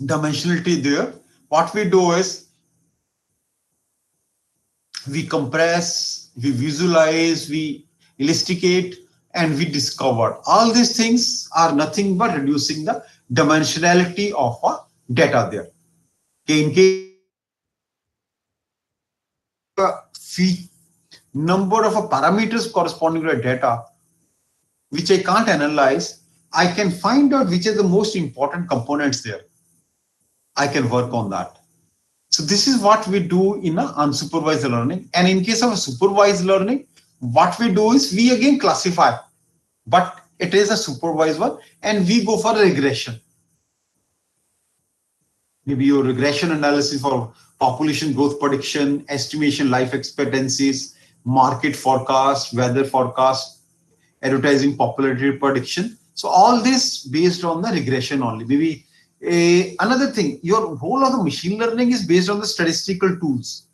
Speaker 5: dimensionality there. What we do is we compress, we visualize, we elasticate, and we discover. All these things are nothing but reducing the dimensionality of a data there. In case number of parameters corresponding to a data which I can't analyze, I can find out which are the most important components there. I can work on that. So this is what we do in a unsupervised learning. And in case of a supervised learning, what we do is we again classify, but it is a supervised one, and we go for a regression. Maybe your regression analysis for population growth prediction, estimation life expectancies, market forecast, weather forecast, advertising popularity prediction. So all this based on the regression only. Maybe another thing, your whole of the machine learning is based on the statistical tools.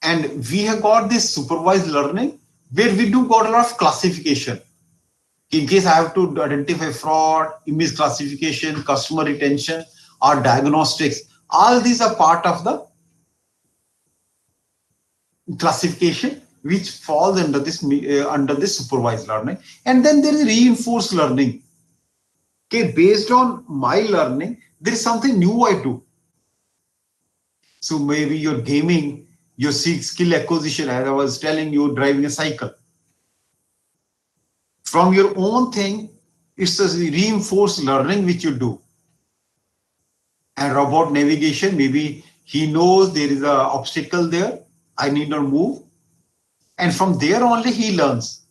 Speaker 5: And we have got this supervised learning where we do got a lot of classification. In case I have to identify fraud, image classification, customer retention, or diagnostics, all these are part of the classification which falls under this supervised learning. And then there is reinforced learning. Okay, based on my learning, there is something new I do. So maybe you're gaming, your skill acquisition, as I was telling you, driving a cycle. From your own thing, it's a reinforced learning which you do. And robot navigation, maybe he knows there is an obstacle there, I need not move. And from there only he learns.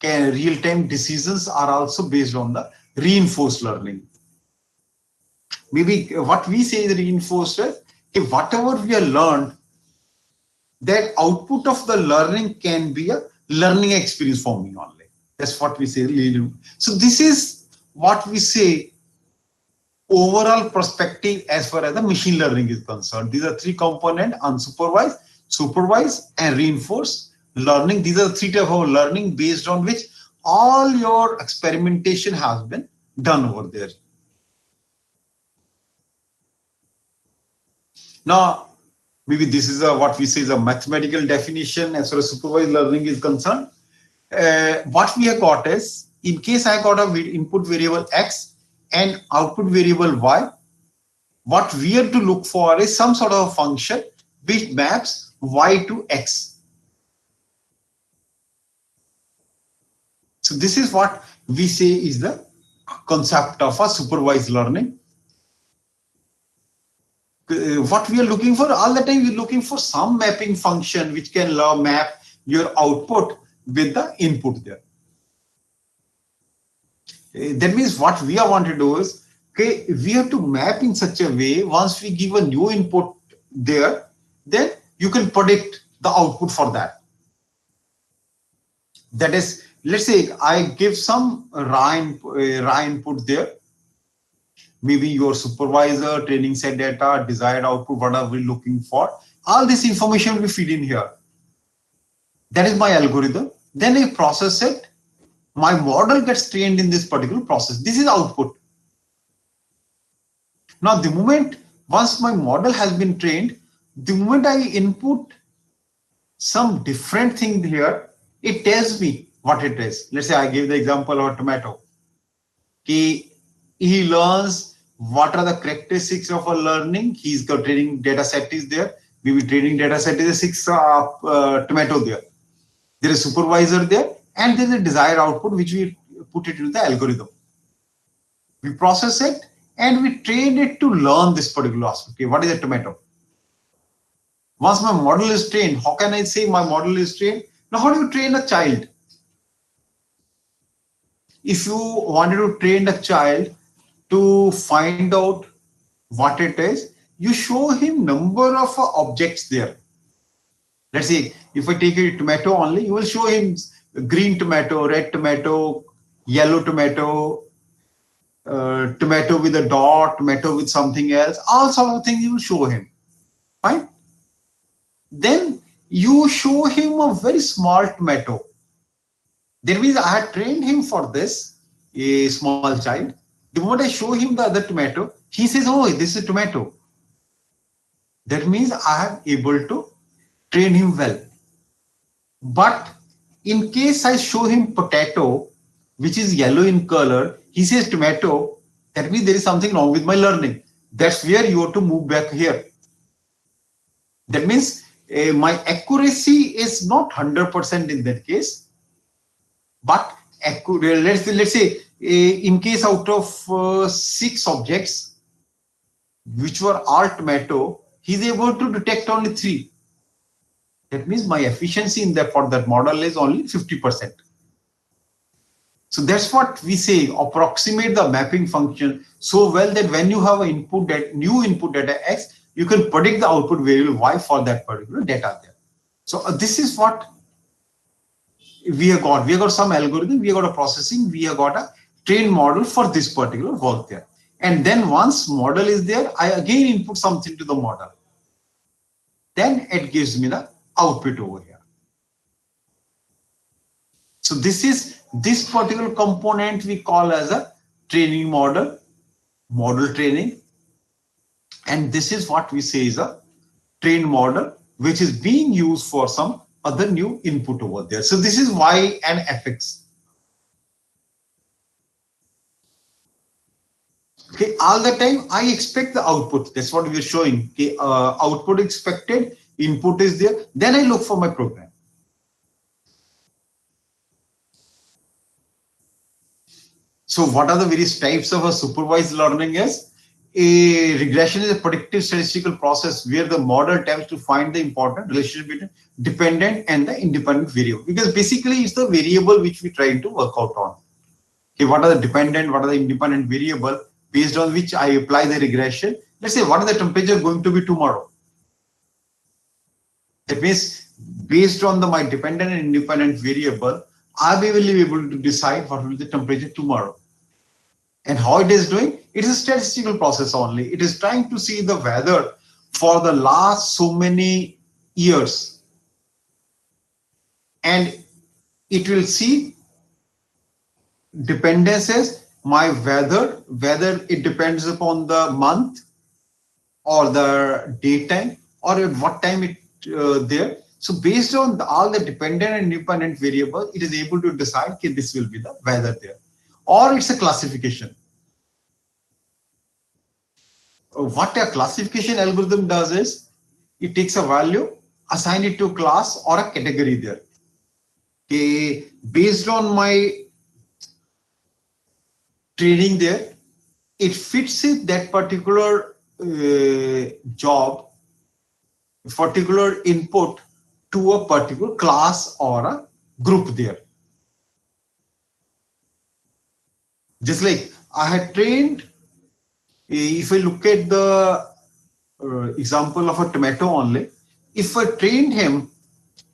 Speaker 5: Okay, real-time decisions are also based on the reinforced learning. Maybe what we say is reinforced, if whatever we have learned, that output of the learning can be a learning experience for me only. That's what we say. So this is what we say overall perspective as far as the machine learning is concerned. These are three components: unsupervised, supervised, and reinforced learning. These are the three types of learning based on which all your experimentation has been done over there. Now, maybe this is what we say is a mathematical definition as far as supervised learning is concerned. What we have got is, in case I got a input variable X and output variable Y, what we have to look for is some sort of a function which maps Y to X. So this is what we say is the concept of a supervised learning. What we are looking for all the time, we're looking for some mapping function which can map your output with the input there. That means what we are want to do is, okay, we have to map in such a way, once we give a new input there, then you can predict the output for that. That is, let's say I give some raw input there. Maybe your supervisor, training set data, desired output, what are we looking for? All this information will feed in here. That is my algorithm. Then I process it. My model gets trained in this particular process. This is output. Now, the moment, once my model has been trained, the moment I input some different thing here, it tells me what it is. Let's say I give the example of a tomato. He learns what are the characteristics of a learning. He's got training data set is there. Maybe training data set is a 6 tomato there. There is a supervisor there, and there is a desired output which we put it into the algorithm. We process it, and we train it to learn this particular aspect. Okay, what is a tomato? Once my model is trained, how can I say my model is trained? Now, how do you train a child? If you wanted to train a child to find out what it is, you show him number of objects there. Let's say if I take a tomato only, you will show him green tomato, red tomato, yellow tomato, tomato with a dot, tomato with something else, all sort of things you will show him. Fine. Then you show him a very small tomato. That means I had trained him for this, a small child. The moment I show him the other tomato, he says, oh, this is a tomato. That means I am able to train him well. But in case I show him potato, which is yellow in color, he says tomato, that means there is something wrong with my learning. That's where you have to move back here. That means my accuracy is not 100% in that case, but let's say in case out of 6 objects, which were all tomato, he's able to detect only 3. That means my efficiency in that for that model is only 50%. So that's what we say, approximate the mapping function so well that when you have an new input data X, you can predict the output variable Y for that particular data there. So this is what we have got. We have got some algorithm, we have got a processing, we have got a trained model for this particular work there. And then once model is there, I again input something to the model. Then it gives me the output over here. So this particular component we call as a training model training. And this is what we say is a trained model, which is being used for some other new input over there. So this is Y and Fx. Okay, all the time I expect the output. That's what we are showing. Okay, output expected, input is there. Then I look for my program. So what are the various types of a supervised learning is? A regression is a predictive statistical process where the model attempts to find the important relationship between dependent and the independent variable. Because basically it's the variable which we try to work out on. Okay, what are the dependent, what are the independent variable based on which I apply the regression. Let's say what is the temperature going to be tomorrow? That means based on my dependent and independent variable, I will be able to decide what will be the temperature tomorrow. And how it is doing? It is a statistical process only. It is trying to see the weather for the last so many years. And it will see dependencies, my weather, whether it depends upon the month or the daytime or at what time it there. So based on all the dependent and independent variables, it is able to decide, okay, this will be the weather there. Or it's a classification. What a classification algorithm does is, it takes a value, assign it to a class or a category there. Okay, based on my training there, it fits it that particular job, particular input to a particular class or a group there. Just like I had trained, if I look at the example of a tomato only, if I trained him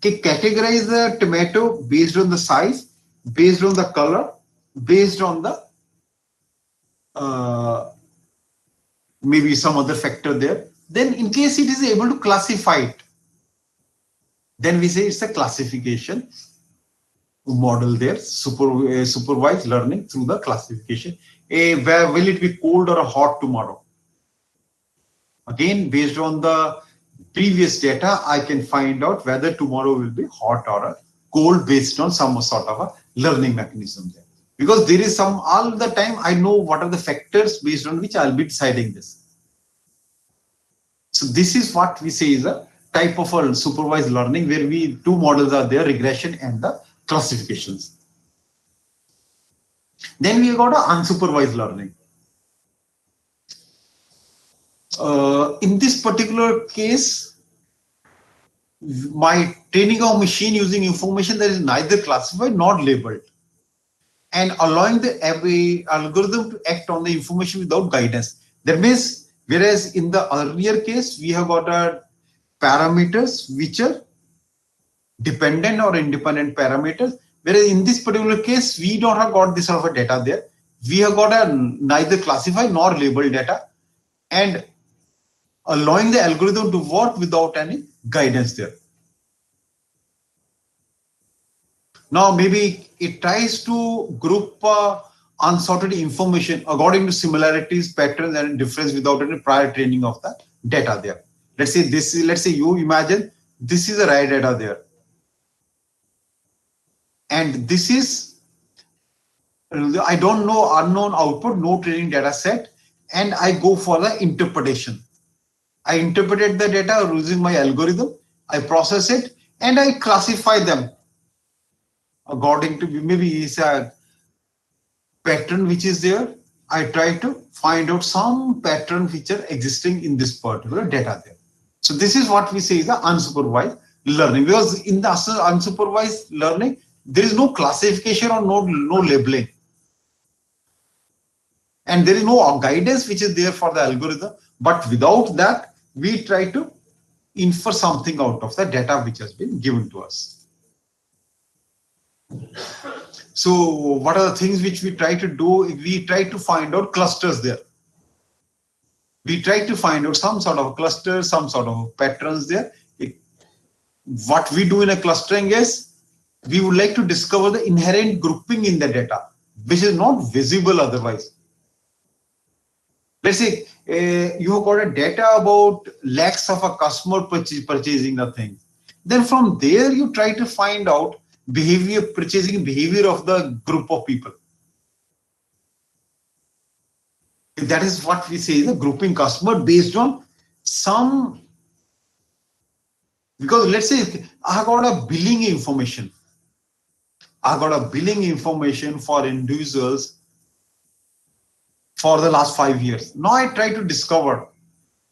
Speaker 5: to categorize the tomato based on the size, based on the color, based on the maybe some other factor there, then in case it is able to classify it, then we say it's a classification model there, supervised learning through the classification. Where will it be cold or hot tomorrow? Again, based on the previous data, I can find out whether tomorrow will be hot or cold based on some sort of a learning mechanism there. Because there is some, all the time I know what are the factors based on which I'll be deciding this. So this is what we say is a type of a supervised learning where two models are there, regression and the classifications. Then we got a unsupervised learning. In this particular case, my training of machine using information that is neither classified nor labeled, and allowing the algorithm to act on the information without guidance. That means, whereas in the earlier case, we have got parameters which are dependent or independent parameters, whereas in this particular case, we don't have got this sort of a data there. We have got a neither classified nor labeled data, and allowing the algorithm to work without any guidance there. Now, maybe it tries to group unsorted information according to similarities, patterns, and difference without any prior training of the data there. Let's say this is, let's say you imagine this is the right data there, and this is, I don't know, unknown output, no training data set, and I go for the interpretation. I interpreted the data using my algorithm, I process it, and I classify them according to maybe it's a pattern which is there. I try to find out some pattern which are existing in this particular data there. So this is what we say is the unsupervised learning, because in the unsupervised learning, there is no classification or no labeling. And there is no guidance which is there for the algorithm. But without that, we try to infer something out of the data which has been given to us. So what are the things which we try to do? We try to find out clusters there. We try to find out some sort of clusters, some sort of patterns there. What we do in a clustering is, we would like to discover the inherent grouping in the data, which is not visible otherwise. Let's say you have got a data about lakhs of a customer purchasing the thing. Then from there, you try to find out purchasing behavior of the group of people. That is what we say is a grouping customer based on some, because let's say I have got a billing information. I got a billing information for individuals for the last 5 years. Now I try to discover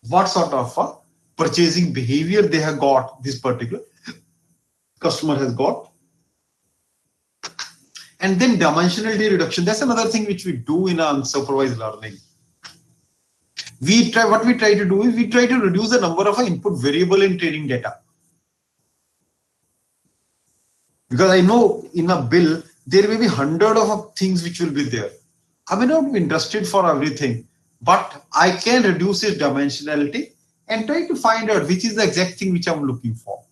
Speaker 5: what sort of purchasing behavior they have got, this particular customer has got. And then dimensionality reduction. That's another thing which we do in unsupervised learning. What we try to do is we try to reduce the number of input variable in training data. Because I know in a bill, there may be 100 of things which will be there. I may not be interested for everything, but I can reduce its dimensionality and try to find out which is the exact thing which I'm looking for.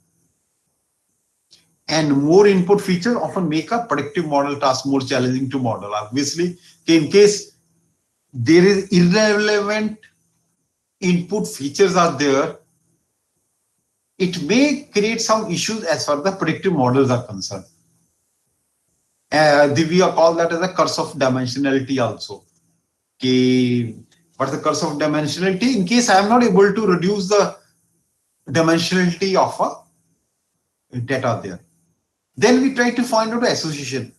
Speaker 5: And more input features often make a predictive model task more challenging to model. Obviously, in case there is irrelevant input features are there, it may create some issues as far as the predictive models are concerned. We call that as a curse of dimensionality also. Okay, what's the curse of dimensionality? In case I am not able to reduce the dimensionality of a data there, then we try to find out the association.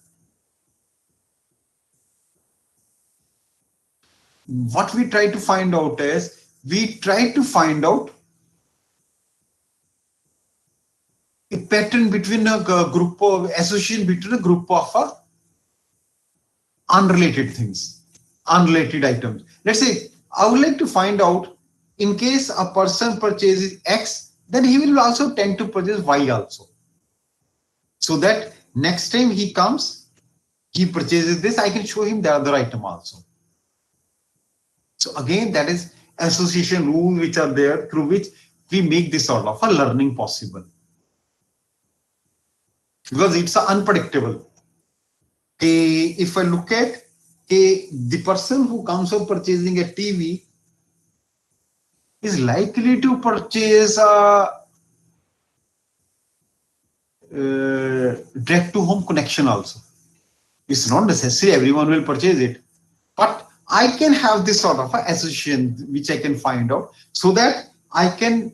Speaker 5: What we try to find out is, we try to find out a pattern between a group of association between a group of unrelated things, unrelated items. Let's say I would like to find out, in case a person purchases X, then he will also tend to purchase Y also. So that next time he comes, he purchases this, I can show him the other item also. So again, that is association rules which are there, through which we make this sort of a learning possible. Because it's unpredictable. If I look at the person who comes for purchasing a TV is likely to purchase a direct to home connection also. It's not necessary everyone will purchase it, but I can have this sort of association which I can find out, so that I can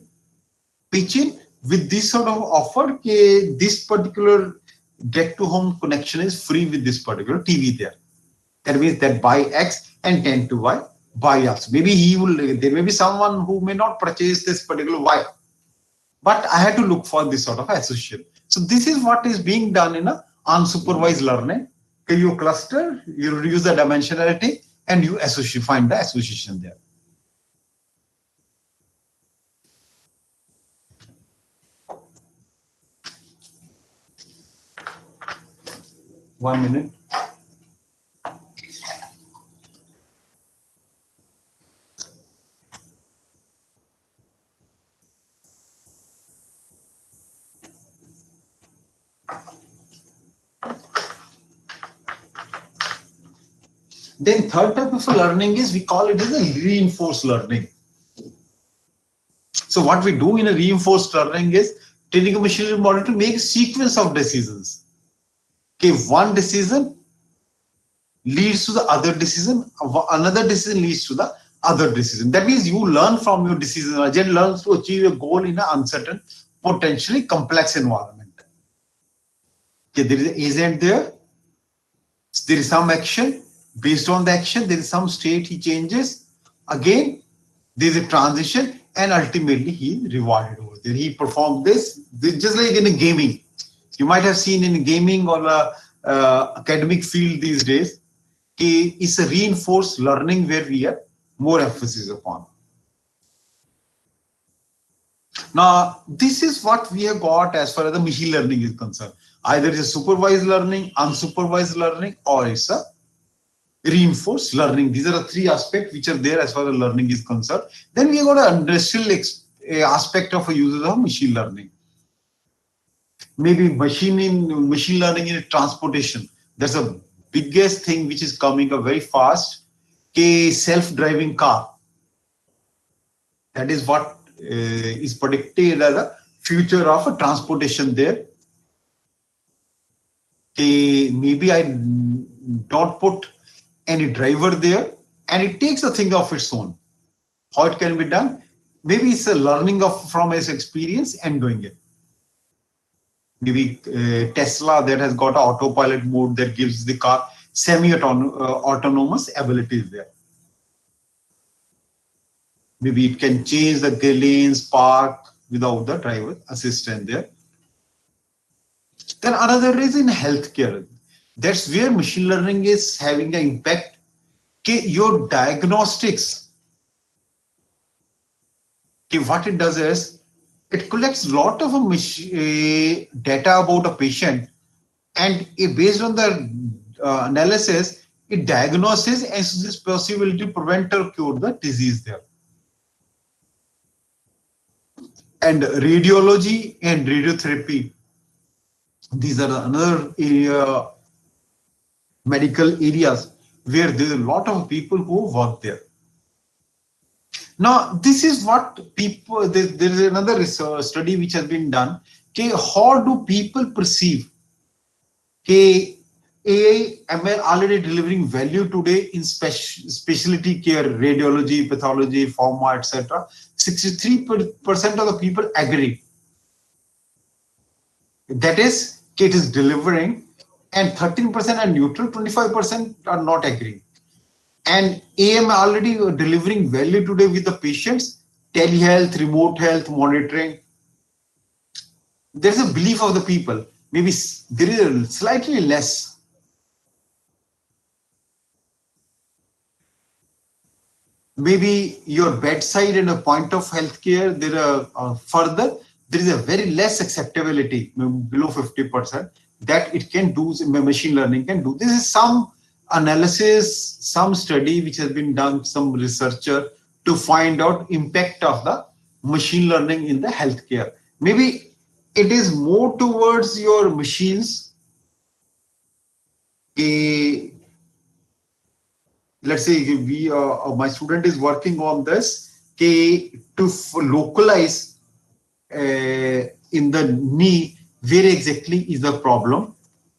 Speaker 5: pitch in with this sort of offer. This particular direct to home connection is free with this particular TV there. That means that buy X and tend to buy buy us. Maybe there may be someone who may not purchase this particular wire, but I had to look for this sort of association. So this is what is being done in a unsupervised learning. Okay, you cluster, you reduce the dimensionality, and you find the association there. One minute. Then third type of learning is, we call it as a reinforced learning. So what we do in a reinforced learning is training a machine learning model to make a sequence of decisions. Okay, one decision leads to the other decision, another decision leads to the other decision. That means you learn from your decision. Agent learns to achieve a goal in an uncertain, potentially complex environment. Okay, there is an agent there. There is some action. Based on the action, there is some state he changes. Again, there is a transition, and ultimately he rewarded over there. He performed this just like in a gaming. You might have seen in gaming or academic field these days, it's a reinforced learning where we have more emphasis upon. Now, this is what we have got as far as the machine learning is concerned. Either it's a supervised learning, unsupervised learning, or it's a reinforced learning. These are the three aspects which are there as far as learning is concerned. Then we have got an industrial aspect of a uses of machine learning. Maybe machine learning in transportation. That's the biggest thing which is coming up very fast. Self-driving car. That is what is predicted as a future of a transportation there. Maybe I don't put any driver there, and it takes a thing of its own. How it can be done? Maybe it's a learning from his experience and doing it. Maybe Tesla that has got an autopilot mode that gives the car semi-autonomous abilities there. Maybe it can change the lanes, park without the driver assistant there. Then another is in healthcare. That's where machine learning is having an impact. Your diagnostics. What it does is, it collects a lot of data about a patient, and based on the analysis, it diagnoses and this possibility to prevent or cure the disease there. And radiology and radiotherapy, these are another area, medical areas where there's a lot of people who work there. Now, this is what people, there is another research study which has been done. How do people perceive AI, ML already delivering value today in specialty care, radiology, pathology, pharma, etc. 63% of the people agree. That is, it is delivering, and 13% are neutral, 25% are not agreeing. And AM already delivering value today with the patients, telehealth, remote health, monitoring. There's a belief of the people. Maybe there is a slightly less. Maybe your bedside and a point of healthcare, there are further, there is a very less acceptability, below 50%, that it can do, machine learning can do. This is some analysis, some study which has been done, some researcher to find out impact of the machine learning in the healthcare. Maybe it is more towards your machines. Let's say my student is working on this to localize in the knee where exactly is the problem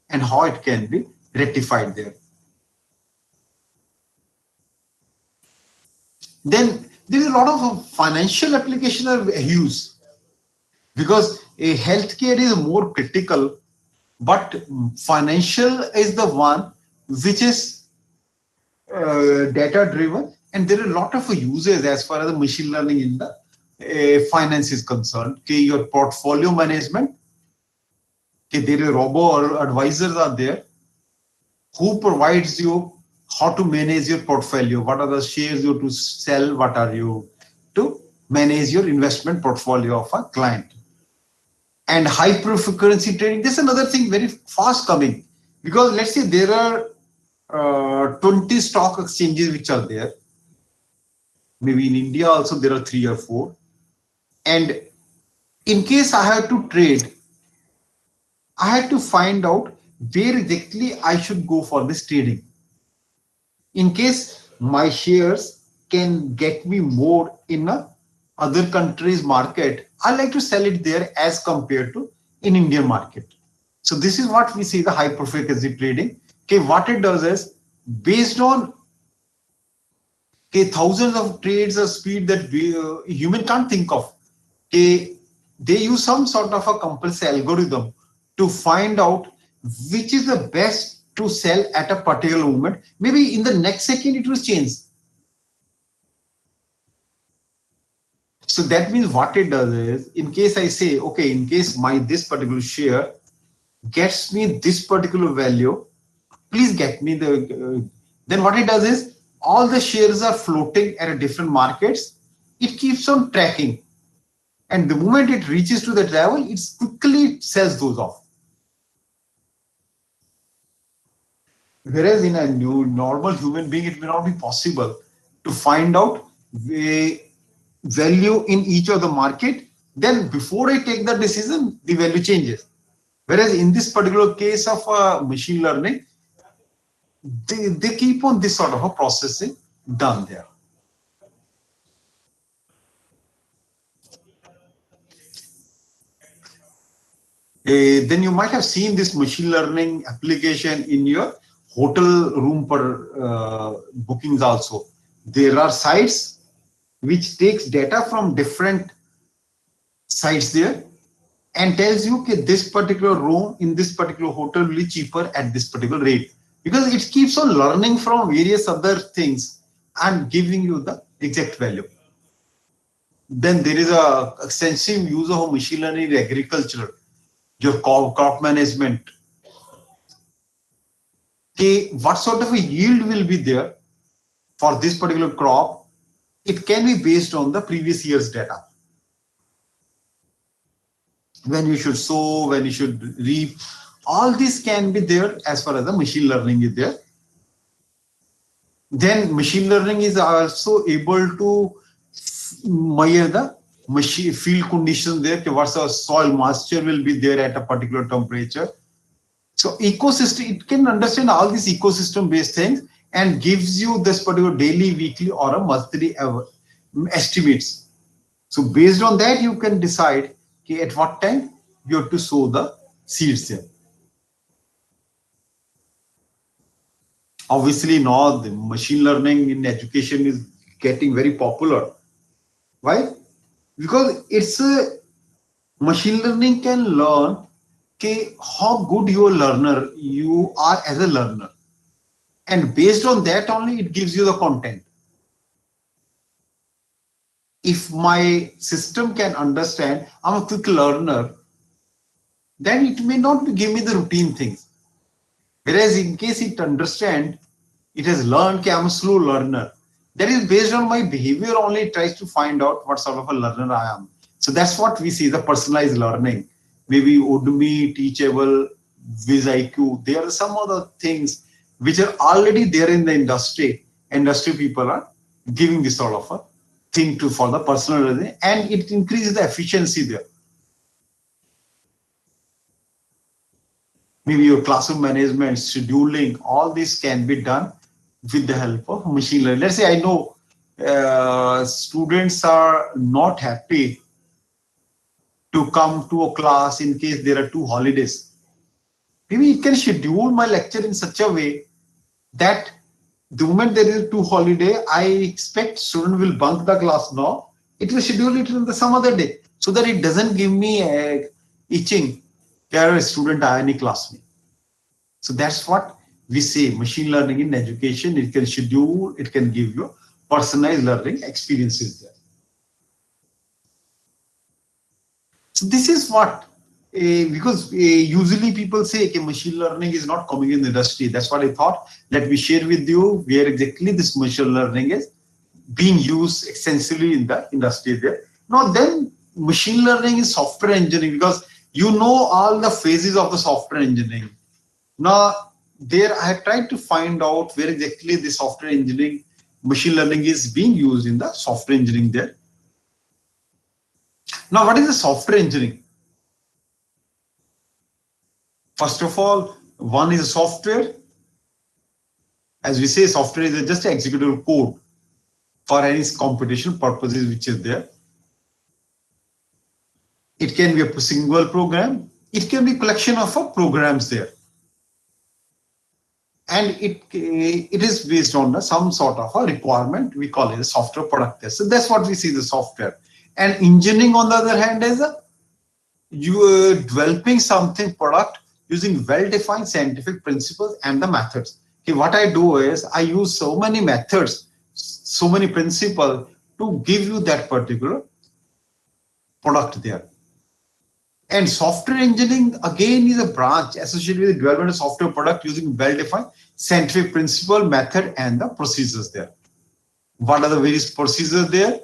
Speaker 5: and how it can be rectified there. Then there is a lot of financial application are huge, because a healthcare is more critical, but financial is the one which is data driven And there are a lot of uses as far as the machine learning in the finance is concerned. Okay, your portfolio management. Okay, there are robo advisors are there who provides you how to manage your portfolio. What are the shares you to sell? What are you to manage your investment portfolio of a client? And high frequency trading. This is another thing very fast coming, because let's say there are 20 stock exchanges which are there. Maybe in India also there are 3 or 4. And in case I have to trade, I have to find out where exactly I should go for this trading. In case my shares can get me more in a other country's market, I like to sell it there as compared to in Indian market. So this is what we see the high frequency trading. Okay, what it does is based on thousands of trades or speed that we, human can't think of. They use some sort of a compulsory algorithm to find out which is the best to sell at a particular moment. Maybe in the next second it will change. So that means what it does is, in case I say, okay, in case my this particular share gets me this particular value, please get me the, then what it does is, all the shares are floating at a different markets. It keeps on tracking. And the moment it reaches to that level, it quickly sells those off. Whereas in a new normal human being, it may not be possible to find out the value in each of the market. Then before I take the decision, the value changes. Whereas in this particular case of machine learning, they keep on this sort of a processing done there. Then you might have seen this machine learning application in your hotel room per bookings also. There are sites which takes data from different sites there and tells you that this particular room in this particular hotel will be cheaper at this particular rate, because it keeps on learning from various other things and giving you the exact value. Then there is a extensive use of machine learning in agriculture, your crop management. Okay, what sort of a yield will be there for this particular crop? It can be based on the previous year's data. When you should sow, when you should reap, all this can be there as far as the machine learning is there. Then machine learning is also able to measure the machine field conditions there. What's the soil moisture will be there at a particular temperature. So ecosystem, it can understand all these ecosystem based things and gives you this particular daily, weekly or a monthly estimates. So based on that, you can decide at what time you have to sow the seeds there. Obviously now the machine learning in education is getting very popular. Why? Because it's a machine learning can learn how good you are as a learner, and based on that only it gives you the content. If my system can understand I'm a quick learner, then it may not give me the routine things. Whereas in case it understand, it has learned I'm a slow learner, that is based on my behavior only, it tries to find out what sort of a learner I am. So that's what we see, the personalized learning. Maybe Udemy, Teachable, VizIQ, there are some other things which are already there in the industry. Industry people are giving this sort of a thing for the personal learning, and it increases the efficiency there. Maybe your classroom management, scheduling, all this can be done with the help of machine learning. Let's say I know students are not happy to come to a class in case there are 2 holidays. Maybe it can schedule my lecture in such a way that the moment there is 2 holiday, I expect student will bunk the class now. It will schedule it in some other day so that it doesn't give me itching. There is a student I any class me. So that's what we say, machine learning in education. It can schedule, it can give you personalized learning experiences there. So this is what, because usually people say okay, machine learning is not coming in the industry. That's what I thought. Let me share with you where exactly this machine learning is being used extensively in the industry there. Now then, machine learning is software engineering, because you know all the phases of the software engineering. Now there I have tried to find out where exactly the software engineering, machine learning is being used in the software engineering there. Now what is the software engineering? First of all, one is software. As we say, software is just an executable code for any computation purposes which is there. It can be a single program. It can be a collection of programs there. And it is based on some sort of a requirement. We call it a software product. So that's what we see the software. And engineering, on the other hand, is you are developing something product using well-defined scientific principles and the methods. Okay, what I do is I use so many methods, so many principles to give you that particular product there. And software engineering again is a branch associated with the development of software product using well-defined scientific principle, method, and the procedures there. What are the various procedures there?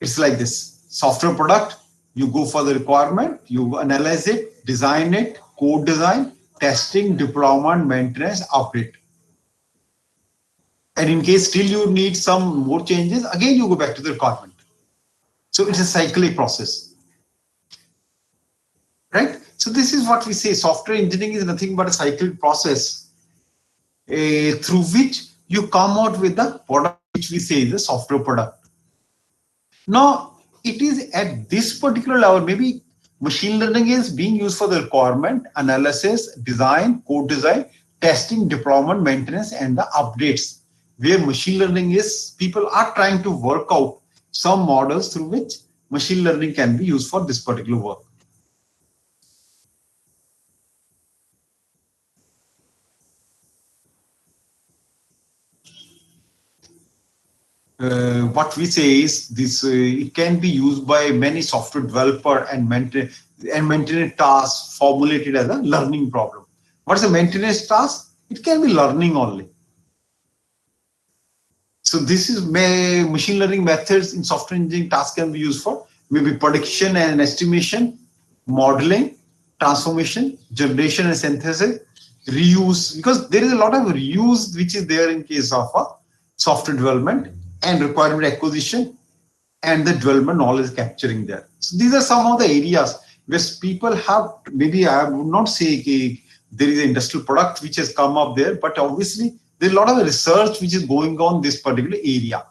Speaker 5: It's like this: software product, you go for the requirement, you analyze it, design it, code design, testing, deployment, maintenance, update. And in case still you need some more changes, again you go back to the requirement. So it's a cyclic process, right? So this is what we say: software engineering is nothing but a cyclic process through which you come out with the product which we say is a software product. Now, it is at this particular level, maybe machine learning is being used for the requirement, analysis, design, code design, testing, deployment, maintenance, and the updates. Where machine learning is, people are trying to work out some models through which machine learning can be used for this particular work. What we say is this: it can be used by many software developer and maintenance tasks formulated as a learning problem. What's a maintenance task? It can be learning only. So this is machine learning methods in software engineering tasks can be used for maybe prediction and estimation, modeling, transformation, generation and synthesis, reuse, because there is a lot of reuse which is there in case of software development, and requirement acquisition, and the development knowledge capturing there. So these are some of the areas where people have, maybe I would not say there is an industrial product which has come up there, but obviously there's a lot of research which is going on this particular area.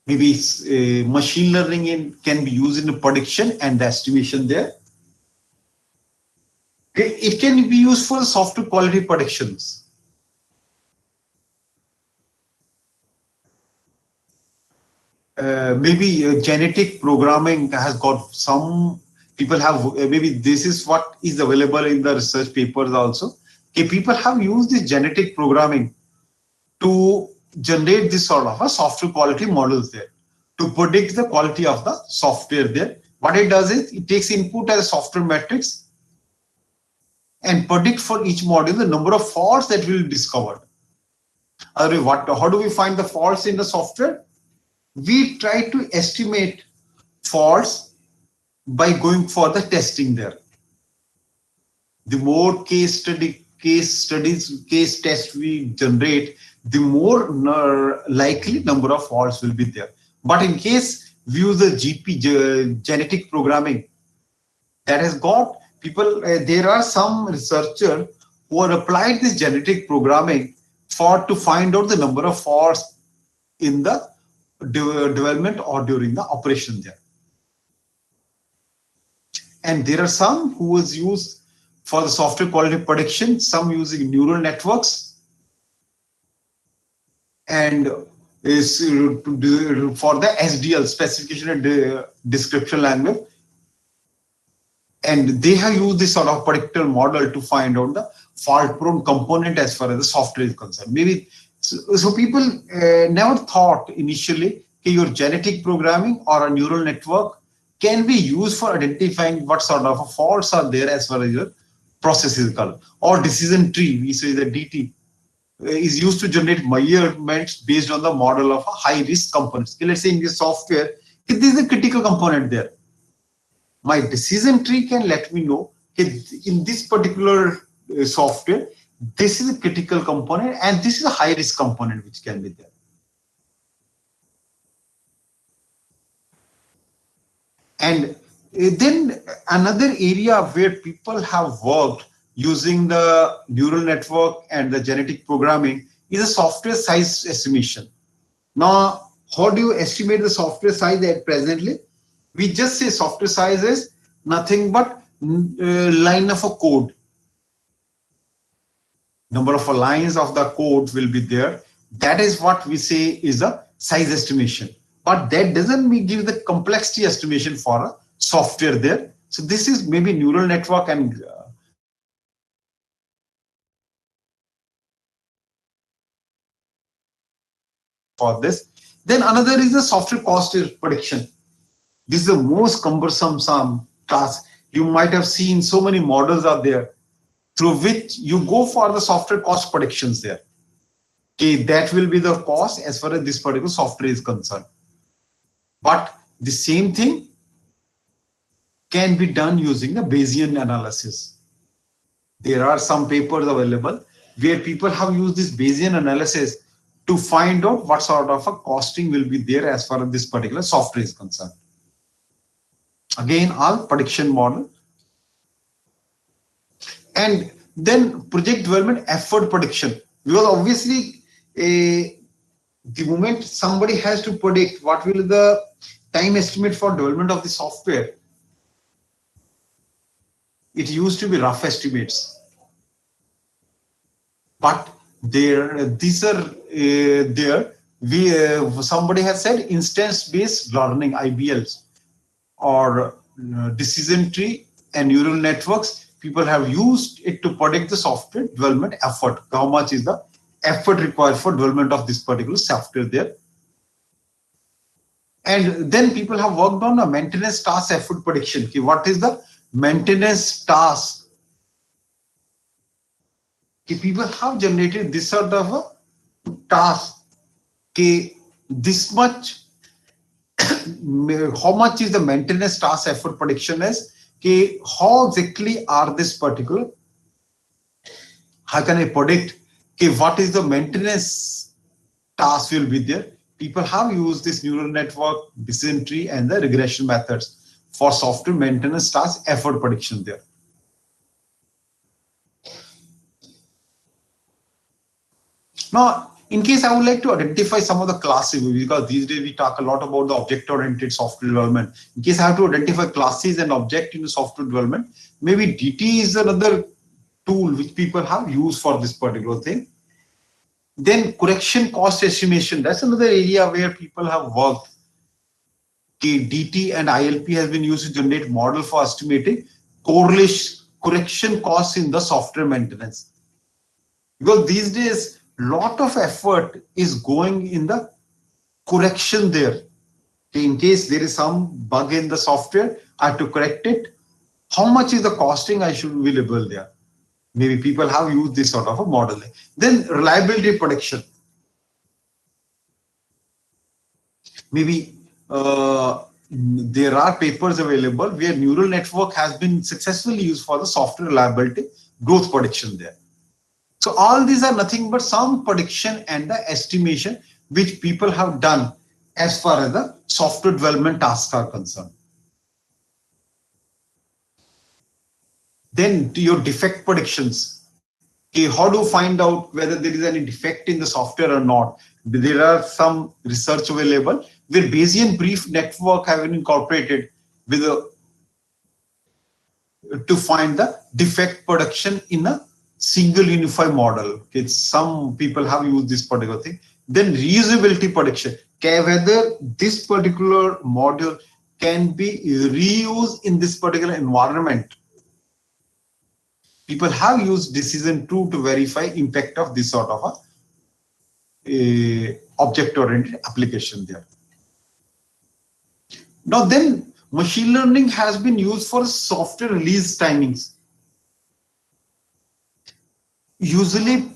Speaker 5: Maybe machine learning can be used in the prediction and the estimation there. It can be used for software quality predictions. Maybe genetic programming has got some people have, maybe this is what is available in the research papers also. Okay, people have used this genetic programming to generate this sort of a software quality models there, to predict the quality of the software there. What it does is it takes input as a software matrix and predict for each module the number of faults that will be discovered. How do we find the faults in the software? We try to estimate faults by going for the testing there. The more case tests we generate, the more likely number of faults will be there. But in case we use the genetic programming, that has got people, there are some researchers who have applied this genetic programming to find out the number of faults in the development or during the operation there. And there are some who was used for the software quality prediction, some using neural networks, and is for the SDL, specification and description language. And they have used this sort of predictor model to find out the fault-prone component as far as the software is concerned. Maybe so people never thought initially that your genetic programming or a neural network can be used for identifying what sort of faults are there as far as your process is concerned. Or decision tree, we say the DT, is used to generate measurements based on the model of a high-risk components. Okay, let's say in the software, if there is a critical component there, my decision tree can let me know in this particular software, this is a critical component and this is a high-risk component which can be there. And then another area where people have worked using the neural network and the genetic programming is a software size estimation. Now, how do you estimate the software size at presently? We just say software size is nothing but line of a code. Number of lines of the code will be there. That is what we say is a size estimation. But that doesn't give the complexity estimation for a software there. So this is maybe neural network and for this. Then another is the software cost prediction. This is the most cumbersome task. You might have seen so many models are there through which you go for the software cost predictions there. Okay, that will be the cost as far as this particular software is concerned. But the same thing can be done using the Bayesian analysis. There are some papers available where people have used this Bayesian analysis to find out what sort of a costing will be there as far as this particular software is concerned. Again, all prediction model. And then project development effort prediction. Because obviously, the moment somebody has to predict what will the time estimate for development of the software, it used to be rough estimates. But these are somebody has said instance-based learning, IBLs, or decision tree and neural networks. People have used it to predict the software development effort. How much is the effort required for development of this particular software there? And then people have worked on a maintenance task effort prediction. Okay, what is the maintenance task? Okay, people have generated this sort of a task. Okay, this much. How much is the maintenance task effort prediction is? Okay, how exactly are this particular? How can I predict? Okay, what is the maintenance task will be there? People have used this neural network, decision tree, and the regression methods for software maintenance task effort prediction there. Now, in case I would like to identify some of the classes, because these days we talk a lot about the object-oriented software development. In case I have to identify classes and object in the software development, maybe DT is another tool which people have used for this particular thing. Then correction cost estimation, that's another area where people have worked. Okay, DT and ILP has been used to generate model for estimating correction costs in the software maintenance. Because these days, lot of effort is going in the correction there. Okay, in case there is some bug in the software, I have to correct it. How much is the costing I should be available there? Maybe people have used this sort of a model. Then reliability prediction. Maybe there are papers available where neural network has been successfully used for the software reliability growth prediction there. So all these are nothing but some prediction and the estimation which people have done as far as the software development tasks are concerned. Then to your defect predictions. Okay, how do you find out whether there is any defect in the software or not? There are some research available where Bayesian brief network have been incorporated with to find the defect prediction in a single unified model. Okay, some people have used this particular thing. Then reusability prediction. Okay, whether this particular model can be reused in this particular environment. People have used decision tree to verify impact of this sort of a object-oriented application there. Now then, machine learning has been used for software release timings. Usually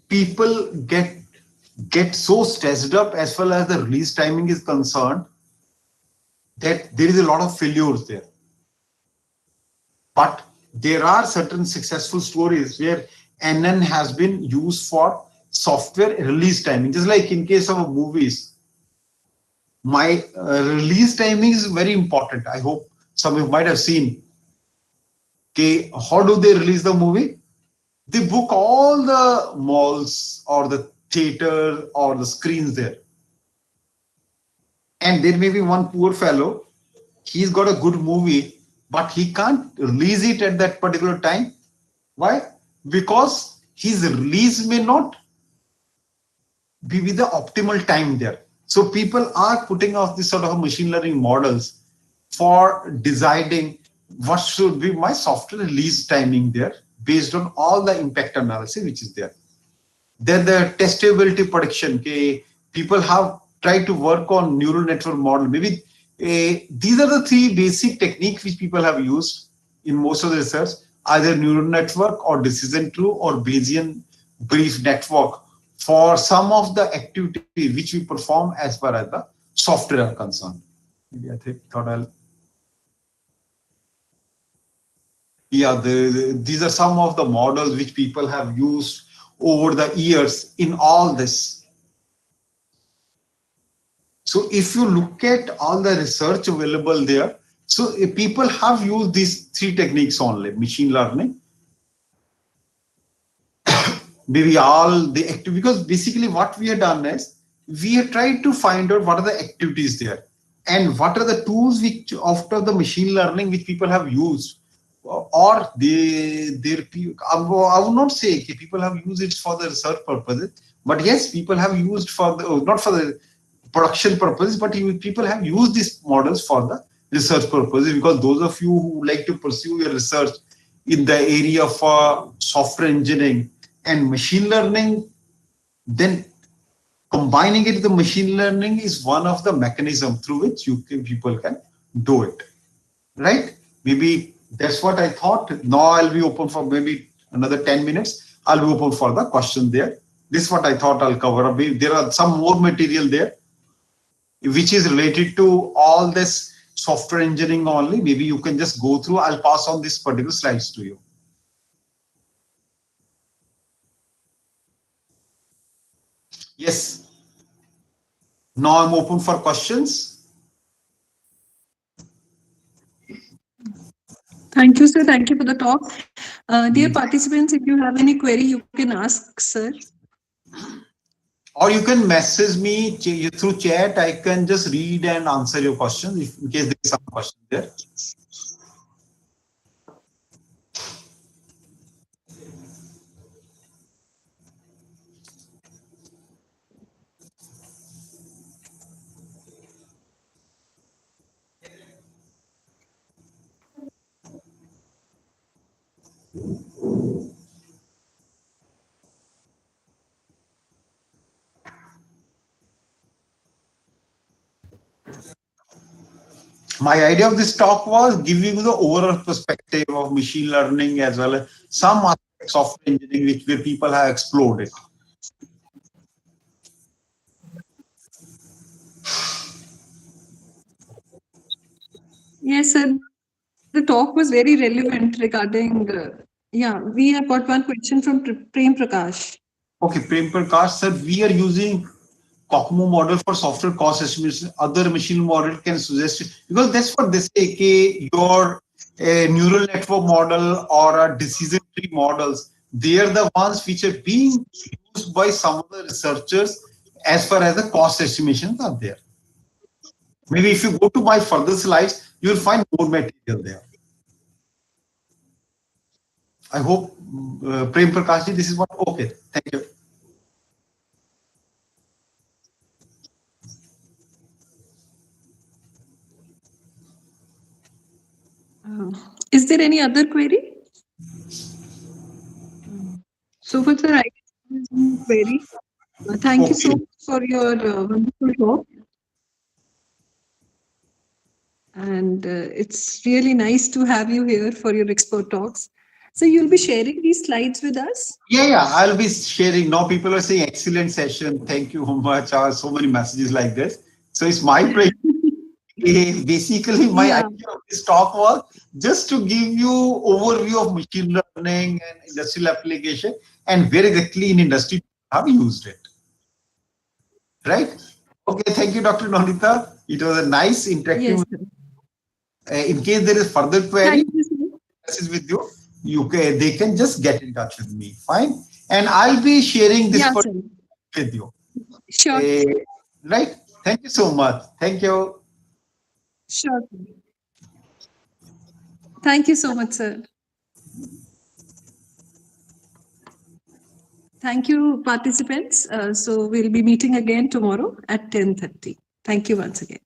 Speaker 5: people get so stressed up as far as the release timing is concerned that there is a lot of failures there. But there are certain successful stories where NN has been used for software release timing. Just like in case of movies, my release timing is very important. I hope some of you might have seen. Okay, how do they release the movie? They book all the malls or the theater or the screens there. And there may be one poor fellow, he's got a good movie, but he can't release it at that particular time. Why? Because his release may not be with the optimal time there. So people are putting out this sort of machine learning models for deciding what should be my software release timing there based on all the impact analysis which is there. Then the testability prediction. Okay, people have tried to work on neural network model. Maybe these are the three basic techniques which people have used in most of the research, either neural network or decision tree or Bayesian brief network for some of the activities which we perform as far as the software are concerned. Maybe thought I'll. Yeah, these are some of the models which people have used over the years in all this. So if you look at all the research available there, so people have used these three techniques only: machine learning, maybe all the active, because basically what we have done is we have tried to find out what are the activities there and what are the tools which after the machine learning which people have used, or I would not say people have used it for the research purposes, but yes, people have used for the not for the production purposes, but people have used these models for the research purposes, because those of you who like to pursue your research in the area of software engineering and machine learning, then combining it with the machine learning is one of the mechanisms through which people can do it, right? Maybe that's what I thought. Now I'll be open for maybe another 10 minutes. I'll be open for the question there. This is what I thought I'll cover. There are some more material there which is related to all this software engineering only. Maybe you can just go through. I'll pass on this particular slides to you. Yes. Now I'm open for questions.
Speaker 4: Thank you, sir. Thank you for the talk. Dear participants, if you have any query, you can ask, sir.
Speaker 5: Or you can message me through chat. I can just read and answer your question in case there is some question there. My idea of this talk was giving you the overall perspective of machine learning as well as some aspects of engineering where people have explored it.
Speaker 4: Yes, sir. The talk was very relevant regarding. Yeah, we have got one question from Prem Prakash.
Speaker 5: Okay, Prem Prakash sir, we are using COCMO model for software cost estimation. Other machine model can suggest, because that's what they say. Okay, your neural network model or a decision tree models, they are the ones which are being used by some of the researchers as far as the cost estimations are there. Maybe if you go to my further slides, you will find more material there. I hope, Prem Prakash ji, this is what. Okay, thank you.
Speaker 4: Is there any other query? So for the right query, thank you so
Speaker 5: Okay.
Speaker 4: much for your wonderful talk. And it's really nice to have you here for your expert talks. So you'll be sharing these slides with us?
Speaker 5: Yeah, I'll be sharing. Now people are saying excellent session. Thank you so much. So many messages like this. So it's my pleasure. Basically, my
Speaker 4: Yeah,
Speaker 5: idea of this talk was just to give you overview of machine learning and industrial application and where exactly in industry have used it. Right? Okay, thank you, Dr. Nonita. It was a nice interactive.
Speaker 4: yes, sir.
Speaker 5: In case there is further query,
Speaker 4: Thank you, sir.
Speaker 5: message with you, they can just get in touch with me. Fine. And I'll be sharing this
Speaker 4: Yeah, sir.
Speaker 5: with you.
Speaker 4: Sure,
Speaker 5: Right? Thank you so much. Thank you.
Speaker 4: sure. Thank you so much, sir. Thank you, participants. So we'll be meeting again tomorrow at 10:30. Thank you once again.